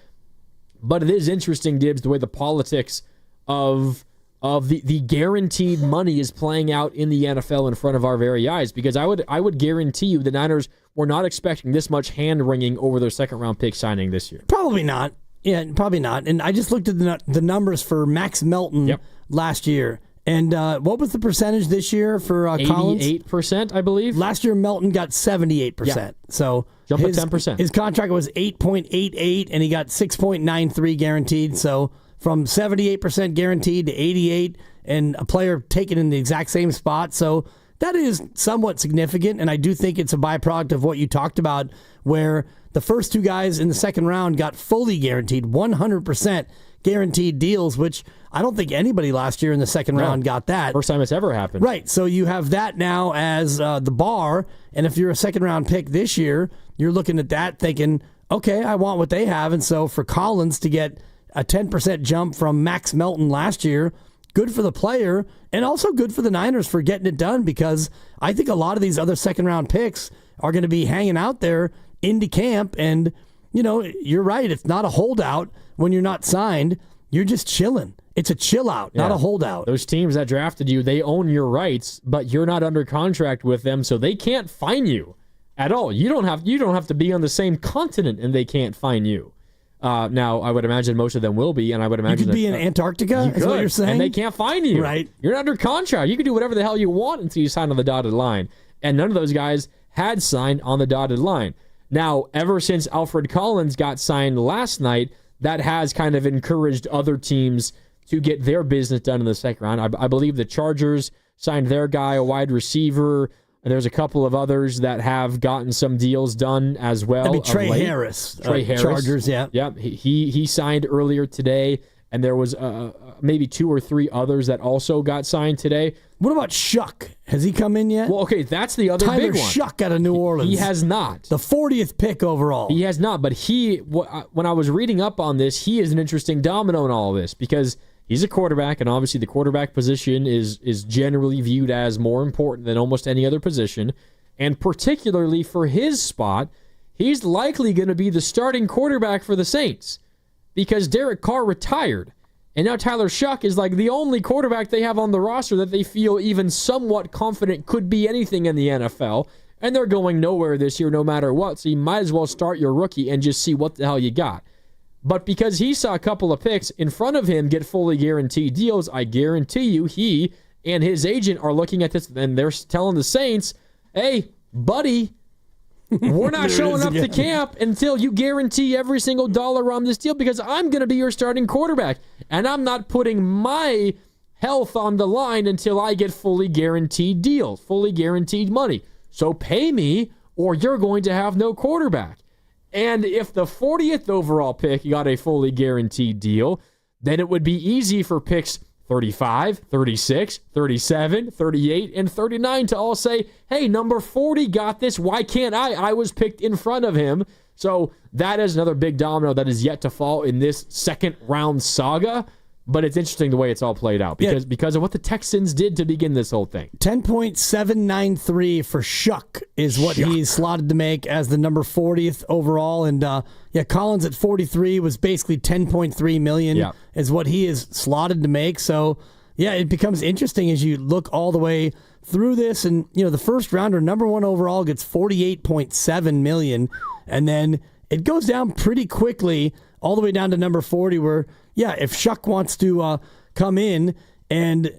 [SPEAKER 2] But it is interesting, Dibs, the way the politics of the guaranteed money is playing out in the NFL in front of our very eyes. Because I would guarantee you the Niners were not expecting this much hand-wringing over their second-round pick signing this year.
[SPEAKER 1] Probably not. Yeah, probably not. And I just looked at the numbers for Max Melton last year. And what was the percentage this year for Collins?
[SPEAKER 2] 88%, I believe.
[SPEAKER 1] Last year, Melton got 78%. Yeah. So
[SPEAKER 2] jump at 10%.
[SPEAKER 1] His contract was 8.88, and he got 6.93 guaranteed. So from 78% guaranteed to 88, and a player taken in the exact same spot. So that is somewhat significant, and I do think it's a byproduct of what you talked about, where the first 2 guys in the second round got fully guaranteed, 100% guaranteed deals, which I don't think anybody last year in the second round got that.
[SPEAKER 2] First time it's ever happened.
[SPEAKER 1] Right, so you have that now as the bar, and if you're a second-round pick this year, you're looking at that thinking, okay, I want what they have, and so for Collins to get a 10% jump from Max Melton last year, good for the player, and also good for the Niners for getting it done, because I think a lot of these other second-round picks are going to be hanging out there into camp, and, you're right, it's not a holdout when you're not signed. You're just chilling. It's a chill out, not a holdout.
[SPEAKER 2] Those teams that drafted you, they own your rights, but you're not under contract with them, so they can't fine you at all. You don't have to be on the same continent, and they can't fine you. Now, I would imagine most of them will be, and I would imagine
[SPEAKER 1] you could be in Antarctica. Is what you're saying,
[SPEAKER 2] and they can't fine you.
[SPEAKER 1] Right?
[SPEAKER 2] You're not under contract. You can do whatever the hell you want until you sign on the dotted line. And none of those guys had signed on the dotted line. Now, ever since Alfred Collins got signed last night, that has kind of encouraged other teams to get their business done in the second round. I believe the Chargers signed their guy, a wide receiver. And there's a couple of others that have gotten some deals done as well.
[SPEAKER 1] That'd be Trey Harris. Chargers, yeah.
[SPEAKER 2] Yeah, he signed earlier today, and there was maybe 2 or 3 others that also got signed today.
[SPEAKER 1] What about Shuck? Has he come in yet?
[SPEAKER 2] Well, okay, that's the other big one.
[SPEAKER 1] Tyler Shuck out of New Orleans.
[SPEAKER 2] He has not.
[SPEAKER 1] The 40th pick overall.
[SPEAKER 2] He has not, but when I was reading up on this, he is an interesting domino in all of this because he's a quarterback, and obviously the quarterback position is generally viewed as more important than almost any other position. And particularly for his spot, he's likely going to be the starting quarterback for the Saints because Derek Carr retired. And now Tyler Shuck is like the only quarterback they have on the roster that they feel even somewhat confident could be anything in the NFL. And they're going nowhere this year no matter what. So you might as well start your rookie and just see what the hell you got. But because he saw a couple of picks in front of him get fully guaranteed deals, I guarantee you he and his agent are looking at this and they're telling the Saints, hey, buddy, we're not showing up to camp until you guarantee every single dollar on this deal because I'm going to be your starting quarterback. And I'm not putting my health on the line until I get fully guaranteed deals, fully guaranteed money. So pay me or you're going to have no quarterback. And if the 40th overall pick got a fully guaranteed deal, then it would be easy for picks 35, 36, 37, 38, and 39 to all say, hey, number 40 got this. Why can't I? I was picked in front of him. So that is another big domino that is yet to fall in this second round saga. But it's interesting the way it's all played out because of what the Texans did to begin this whole thing.
[SPEAKER 1] 10.793 for Shuck is what he's slotted to make as the number 40th overall. And Collins at 43 was basically 10.3 million is what he is slotted to make. So it becomes interesting as you look all the way through this. And the first rounder, number 1 overall, gets 48.7 million, and then it goes down pretty quickly all the way down to number 40 where, if Shuck wants to come in and,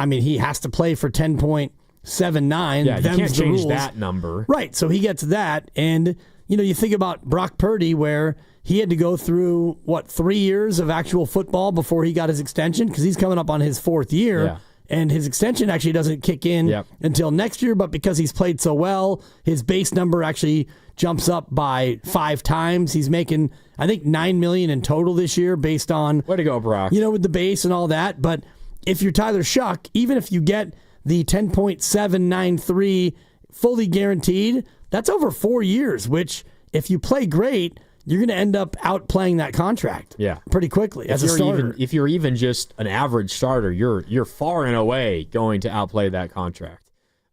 [SPEAKER 1] he has to play for 10.79.
[SPEAKER 2] Yeah, you can't change that number.
[SPEAKER 1] Right, so he gets that. And, you think about Brock Purdy where he had to go through, 3 years of actual football before he got his extension because he's coming up on his 4th year. Yeah. And his extension actually doesn't kick in until next year, but because he's played so well, his base number actually jumps up by 5 times. He's making, I think, $9 million in total this year based on...
[SPEAKER 2] Way to go, Brock.
[SPEAKER 1] With the base and all that. But if you're Tyler Shuck, even if you get the 10.793 fully guaranteed, that's over 4 years, which if you play great... you're going to end up outplaying that contract pretty quickly as a starter.
[SPEAKER 2] If you're even just an average starter, you're far and away going to outplay that contract.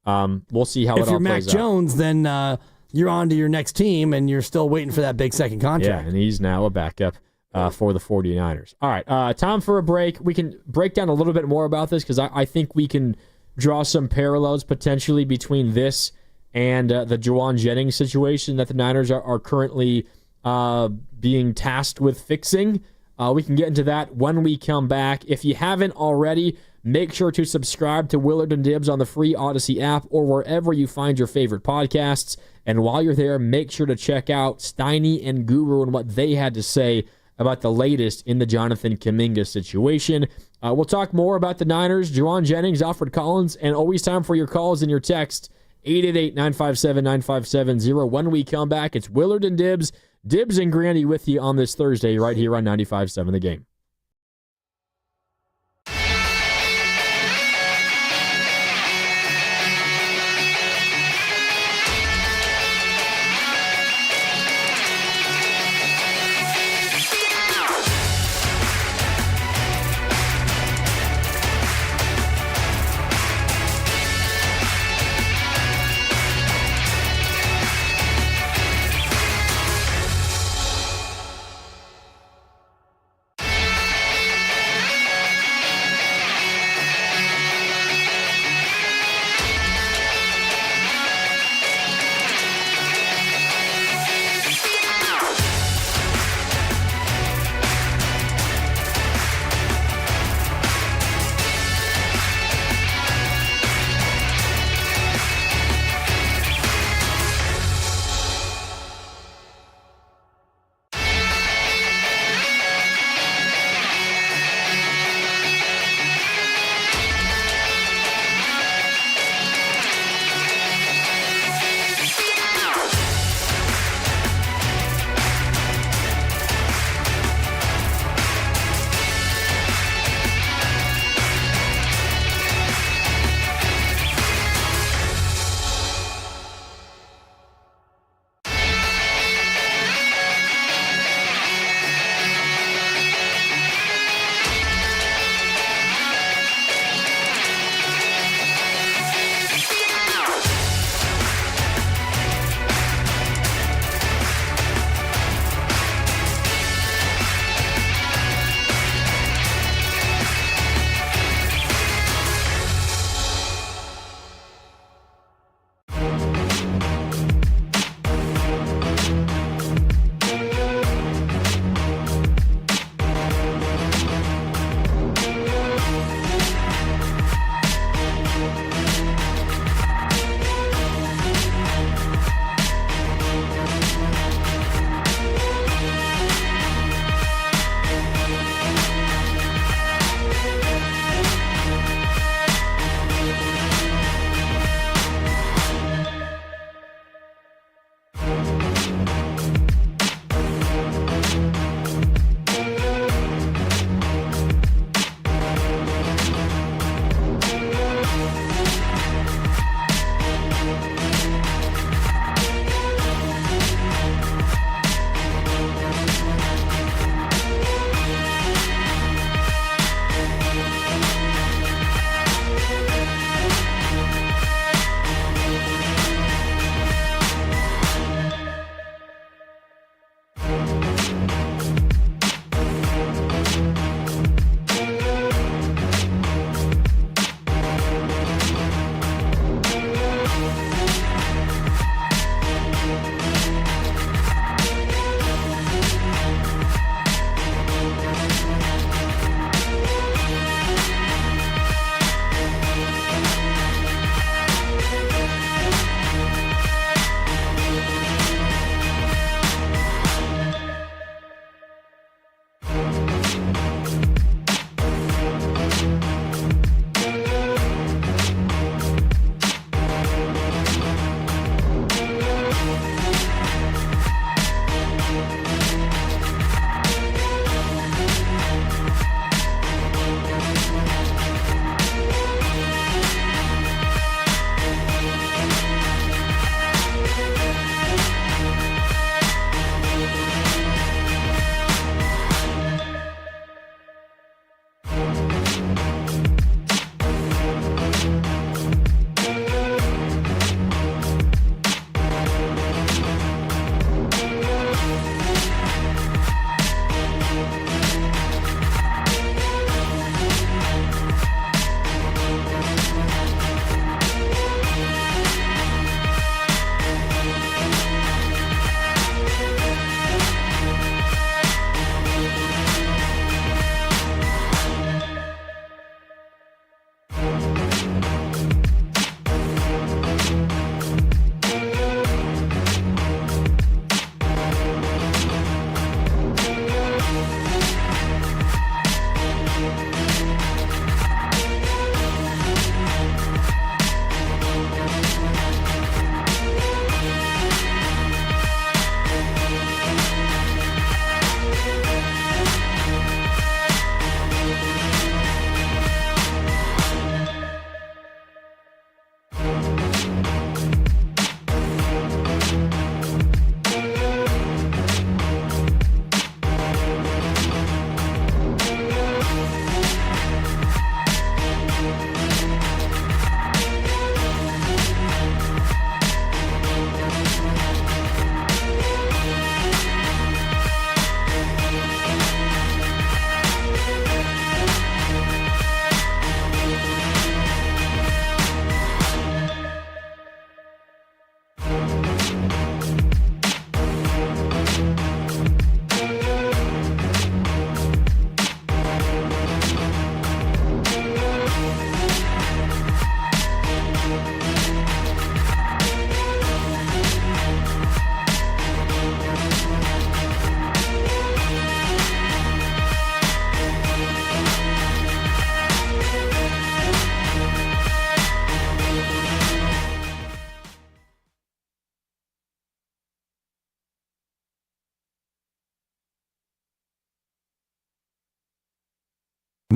[SPEAKER 2] We'll see how it all plays out.
[SPEAKER 1] If you're Mac Jones, then you're on to your next team, and you're still waiting for that big second contract.
[SPEAKER 2] Yeah, and he's now a backup for the 49ers. All right, time for a break. We can break down a little bit more about this because I think we can draw some parallels potentially between this and the Juwan Jennings situation that the Niners are currently being tasked with fixing. We can get into that when we come back. If you haven't already, make sure to subscribe to Willard and Dibs on the free Odyssey app or wherever you find your favorite podcasts. And while you're there, make sure to check out Steiny and Guru and what they had to say about the latest in the Jonathan Kuminga situation. We'll talk more about the Niners, Juwan Jennings, Alfred Collins, and always time for your calls and your text, 888-957-9570. When we come back, it's Willard and Dibs. Dibs and Grandy with you on this Thursday right here on 95.7 The Game.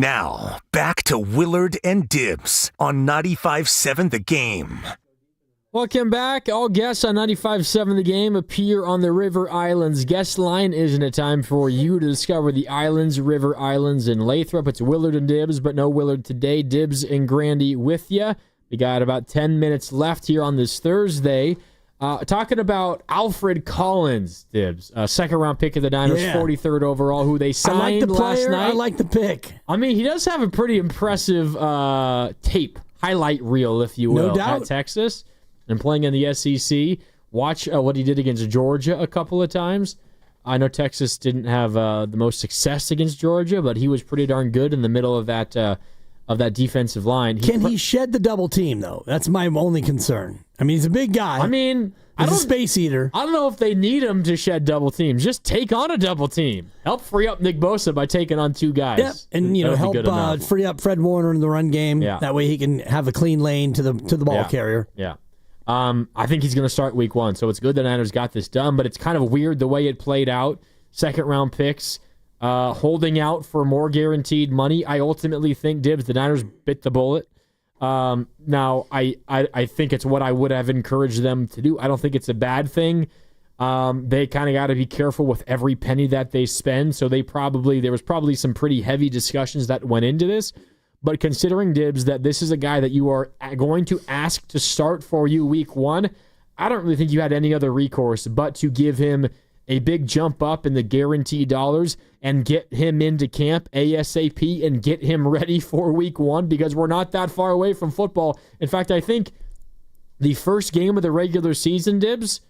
[SPEAKER 4] Now, back to Willard and Dibs on 95.7 The Game.
[SPEAKER 2] Welcome back. All guests on 95.7 The Game appear on the River Islands guest line. Isn't it time for you to discover the islands, River Islands, and Lathrop? It's Willard and Dibs, but no Willard today. Dibs and Grandy with you. We got about 10 minutes left here on this Thursday. Talking about Alfred Collins, Dibs, second-round pick of the Niners, 43rd overall, who they signed
[SPEAKER 1] I like the
[SPEAKER 2] last
[SPEAKER 1] player,
[SPEAKER 2] night.
[SPEAKER 1] I like the pick.
[SPEAKER 2] I mean, he does have a pretty impressive tape, highlight reel, if you will,
[SPEAKER 1] No doubt.
[SPEAKER 2] at Texas. And playing in the SEC. Watch what he did against Georgia a couple of times. I know Texas didn't have the most success against Georgia, but he was pretty darn good in the middle of that defensive line.
[SPEAKER 1] Can he shed the double team, though? That's my only concern. I mean, he's a big guy.
[SPEAKER 2] I mean,
[SPEAKER 1] he's a space eater.
[SPEAKER 2] I don't know if they need him to shed double teams. Just take on a double team. Help free up Nick Bosa by taking on two guys.
[SPEAKER 1] Yep. And help free up Fred Warner in the run game.
[SPEAKER 2] Yeah.
[SPEAKER 1] That way he can have a clean lane to the ball carrier.
[SPEAKER 2] Yeah. I think he's going to start week 1, so it's good the Niners got this done, but it's kind of weird the way it played out. Second-round picks, holding out for more guaranteed money. I ultimately think, Dibs, the Niners bit the bullet. Now, I think it's what I would have encouraged them to do. I don't think it's a bad thing. They kind of got to be careful with every penny that they spend, so there was probably some pretty heavy discussions that went into this. But considering, Dibs, that this is a guy that you are going to ask to start for you week 1, I don't really think you had any other recourse but to give him a big jump up in the guaranteed dollars and get him into camp ASAP and get him ready for week 1 because we're not that far away from football. In fact, I think the first game of the regular season, Dibs,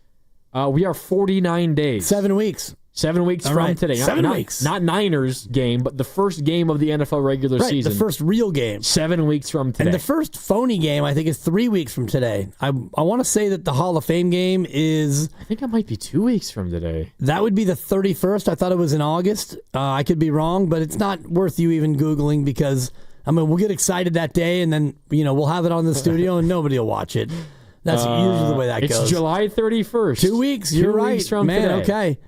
[SPEAKER 2] we are 49 days.
[SPEAKER 1] 7 weeks.
[SPEAKER 2] 7 weeks from today.
[SPEAKER 1] 7 weeks.
[SPEAKER 2] Not Niners game, but the first game of the NFL regular season.
[SPEAKER 1] The first real game.
[SPEAKER 2] 7 weeks from today.
[SPEAKER 1] And the first phony game, I think, is 3 weeks from today. I want to say that the Hall of Fame game is...
[SPEAKER 2] I think it might be 2 weeks from today.
[SPEAKER 1] That would be the 31st. I thought it was in August. I could be wrong, but it's not worth you even Googling because, I mean, we'll get excited that day and then, we'll have it on the studio and nobody will watch it. That's usually the way that goes.
[SPEAKER 2] It's July 31st.
[SPEAKER 1] 2 weeks. You're right.
[SPEAKER 2] 2 weeks from
[SPEAKER 1] today.
[SPEAKER 2] Okay.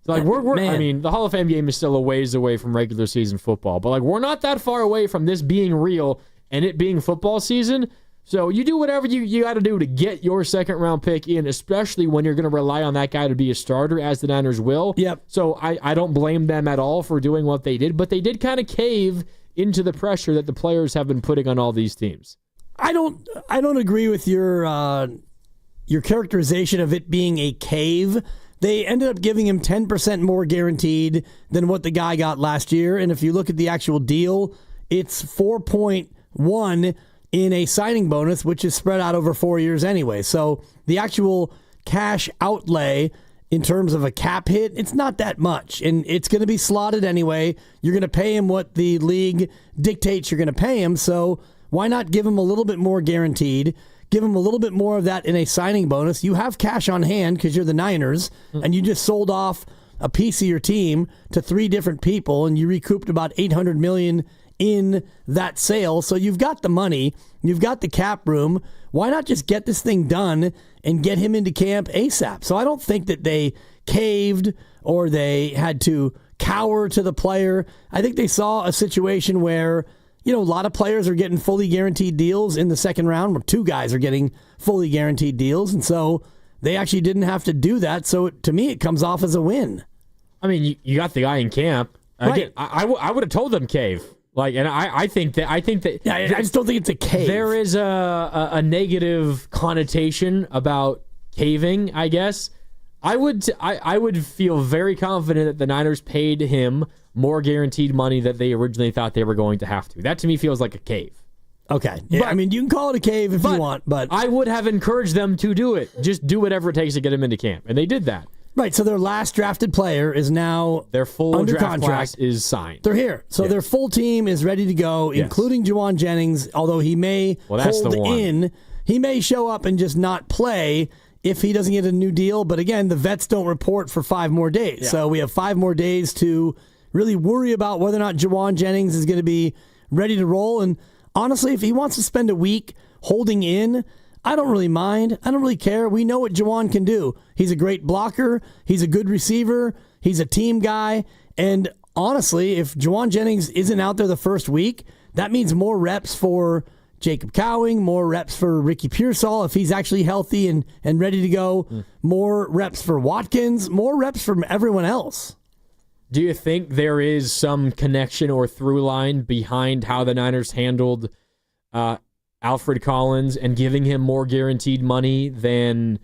[SPEAKER 2] So I mean, the Hall of Fame game is still a ways away from regular season football, but we're not that far away from this being real and it being football season. So you do whatever you got to do to get your second round pick in, especially when you're going to rely on that guy to be a starter, as the Niners will.
[SPEAKER 1] Yep.
[SPEAKER 2] So I don't blame them at all for doing what they did, but they did kind of cave into the pressure that the players have been putting on all these teams.
[SPEAKER 1] I don't agree with your characterization of it being a cave. They ended up giving him 10% more guaranteed than what the guy got last year. And if you look at the actual deal, it's 4.1 in a signing bonus, which is spread out over 4 years anyway. So the actual cash outlay in terms of a cap hit, it's not that much. And it's going to be slotted anyway. You're going to pay him what the league dictates you're going to pay him. So why not give him a little bit more guaranteed? Give him a little bit more of that in a signing bonus. You have cash on hand because you're the Niners, and you just sold off a piece of your team to 3 different people, and you recouped about $800 million in that sale. So you've got the money, you've got the cap room. Why not just get this thing done and get him into camp ASAP? So I don't think that they caved or they had to cower to the player. I think they saw a situation where a lot of players are getting fully guaranteed deals in the second round, where 2 guys are getting fully guaranteed deals, and so they actually didn't have to do that. So to me, it comes off as a win.
[SPEAKER 2] I mean, you got the guy in camp.
[SPEAKER 1] Right.
[SPEAKER 2] Again, I would have told them cave. I think that.
[SPEAKER 1] Yeah, I just don't think it's a cave.
[SPEAKER 2] There is a negative connotation about caving, I guess. I would feel very confident that the Niners paid him more guaranteed money that they originally thought they were going to have to. That to me feels like a cave.
[SPEAKER 1] Okay. Yeah,
[SPEAKER 2] but,
[SPEAKER 1] you can call it a cave if you want, but
[SPEAKER 2] I would have encouraged them to do it. Just do whatever it takes to get him into camp. And they did that.
[SPEAKER 1] Right, so their last drafted player is now
[SPEAKER 2] their full
[SPEAKER 1] under
[SPEAKER 2] draft
[SPEAKER 1] contract.
[SPEAKER 2] class is signed.
[SPEAKER 1] They're here. So their full team is ready to go, including Juwan Jennings, although he may hold in. He may show up and just not play if he doesn't get a new deal. But again, the vets don't report for 5 more days. Yeah. So we have 5 more days to really worry about whether or not Juwan Jennings is going to be ready to roll. And honestly, if he wants to spend a week holding in, I don't really mind. I don't really care. We know what Juwan can do. He's a great blocker. He's a good receiver. He's a team guy. And honestly, if Juwan Jennings isn't out there the first week, that means more reps for Jacob Cowing, more reps for Ricky Pearsall if he's actually healthy and ready to go, more reps for Watkins, more reps from everyone else.
[SPEAKER 2] Do you think there is some connection or through line behind how the Niners handled Alfred Collins and giving him more guaranteed money than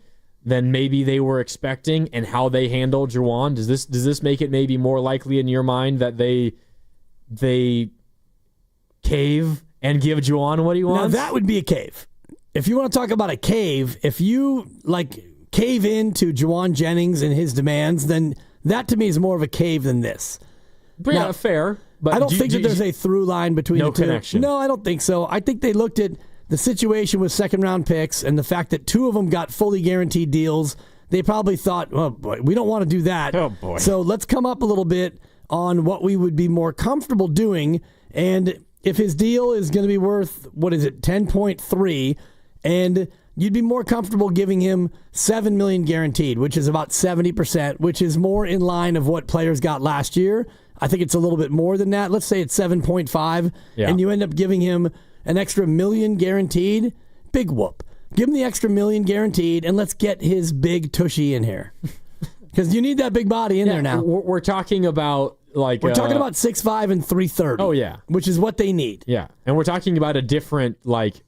[SPEAKER 2] maybe they were expecting, and how they handled Juwan? Does this make it maybe more likely in your mind that they cave and give Juwan what he wants?
[SPEAKER 1] Now that would be a cave. If you want to talk about a cave, if you cave into Juwan Jennings and his demands, then that to me is more of a cave than this.
[SPEAKER 2] But yeah, fair. But
[SPEAKER 1] I don't think that there's a through line between the two. No
[SPEAKER 2] connection.
[SPEAKER 1] No, I don't think so. I think they looked at the situation with second-round picks and the fact that 2 of them got fully guaranteed deals. They probably thought, oh, boy, we don't want to do that.
[SPEAKER 2] Oh, boy.
[SPEAKER 1] So let's come up a little bit on what we would be more comfortable doing. And if his deal is going to be worth, 10.3, and you'd be more comfortable giving him $7 million guaranteed, which is about 70%, which is more in line of what players got last year. I think it's a little bit more than that. Let's say it's 7.5, and you end up giving him an extra $1 million guaranteed. Big whoop. Give him the extra $1 million guaranteed, and let's get his big tushy in here. Because you need that big body in there now.
[SPEAKER 2] We're talking about we're
[SPEAKER 1] talking about 6'5" and 330.
[SPEAKER 2] Oh yeah,
[SPEAKER 1] which is what they need.
[SPEAKER 2] Yeah, and we're talking about a different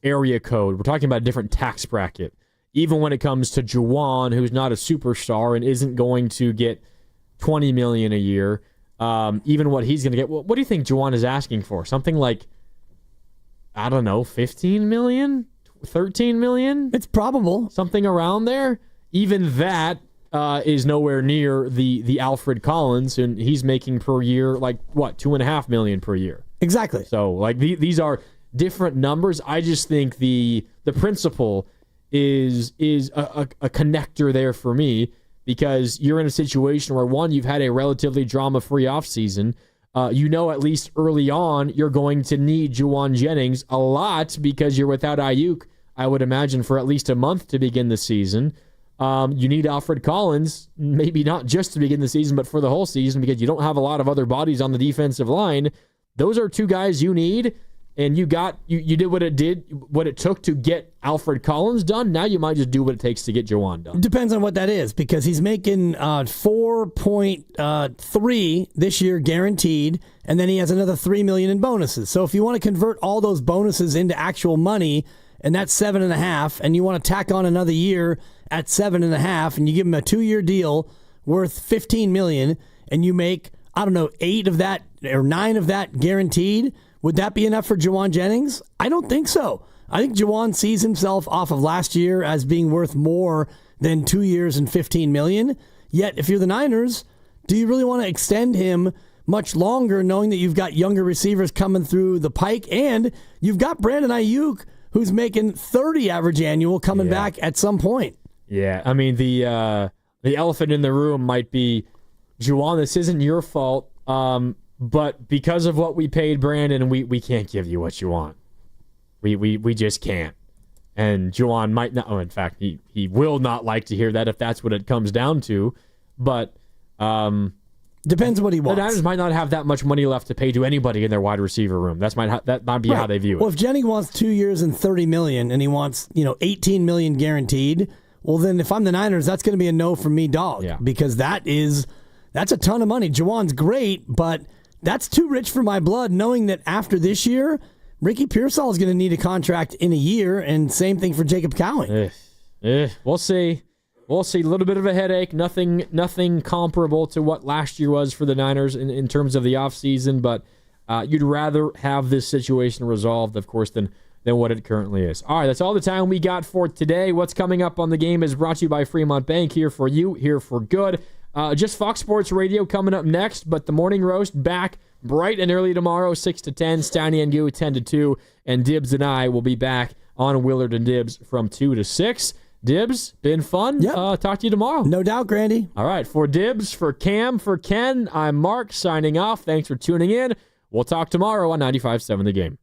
[SPEAKER 2] area code. We're talking about a different tax bracket. Even when it comes to Juwan, who's not a superstar and isn't going to get $20 million a year, even what he's going to get. What do you think Juwan is asking for? Something like, I don't know, $15 million, $13 million.
[SPEAKER 1] It's probable
[SPEAKER 2] something around there. Even that is nowhere near the Alfred Collins, and he's making per year $2.5 million per year.
[SPEAKER 1] Exactly.
[SPEAKER 2] So these are different numbers. I just think the principle is a connector there for me, because you're in a situation where, one, you've had a relatively drama-free offseason. At least early on, you're going to need Juwan Jennings a lot because you're without Ayuk, I would imagine, for at least a month to begin the season. You need Alfred Collins, maybe not just to begin the season, but for the whole season, because you don't have a lot of other bodies on the defensive line. Those are 2 guys you need, and you did what it took to get Alfred Collins done. Now you might just do what it takes to get Juwan done.
[SPEAKER 1] Depends on what that is, because he's making 4.3 this year guaranteed, and then he has another $3 million in bonuses. So if you want to convert all those bonuses into actual money, and that's 7.5, and you want to tack on another year at 7.5, and you give him a 2-year deal worth $15 million, and you make, 8 of that or 9 of that guaranteed, would that be enough for Juwan Jennings? I don't think so. I think Juwan sees himself off of last year as being worth more than 2 years and $15 million. Yet, if you're the Niners, do you really want to extend him much longer, knowing that you've got younger receivers coming through the pike, and you've got Brandon Ayuk, who's making 30 average annual coming back at some point?
[SPEAKER 2] Yeah, I mean, the elephant in the room might be, Juwan, this isn't your fault, but because of what we paid Brandon, we can't give you what you want. We just can't. And Juwan might not, in fact, he will not like to hear that if that's what it comes down to. But
[SPEAKER 1] depends what he wants.
[SPEAKER 2] The Niners might not have that much money left to pay to anybody in their wide receiver room. That might be how they view it.
[SPEAKER 1] Well, if Jennings wants 2 years and $30 million, and he wants $18 million guaranteed, well, then if I'm the Niners, that's going to be a no from me, dog.
[SPEAKER 2] Yeah.
[SPEAKER 1] Because that's a ton of money. Juwan's great, but that's too rich for my blood, knowing that after this year, Ricky Pearsall is going to need a contract in a year, and same thing for Jacob Cowing.
[SPEAKER 2] We'll see. We'll see. A little bit of a headache. Nothing comparable to what last year was for the Niners in terms of the offseason, but you'd rather have this situation resolved, of course, than what it currently is. All right, that's all the time we got for today. What's coming up on the game is brought to you by Fremont Bank, here for you, here for good. Just Fox Sports Radio coming up next, but the Morning Roast back bright and early tomorrow, 6 to 10, Steiny and Guru 10 to 2, and Dibs and I will be back on Willard and Dibs from 2 to 6. Dibs, been fun.
[SPEAKER 1] Yep.
[SPEAKER 2] Talk to you tomorrow.
[SPEAKER 1] No doubt, Grandy.
[SPEAKER 2] All right, for Dibs, for Cam, for Ken, I'm Mark signing off. Thanks for tuning in. We'll talk tomorrow on 95.7 The Game.